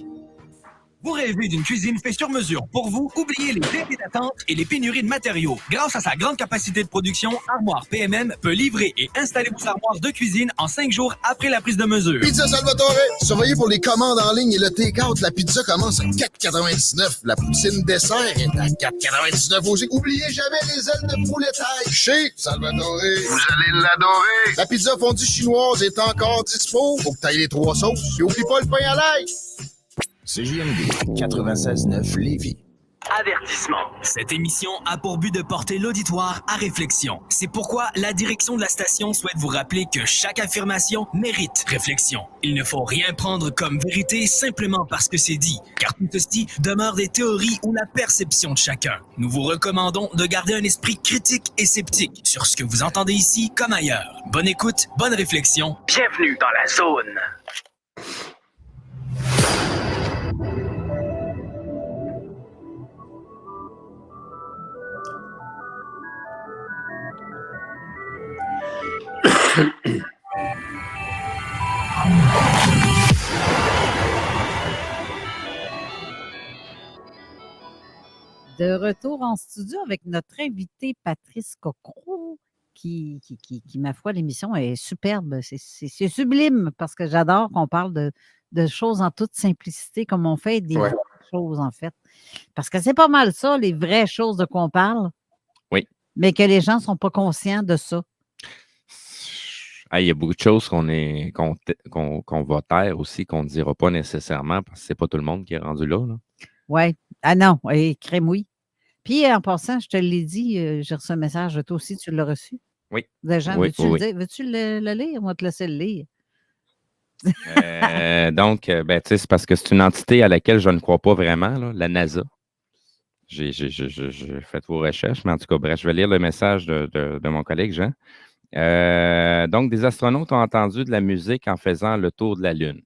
Vous rêvez d'une cuisine faite sur mesure pour vous? Oubliez les délais d'attente et les pénuries de matériaux. Grâce à sa grande capacité de production, Armoire PMM peut livrer et installer vos armoires de cuisine en 5 jours après la prise de mesure. Pizza Salvatore. Surveillez pour les commandes en ligne et le take-out. La pizza commence à 4,99. La poutine dessert est à 4,99 aussi. Oubliez jamais les ailes de poulet taille. Chez Salvatore. Vous allez l'adorer. La pizza fondue chinoise est encore dispo. Faut que t'ailles les 3 sauces. Et oublie pas le pain à l'ail. CJMD 96.9 Lévis. Avertissement. Cette émission a pour but de porter l'auditoire à réflexion. C'est pourquoi la direction de la station souhaite vous rappeler que chaque affirmation mérite réflexion. Il ne faut rien prendre comme vérité simplement parce que c'est dit, car tout ceci demeure des théories ou la perception de chacun. Nous vous recommandons de garder un esprit critique et sceptique sur ce que vous entendez ici comme ailleurs. Bonne écoute, bonne réflexion. Bienvenue dans la zone. De retour en studio avec notre invité Patrice Cocro, qui ma foi, l'émission est superbe. C'est sublime parce que j'adore qu'on parle de choses en toute simplicité, comme on fait des vraies choses, en fait. Parce que c'est pas mal ça, les vraies choses de quoi on parle. Oui. Mais que les gens ne sont pas conscients de ça. Ah, il y a beaucoup de choses qu'on va taire aussi, qu'on ne dira pas nécessairement, parce que c'est pas tout le monde qui est rendu là. Oui. Ah non, et crème oui. Puis en passant, je te l'ai dit, j'ai reçu un message, toi aussi, tu l'as reçu. Oui. De gens, Oui, veux-tu le lire? On va te laisser le lire. Donc, c'est parce que c'est une entité à laquelle je ne crois pas vraiment, là, la NASA. J'ai fait vos recherches, mais en tout cas, bref, je vais lire le message de mon collègue Jean. Donc, des astronautes ont entendu de la musique en faisant le tour de la Lune.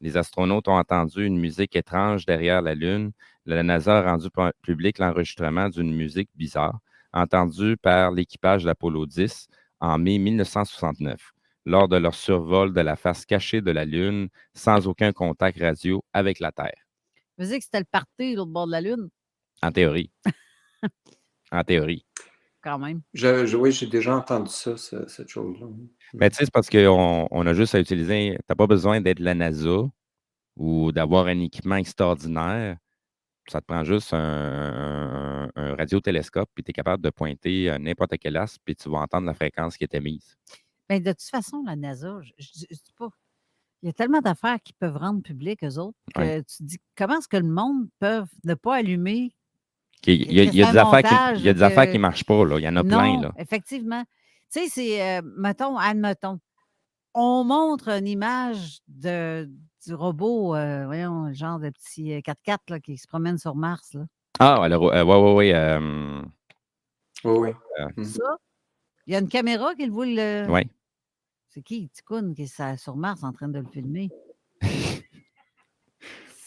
Les astronautes ont entendu une musique étrange derrière la Lune. La NASA a rendu public l'enregistrement d'une musique bizarre, entendue par l'équipage d'Apollo 10 en mai 1969, lors de leur survol de la face cachée de la Lune, sans aucun contact radio avec la Terre. Vous dites que c'était le party de l'autre bord de la Lune? En théorie. En théorie. Quand même. Oui, j'ai déjà entendu ça, cette chose-là. Mais tu sais, c'est parce qu'on a juste à utiliser. Tu n'as pas besoin d'être la NASA ou d'avoir un équipement extraordinaire. Ça te prend juste un radiotélescope, puis tu es capable de pointer n'importe quel astre, puis tu vas entendre la fréquence qui est émise. Bien, de toute façon, la NASA, je dis pas. Il y a tellement d'affaires qui peuvent rendre public, eux autres, que tu te dis comment est-ce que le monde peut ne pas allumer. Il y a des affaires qui ne marchent pas, là. Il y en a plein, là. Effectivement. Tu sais, c'est, admettons, on montre une image du robot, voyons, genre de petit 4x4 là, qui se promène sur Mars. Là. Ah, alors, oui. Oui, oui. Ça, il y a une caméra qui le voit le. Oui. C'est qui, Ticoun, qui est sur Mars en train de le filmer?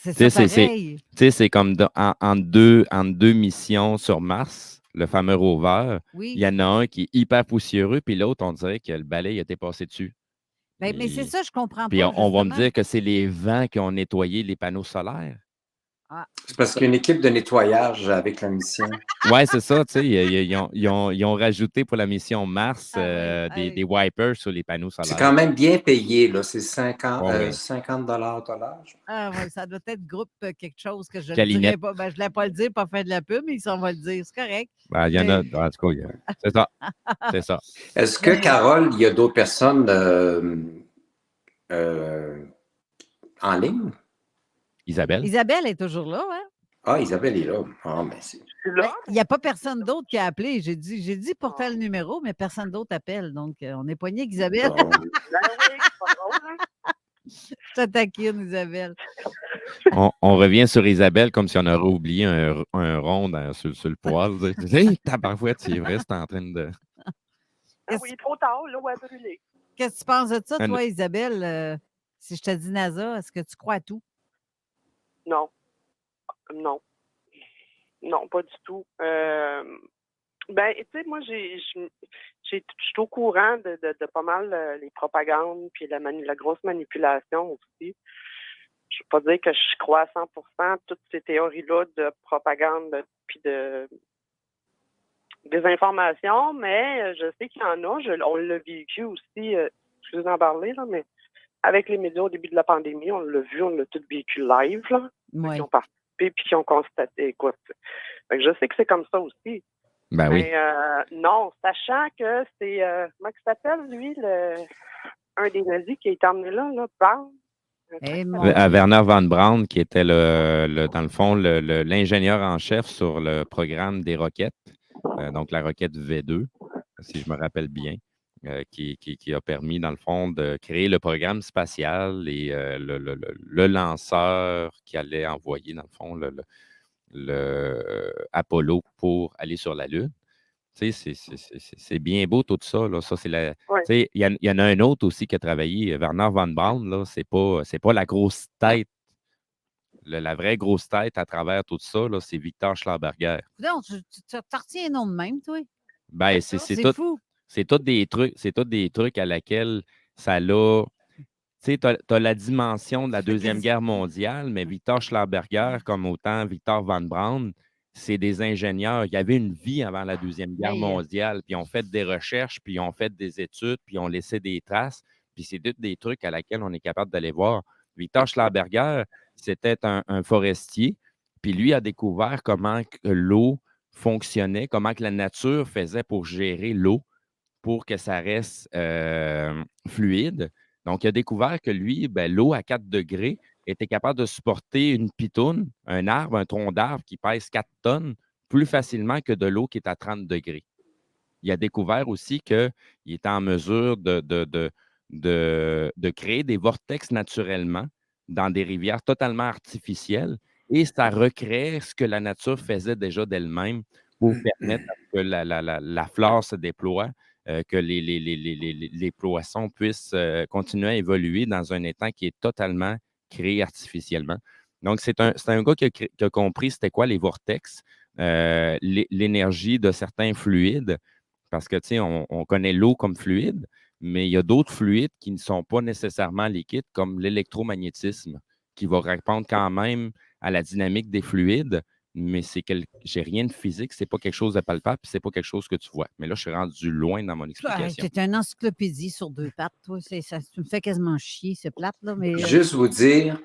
C'est Tu ça sais, pareil. c'est comme en deux missions sur Mars, le fameux rover, Oui. il y en a un qui est hyper poussiéreux, puis l'autre, on dirait que le balai a été passé dessus. Ben, mais c'est ça, je comprends Puis pas. on va me justement. dire que c'est les vents qui ont nettoyé les panneaux solaires. Ah. C'est parce qu'il y a une équipe de nettoyage avec la mission. Oui, c'est ça, tu sais, ils ont rajouté pour la mission Mars des wipers sur les panneaux solaires. C'est quand même bien payé, là. C'est 50 oui. $50 Ah oui, ça doit être groupe quelque chose que je ne Calinette. dirais pas. Ben, je ne voulais pas le dire, pas faire de la pub, mais on va le dire. C'est correct. Ben, il y en a, en tout cas, c'est ça. C'est ça. Est-ce que, Carole, il y a d'autres personnes en ligne? Isabelle? Isabelle est toujours là, hein? Ah, Isabelle est là. Ah, mais c'est... Ben, il n'y a pas personne d'autre qui a appelé. J'ai dit pourtant le numéro, mais personne d'autre appelle. Donc, on est poigné avec Isabelle. Bon. Ben oui, c'est pas drôle, hein? Je te taquine, Isabelle. On revient sur Isabelle comme si on aurait oublié un rond sur le poil. Hey, tabarouette, c'est vrai, c'est en train de... Ah oui, trop tard, l'eau a brûlé. Qu'est-ce que tu penses de ça, Un- toi, Isabelle? Si je te dis NASA, est-ce que tu crois à tout? Non. Non. Non, pas du tout. Ben, tu sais, moi, je suis au courant de pas mal les propagandes puis la grosse manipulation aussi. Je ne veux pas dire que je crois à 100% toutes ces théories-là de propagande puis de désinformation, mais je sais qu'il y en a. On l'a vécu aussi, excusez d'en parler, là, mais avec les médias au début de la pandémie, on l'a vu, on l'a tout vécu live, là. Ouais. Qui ont participé puis qui ont constaté. Écoute, fait que je sais que c'est comme ça aussi. Ben oui. Mais non, sachant que c'est, comment il s'appelle, lui, un des nazis qui a été emmené là, Brown. Werner von Braun, qui était dans le fond l'ingénieur en chef sur le programme des roquettes, donc la roquette V2, si je me rappelle bien, qui a permis, dans le fond, de créer le programme spatial et le lanceur qui allait envoyer, dans le fond, le Apollo pour aller sur la Lune. Tu sais, c'est bien beau tout ça. Là. Ça, c'est Ouais. tu sais, il y en a un autre aussi qui a travaillé, Werner von Braun, là, c'est pas la grosse tête. La vraie grosse tête à travers tout ça, là, c'est Victor Schlauberger. Non, tu retiens un nom de même, toi? Ben, c'est tout, fou. c'est tous des trucs à laquelle ça l'a. Tu sais, tu as la dimension de la Deuxième Guerre mondiale, mais Victor Schlauberger, comme autant Victor von Braun, c'est des ingénieurs. Il y avait une vie avant la Deuxième Guerre mondiale, puis ils ont fait des recherches, puis ils ont fait des études, puis ils ont laissé des traces, puis c'est tous des trucs à laquelle on est capable d'aller voir. Victor Schlauberger, c'était un forestier, puis lui a découvert comment que l'eau fonctionnait, comment que la nature faisait pour gérer l'eau, pour que ça reste fluide. Donc, il a découvert que lui, l'eau à 4 degrés était capable de supporter une pitoune, un arbre, un tronc d'arbre qui pèse 4 tonnes plus facilement que de l'eau qui est à 30 degrés. Il a découvert aussi qu'il était en mesure de créer des vortex naturellement dans des rivières totalement artificielles et ça recrée ce que la nature faisait déjà d'elle-même pour permettre que la flore se déploie, que les poissons puissent continuer à évoluer dans un étang qui est totalement créé artificiellement. Donc, c'est un gars qui a compris c'était quoi les vortex, l'énergie de certains fluides, parce que, tu sais, on connaît l'eau comme fluide, mais il y a d'autres fluides qui ne sont pas nécessairement liquides, comme l'électromagnétisme, qui va répondre quand même à la dynamique des fluides, mais j'ai rien de physique, c'est pas quelque chose de palpable, puis c'est pas quelque chose que tu vois. Mais là, je suis rendu loin dans mon explication. Tu es une encyclopédie sur 2 pattes, toi. Tu me fais quasiment chier, c'est plate, là. Mais, Juste vous dire,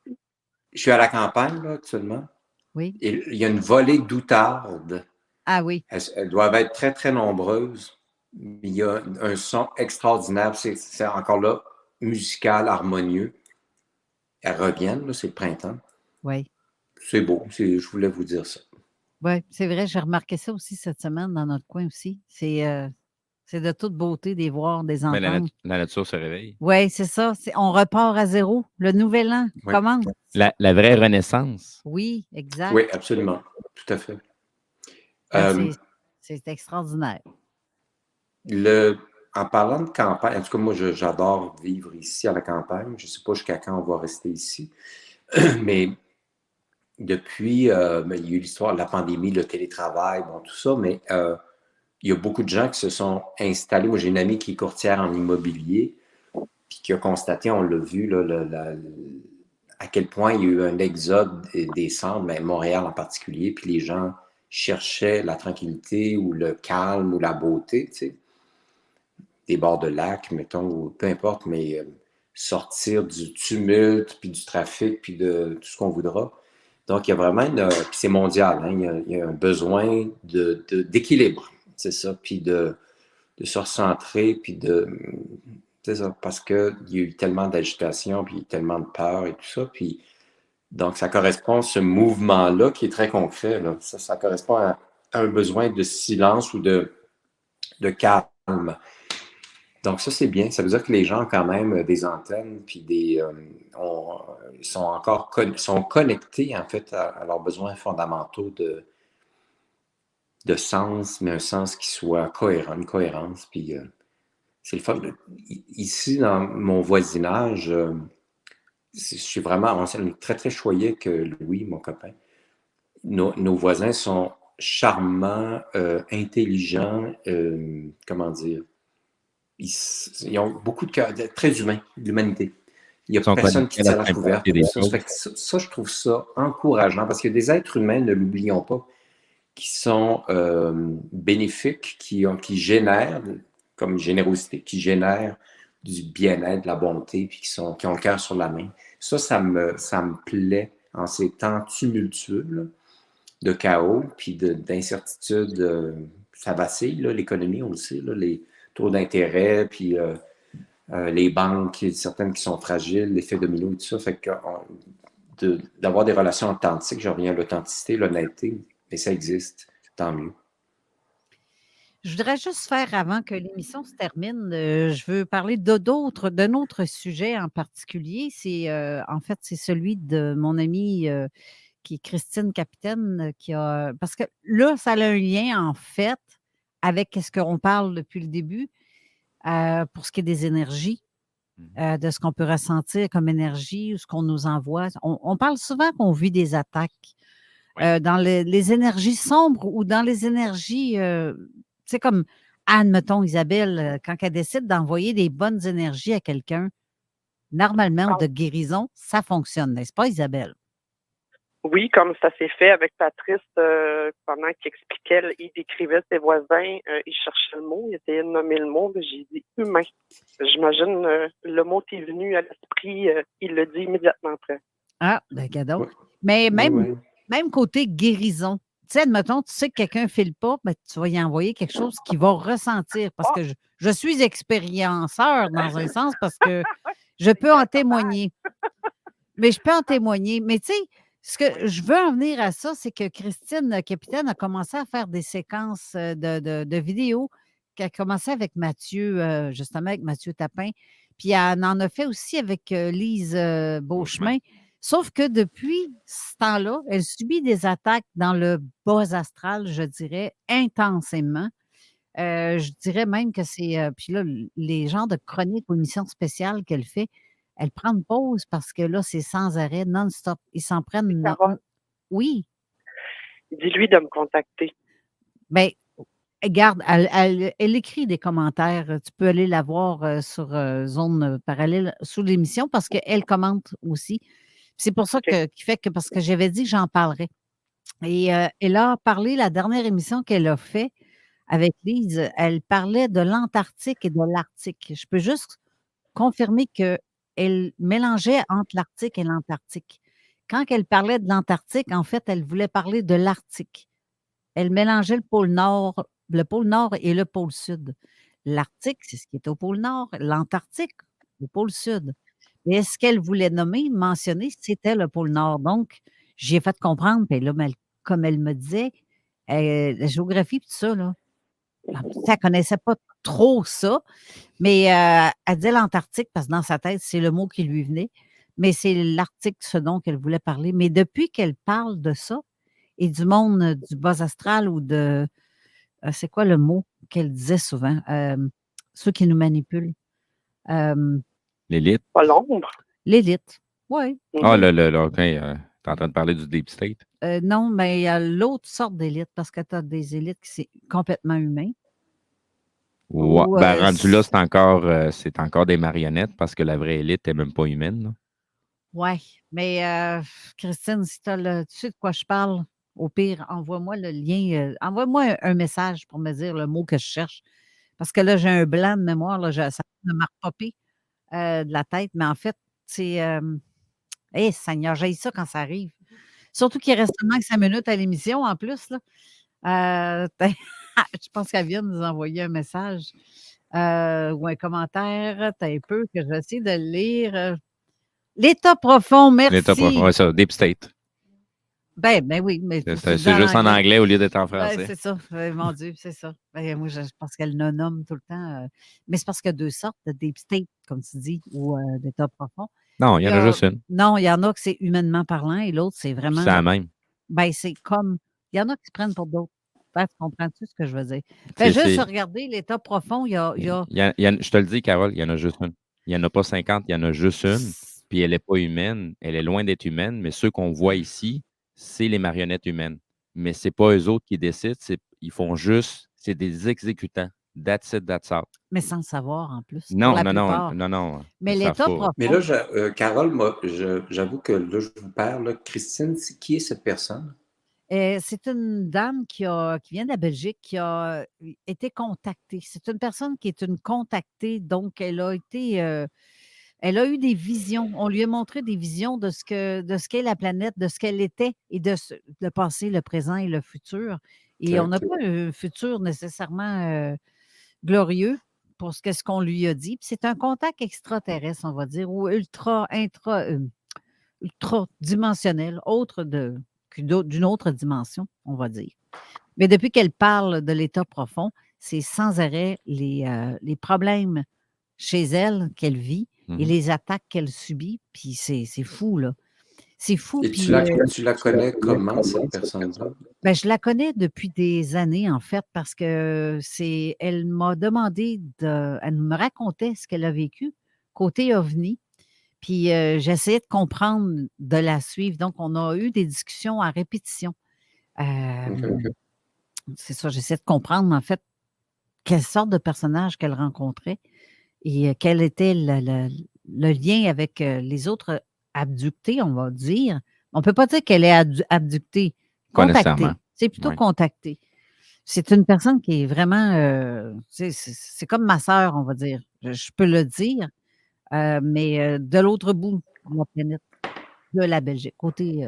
je suis à la campagne, là, actuellement. Oui. Et il y a une volée d'outardes. Ah oui. Elles doivent être très, très nombreuses. Il y a un son extraordinaire. C'est encore là, musical, harmonieux. Elles reviennent, là, c'est le printemps. Oui. C'est beau. Je voulais vous dire ça. Oui, c'est vrai, j'ai remarqué ça aussi cette semaine dans notre coin aussi. C'est de toute beauté des voir, des Mais entendre. la nature se réveille. Oui, c'est ça. On repart à zéro. Le nouvel an commence. La vraie renaissance. Oui, exact. Oui, absolument. Tout à fait. C'est extraordinaire. En parlant de campagne, en tout cas, moi, j'adore vivre ici à la campagne. Je ne sais pas jusqu'à quand on va rester ici. Mais depuis, il y a eu l'histoire de la pandémie, le télétravail, bon, tout ça, mais il y a beaucoup de gens qui se sont installés. Moi, j'ai une amie qui est courtière en immobilier, puis qui a constaté, on l'a vu, là, à quel point il y a eu un exode des centres, mais Montréal en particulier, puis les gens cherchaient la tranquillité ou le calme ou la beauté, tu sais, des bords de lac, mettons, ou peu importe, mais sortir du tumulte, puis du trafic, puis de tout ce qu'on voudra. Donc, il y a vraiment puis c'est mondial, hein, il y a un besoin d'équilibre, c'est ça, puis de se recentrer, puis c'est ça, parce qu'il y a eu tellement d'agitation, puis tellement de peur et tout ça, puis donc ça correspond à ce mouvement-là qui est très concret, là. Ça correspond à un besoin de silence ou de calme. Donc ça, c'est bien. Ça veut dire que les gens ont quand même des antennes, puis sont connectés, en fait, à leurs besoins fondamentaux de sens, mais un sens qui soit cohérent, une cohérence. Puis c'est le fun. Ici, dans mon voisinage, je suis vraiment, on est très, très choyé que Louis, mon copain. Nos voisins sont charmants, intelligents, comment dire, ils ont beaucoup de cœur, très humain, de l'humanité. Il n'y a personne qui tire à la couverte. Ça, je trouve ça encourageant parce qu'il y a des êtres humains, ne l'oublions pas, qui sont bénéfiques, qui génèrent, comme générosité, qui génèrent du bien-être, de la bonté, puis qui ont le cœur sur la main. Ça me plaît en ces temps tumultueux, là, de chaos, puis d'incertitude. Ça vacille, là, l'économie, on le sait, là, les taux d'intérêt, puis les banques, certaines qui sont fragiles, l'effet domino et tout ça. Fait que d'avoir des relations authentiques, je reviens à l'authenticité, l'honnêteté, mais ça existe, tant mieux. Je voudrais juste faire, avant que l'émission se termine, je veux parler d'un autre sujet en particulier. En fait, c'est celui de mon amie qui est Christine Capitaine, parce que là, ça a un lien, en fait, avec ce qu'on parle depuis le début, pour ce qui est des énergies, de ce qu'on peut ressentir comme énergie ou ce qu'on nous envoie. On parle souvent qu'on vit des attaques dans les énergies sombres ou dans les énergies, tu sais, comme Anne, mettons, Isabelle, quand elle décide d'envoyer des bonnes énergies à quelqu'un, normalement, de guérison, ça fonctionne, n'est-ce pas, Isabelle? Oui, comme ça s'est fait avec Patrice pendant qu'il expliquait, il décrivait ses voisins, il cherchait le mot, il essayait de nommer le mot, mais j'ai dit humain. J'imagine le mot qui est venu à l'esprit, il le dit immédiatement après. Ah, ben cadeau. Mais même côté guérison, tu sais, admettons, tu sais que quelqu'un ne file pas, ben, tu vas y envoyer quelque chose qu'il va ressentir, parce que je suis expérienceur dans un sens, parce que je peux en témoigner. Mais je peux en témoigner. Mais tu sais, ce que je veux en venir à ça, c'est que Christine Capitaine a commencé à faire des séquences de vidéos, qu'elle a commencé avec Mathieu, justement avec Mathieu Tapin, puis elle en a fait aussi avec Lise Beauchemin. Sauf que depuis ce temps-là, elle subit des attaques dans le bas astral, je dirais, intensément. Je dirais même que c'est... puis là, les genres de chroniques ou émissions spéciales qu'elle fait, elle prend une pause parce que là, c'est sans arrêt, non-stop. Ils s'en prennent... Oui. Dis-lui de me contacter. Bien, regarde, elle écrit des commentaires. Tu peux aller la voir sur Zone Parallèle sous l'émission parce qu'elle commente aussi. C'est pour ça parce que j'avais dit que j'en parlerais. Et elle a parlé, la dernière émission qu'elle a fait avec Lise, elle parlait de l'Antarctique et de l'Arctique. Je peux juste confirmer qu'elle mélangeait entre l'Arctique et l'Antarctique. Quand elle parlait de l'Antarctique, en fait, elle voulait parler de l'Arctique. Elle mélangeait le pôle Nord et le pôle Sud. L'Arctique, c'est ce qui est au pôle Nord. L'Antarctique, au pôle Sud. Mais ce qu'elle voulait mentionner, c'était le pôle Nord. Donc, j'ai fait comprendre, puis là, comme elle me disait, la géographie, tout ça, là, elle ne connaissait pas trop ça, mais elle disait l'Antarctique parce que dans sa tête, c'est le mot qui lui venait, mais c'est l'Arctique, ce dont elle voulait parler. Mais depuis qu'elle parle de ça et du monde du bas astral ou de c'est quoi le mot qu'elle disait souvent? Ceux qui nous manipulent. L'élite. Pas l'ombre. L'élite, oui. Ah, OK. T'es en train de parler du Deep State? Non, mais il y a l'autre sorte d'élite parce que tu as des élites qui c'est complètement humain. Ouais. Ou, Ben, rendu là, c'est encore des marionnettes parce que la vraie élite n'est même pas humaine. Là. Oui, mais Christine, si tu sais de quoi je parle, au pire, envoie-moi le lien, envoie-moi un message pour me dire le mot que je cherche. Parce que là, j'ai un blanc de mémoire, là, ça m'a repopé de la tête, mais en fait, c'est. Hey, Seigneur, j'ai ça quand ça arrive. Surtout qu'il reste seulement que 5 minutes à l'émission en plus. Là. Je pense qu'elle vient de nous envoyer un message ou un commentaire. T'as un peu que je vais essayer de le lire. L'État profond, merci. L'État profond, ouais, ça, Deep State. Ben oui, mais c'est juste en anglais au lieu d'être en français. C'est ça, mon Dieu, c'est ça. Ben, moi, je pense qu'elle le nomme tout le temps. Mais c'est parce qu'il y a deux sortes de Deep State, comme tu dis, ou d'État profond. Non, il y en a juste une. Non, il y en a que c'est humainement parlant et l'autre, c'est vraiment. C'est la même. Ben, c'est comme. Il y en a qui se prennent pour d'autres. Tu comprends-tu ce que je veux dire? Fais juste regarder l'État profond, il y a... Je te le dis, Carole, il y en a juste une. Il n'y en a pas 50, il y en a juste une. Puis elle n'est pas humaine. Elle est loin d'être humaine, mais ceux qu'on voit ici, c'est les marionnettes humaines. Mais ce n'est pas eux autres qui décident. Ils font juste. C'est des exécutants. That's it, that's all. Mais sans le savoir en plus. Non. Mais l'État profond. Mais là, Carole, moi, j'avoue que là, je vous parle. Là, Christine, qui est cette personne? C'est une dame qui vient de la Belgique, qui a été contactée. C'est une personne qui est une contactée, donc elle a eu des visions. On lui a montré des visions de ce qu'est la planète, de ce qu'elle était et de le passé, le présent et le futur. Et on n'a pas un futur nécessairement glorieux pour ce qu'on lui a dit. Puis c'est un contact extraterrestre, on va dire, ou ultra-dimensionnel, d'une autre dimension, on va dire. Mais depuis qu'elle parle de l'état profond, c'est sans arrêt les problèmes chez elle qu'elle vit et les attaques qu'elle subit. Puis c'est fou, là. C'est fou. Et puis, tu la connais comment, cette personne-là? Ben, je la connais depuis des années, en fait, parce que elle m'a demandé elle me racontait ce qu'elle a vécu côté OVNI. Puis j'essayais de comprendre, de la suivre. Donc, on a eu des discussions à répétition. C'est ça, j'essayais de comprendre, en fait, quelle sorte de personnage qu'elle rencontrait et quel était le lien avec les autres abductés, on va dire. On ne peut pas dire qu'elle est abductée. Contactée. C'est plutôt contactée. C'est une personne qui est vraiment... c'est comme ma sœur, on va dire. Je peux le dire. Mais de l'autre bout de la planète, de la Belgique, côté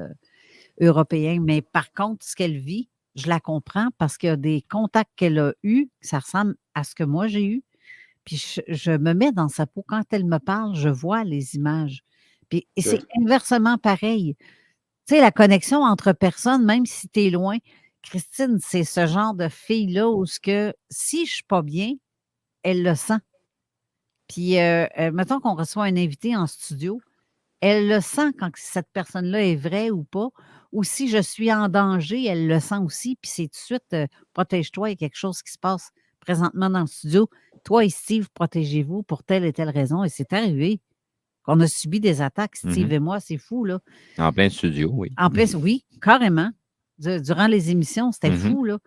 européen. Mais par contre, ce qu'elle vit, je la comprends parce qu'il y a des contacts qu'elle a eus, ça ressemble à ce que moi j'ai eu. Puis je me mets dans sa peau. Quand elle me parle, je vois les images. Et c'est inversement pareil. Tu sais, la connexion entre personnes, même si tu es loin, Christine, c'est ce genre de fille-là où si je ne suis pas bien, elle le sent. Puis, mettons qu'on reçoit un invité en studio, elle le sent quand cette personne-là est vraie ou pas. Ou si je suis en danger, elle le sent aussi. Puis c'est tout de suite, protège-toi, il y a quelque chose qui se passe présentement dans le studio. Toi et Steve, protégez-vous pour telle et telle raison. Et c'est arrivé qu'on a subi des attaques, Steve et moi, c'est fou, là. En plein studio, oui. En plein, oui, carrément. Durant les émissions, c'était fou, là.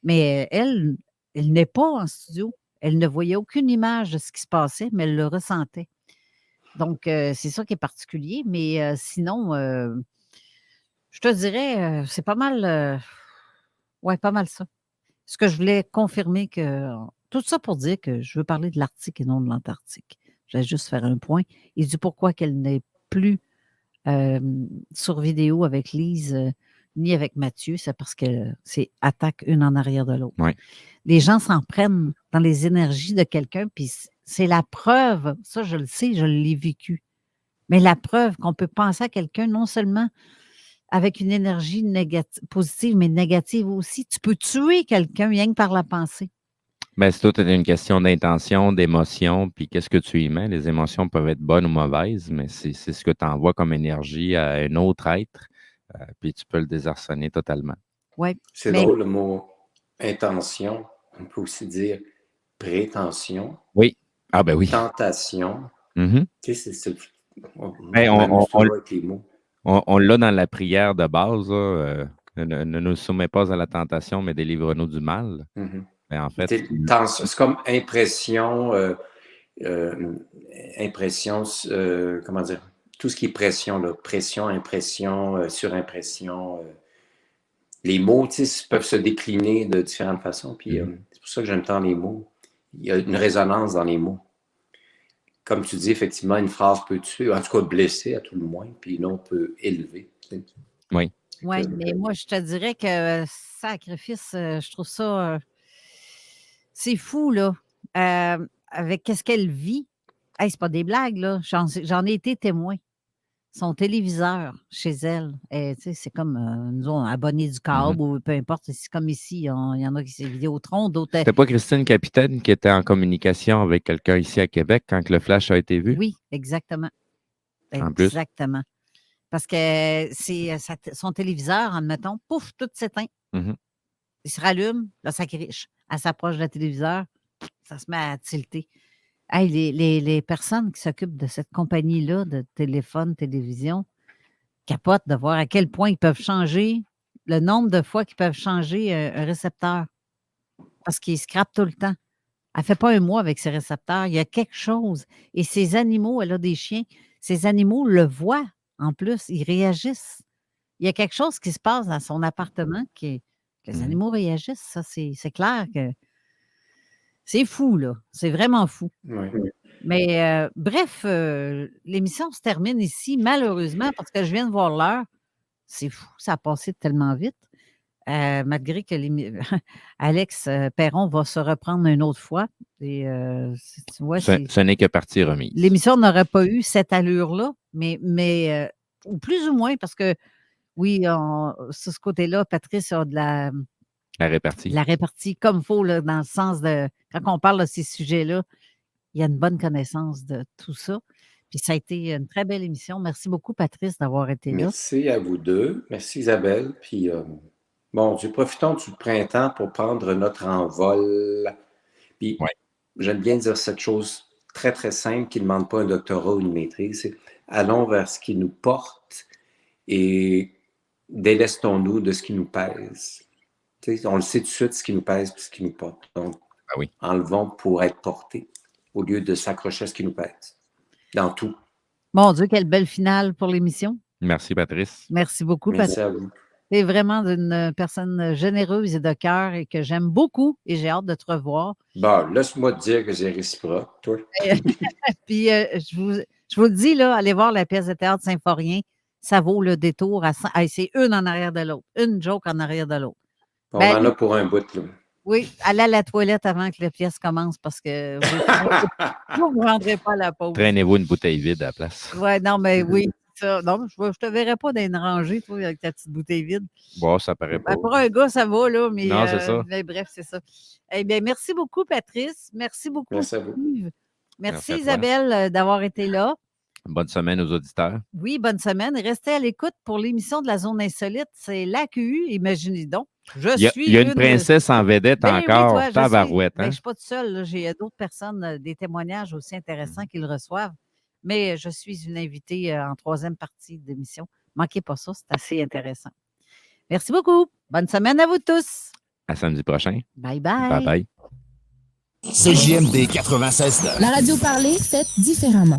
Mais elle n'est pas en studio. Elle ne voyait aucune image de ce qui se passait, mais elle le ressentait. Donc, c'est ça qui est particulier. Mais sinon, je te dirais, c'est pas mal, pas mal ça. Ce que je voulais confirmer que, tout ça pour dire que je veux parler de l'Arctique et non de l'Antarctique. Je vais juste faire un point. Et du pourquoi qu'elle n'est plus sur vidéo avec Lise ni avec Mathieu, c'est parce que c'est attaque une en arrière de l'autre. Ouais. Les gens s'en prennent dans les énergies de quelqu'un, puis c'est la preuve, ça je le sais, je l'ai vécu, mais la preuve qu'on peut penser à quelqu'un non seulement avec une énergie positive, mais négative aussi. Tu peux tuer quelqu'un rien que par la pensée. Bien, c'est tout une question d'intention, d'émotion, puis qu'est-ce que tu y mets. Les émotions peuvent être bonnes ou mauvaises, mais c'est ce que tu envoies comme énergie à un autre être, puis tu peux le désarçonner totalement. Ouais, c'est drôle le mot intention. on peut aussi dire prétention. Oui. Ah ben oui. Tentation. Mm-hmm. Tu sais, avec les mots. On l'a dans la prière de base, là, ne nous soumets pas à la tentation, mais délivre-nous du mal. Mm-hmm. Mais en fait, c'est comme impression, comment dire, tout ce qui est pression, là, pression, impression, surimpression. Les mots, tu sais, peuvent se décliner de différentes façons. Puis c'est pour ça que j'aime tant les mots. Il y a une résonance dans les mots. Comme tu dis, effectivement, une phrase peut tuer, en tout cas blesser à tout le moins, puis une autre peut élever. Tu sais. Oui. Oui, mais moi, je te dirais que sacrifice, je trouve ça... c'est fou, là. Avec qu'est-ce qu'elle vit. Hey, c'est pas des blagues, là. J'en ai été témoin. Son téléviseur chez elle, c'est comme nous avons abonné du câble ou peu importe, c'est comme ici, il y en a qui c'est Vidéotron, d'autres. C'était pas Christine Capitaine qui était en communication avec quelqu'un ici à Québec quand le flash a été vu? Oui, exactement. En plus. Exactement. Parce que c'est son téléviseur, admettons, pouf, tout s'éteint. Mm-hmm. Il se rallume, là, ça criche. Elle s'approche de la téléviseur, ça se met à tilter. Hey, les personnes qui s'occupent de cette compagnie-là de téléphone, télévision, capotent de voir à quel point ils peuvent changer, le nombre de fois qu'ils peuvent changer un récepteur. Parce qu'ils scrapent tout le temps. Elle ne fait pas un mois avec ses récepteurs. Il y a quelque chose. Et ces animaux, elle a des chiens, ces animaux le voient en plus. Ils réagissent. Il y a quelque chose qui se passe dans son appartement que les animaux réagissent. Ça, c'est clair que c'est fou, là. C'est vraiment fou. Oui. Mais bref, l'émission se termine ici, malheureusement, parce que je viens de voir l'heure. C'est fou, ça a passé tellement vite. Malgré que Alex Perron va se reprendre une autre fois. Et, tu vois, ce n'est que partie remise. L'émission n'aurait pas eu cette allure-là, mais ou plus ou moins, parce que oui, sur ce côté-là, Patrice a de la répartie comme il faut, là, dans le sens de quand on parle de ces sujets-là, il y a une bonne connaissance de tout ça. Puis ça a été une très belle émission. Merci beaucoup, Patrice, d'avoir été là. Merci à vous deux. Merci, Isabelle. Puis, bon, profitons du printemps pour prendre notre envol. Puis, j'aime bien dire cette chose très, très simple qui ne demande pas un doctorat ou une maîtrise. C'est allons vers ce qui nous porte et délestons-nous de ce qui nous pèse. Tu sais, on le sait tout de suite, ce qui nous pèse et ce qui nous porte. Donc, enlevons pour être portés au lieu de s'accrocher à ce qui nous pèse. Dans tout. Mon Dieu, quelle belle finale pour l'émission. Merci, Patrice. Merci beaucoup, Merci Patrice. à vous. Tu es vraiment une personne généreuse et de cœur et que j'aime beaucoup et j'ai hâte de te revoir. Bon, laisse-moi te dire que j'ai réciproque, toi. Puis, je vous le dis, là, allez voir la pièce de théâtre Symphorien. Ça vaut le détour. C'est une en arrière de l'autre. Une joke en arrière de l'autre. On en a pour un bout, là. Oui, allez à la toilette avant que la pièce commence parce que vous ne vous rendrez pas à la pause. Traînez-vous une bouteille vide à la place. Oui, non, mais oui, ça. Non, je ne te verrai pas dans une rangée, toi, avec ta petite bouteille vide. Bon, ça paraît pas. Pour un gars, ça va, là, mais, non, c'est ça. Mais bref, c'est ça. Eh bien, merci beaucoup, Patrice. Merci beaucoup, merci à vous. Steve. Merci Merci Isabelle, d'avoir été là. Bonne semaine aux auditeurs. Oui, bonne semaine. Restez à l'écoute pour l'émission de la Zone Insolite. C'est l'AQU, imaginez donc. Il y a une princesse en vedette encore, tabarouette. Je ne suis pas toute seule. J'ai d'autres personnes, des témoignages aussi intéressants qu'ils reçoivent. Mais je suis une invitée en troisième partie d'émission. Manquez pas ça, c'est assez intéressant. Merci beaucoup. Bonne semaine à vous tous. À samedi prochain. Bye bye. Bye bye. CJMD 96.9. La radio parlée, faite différemment.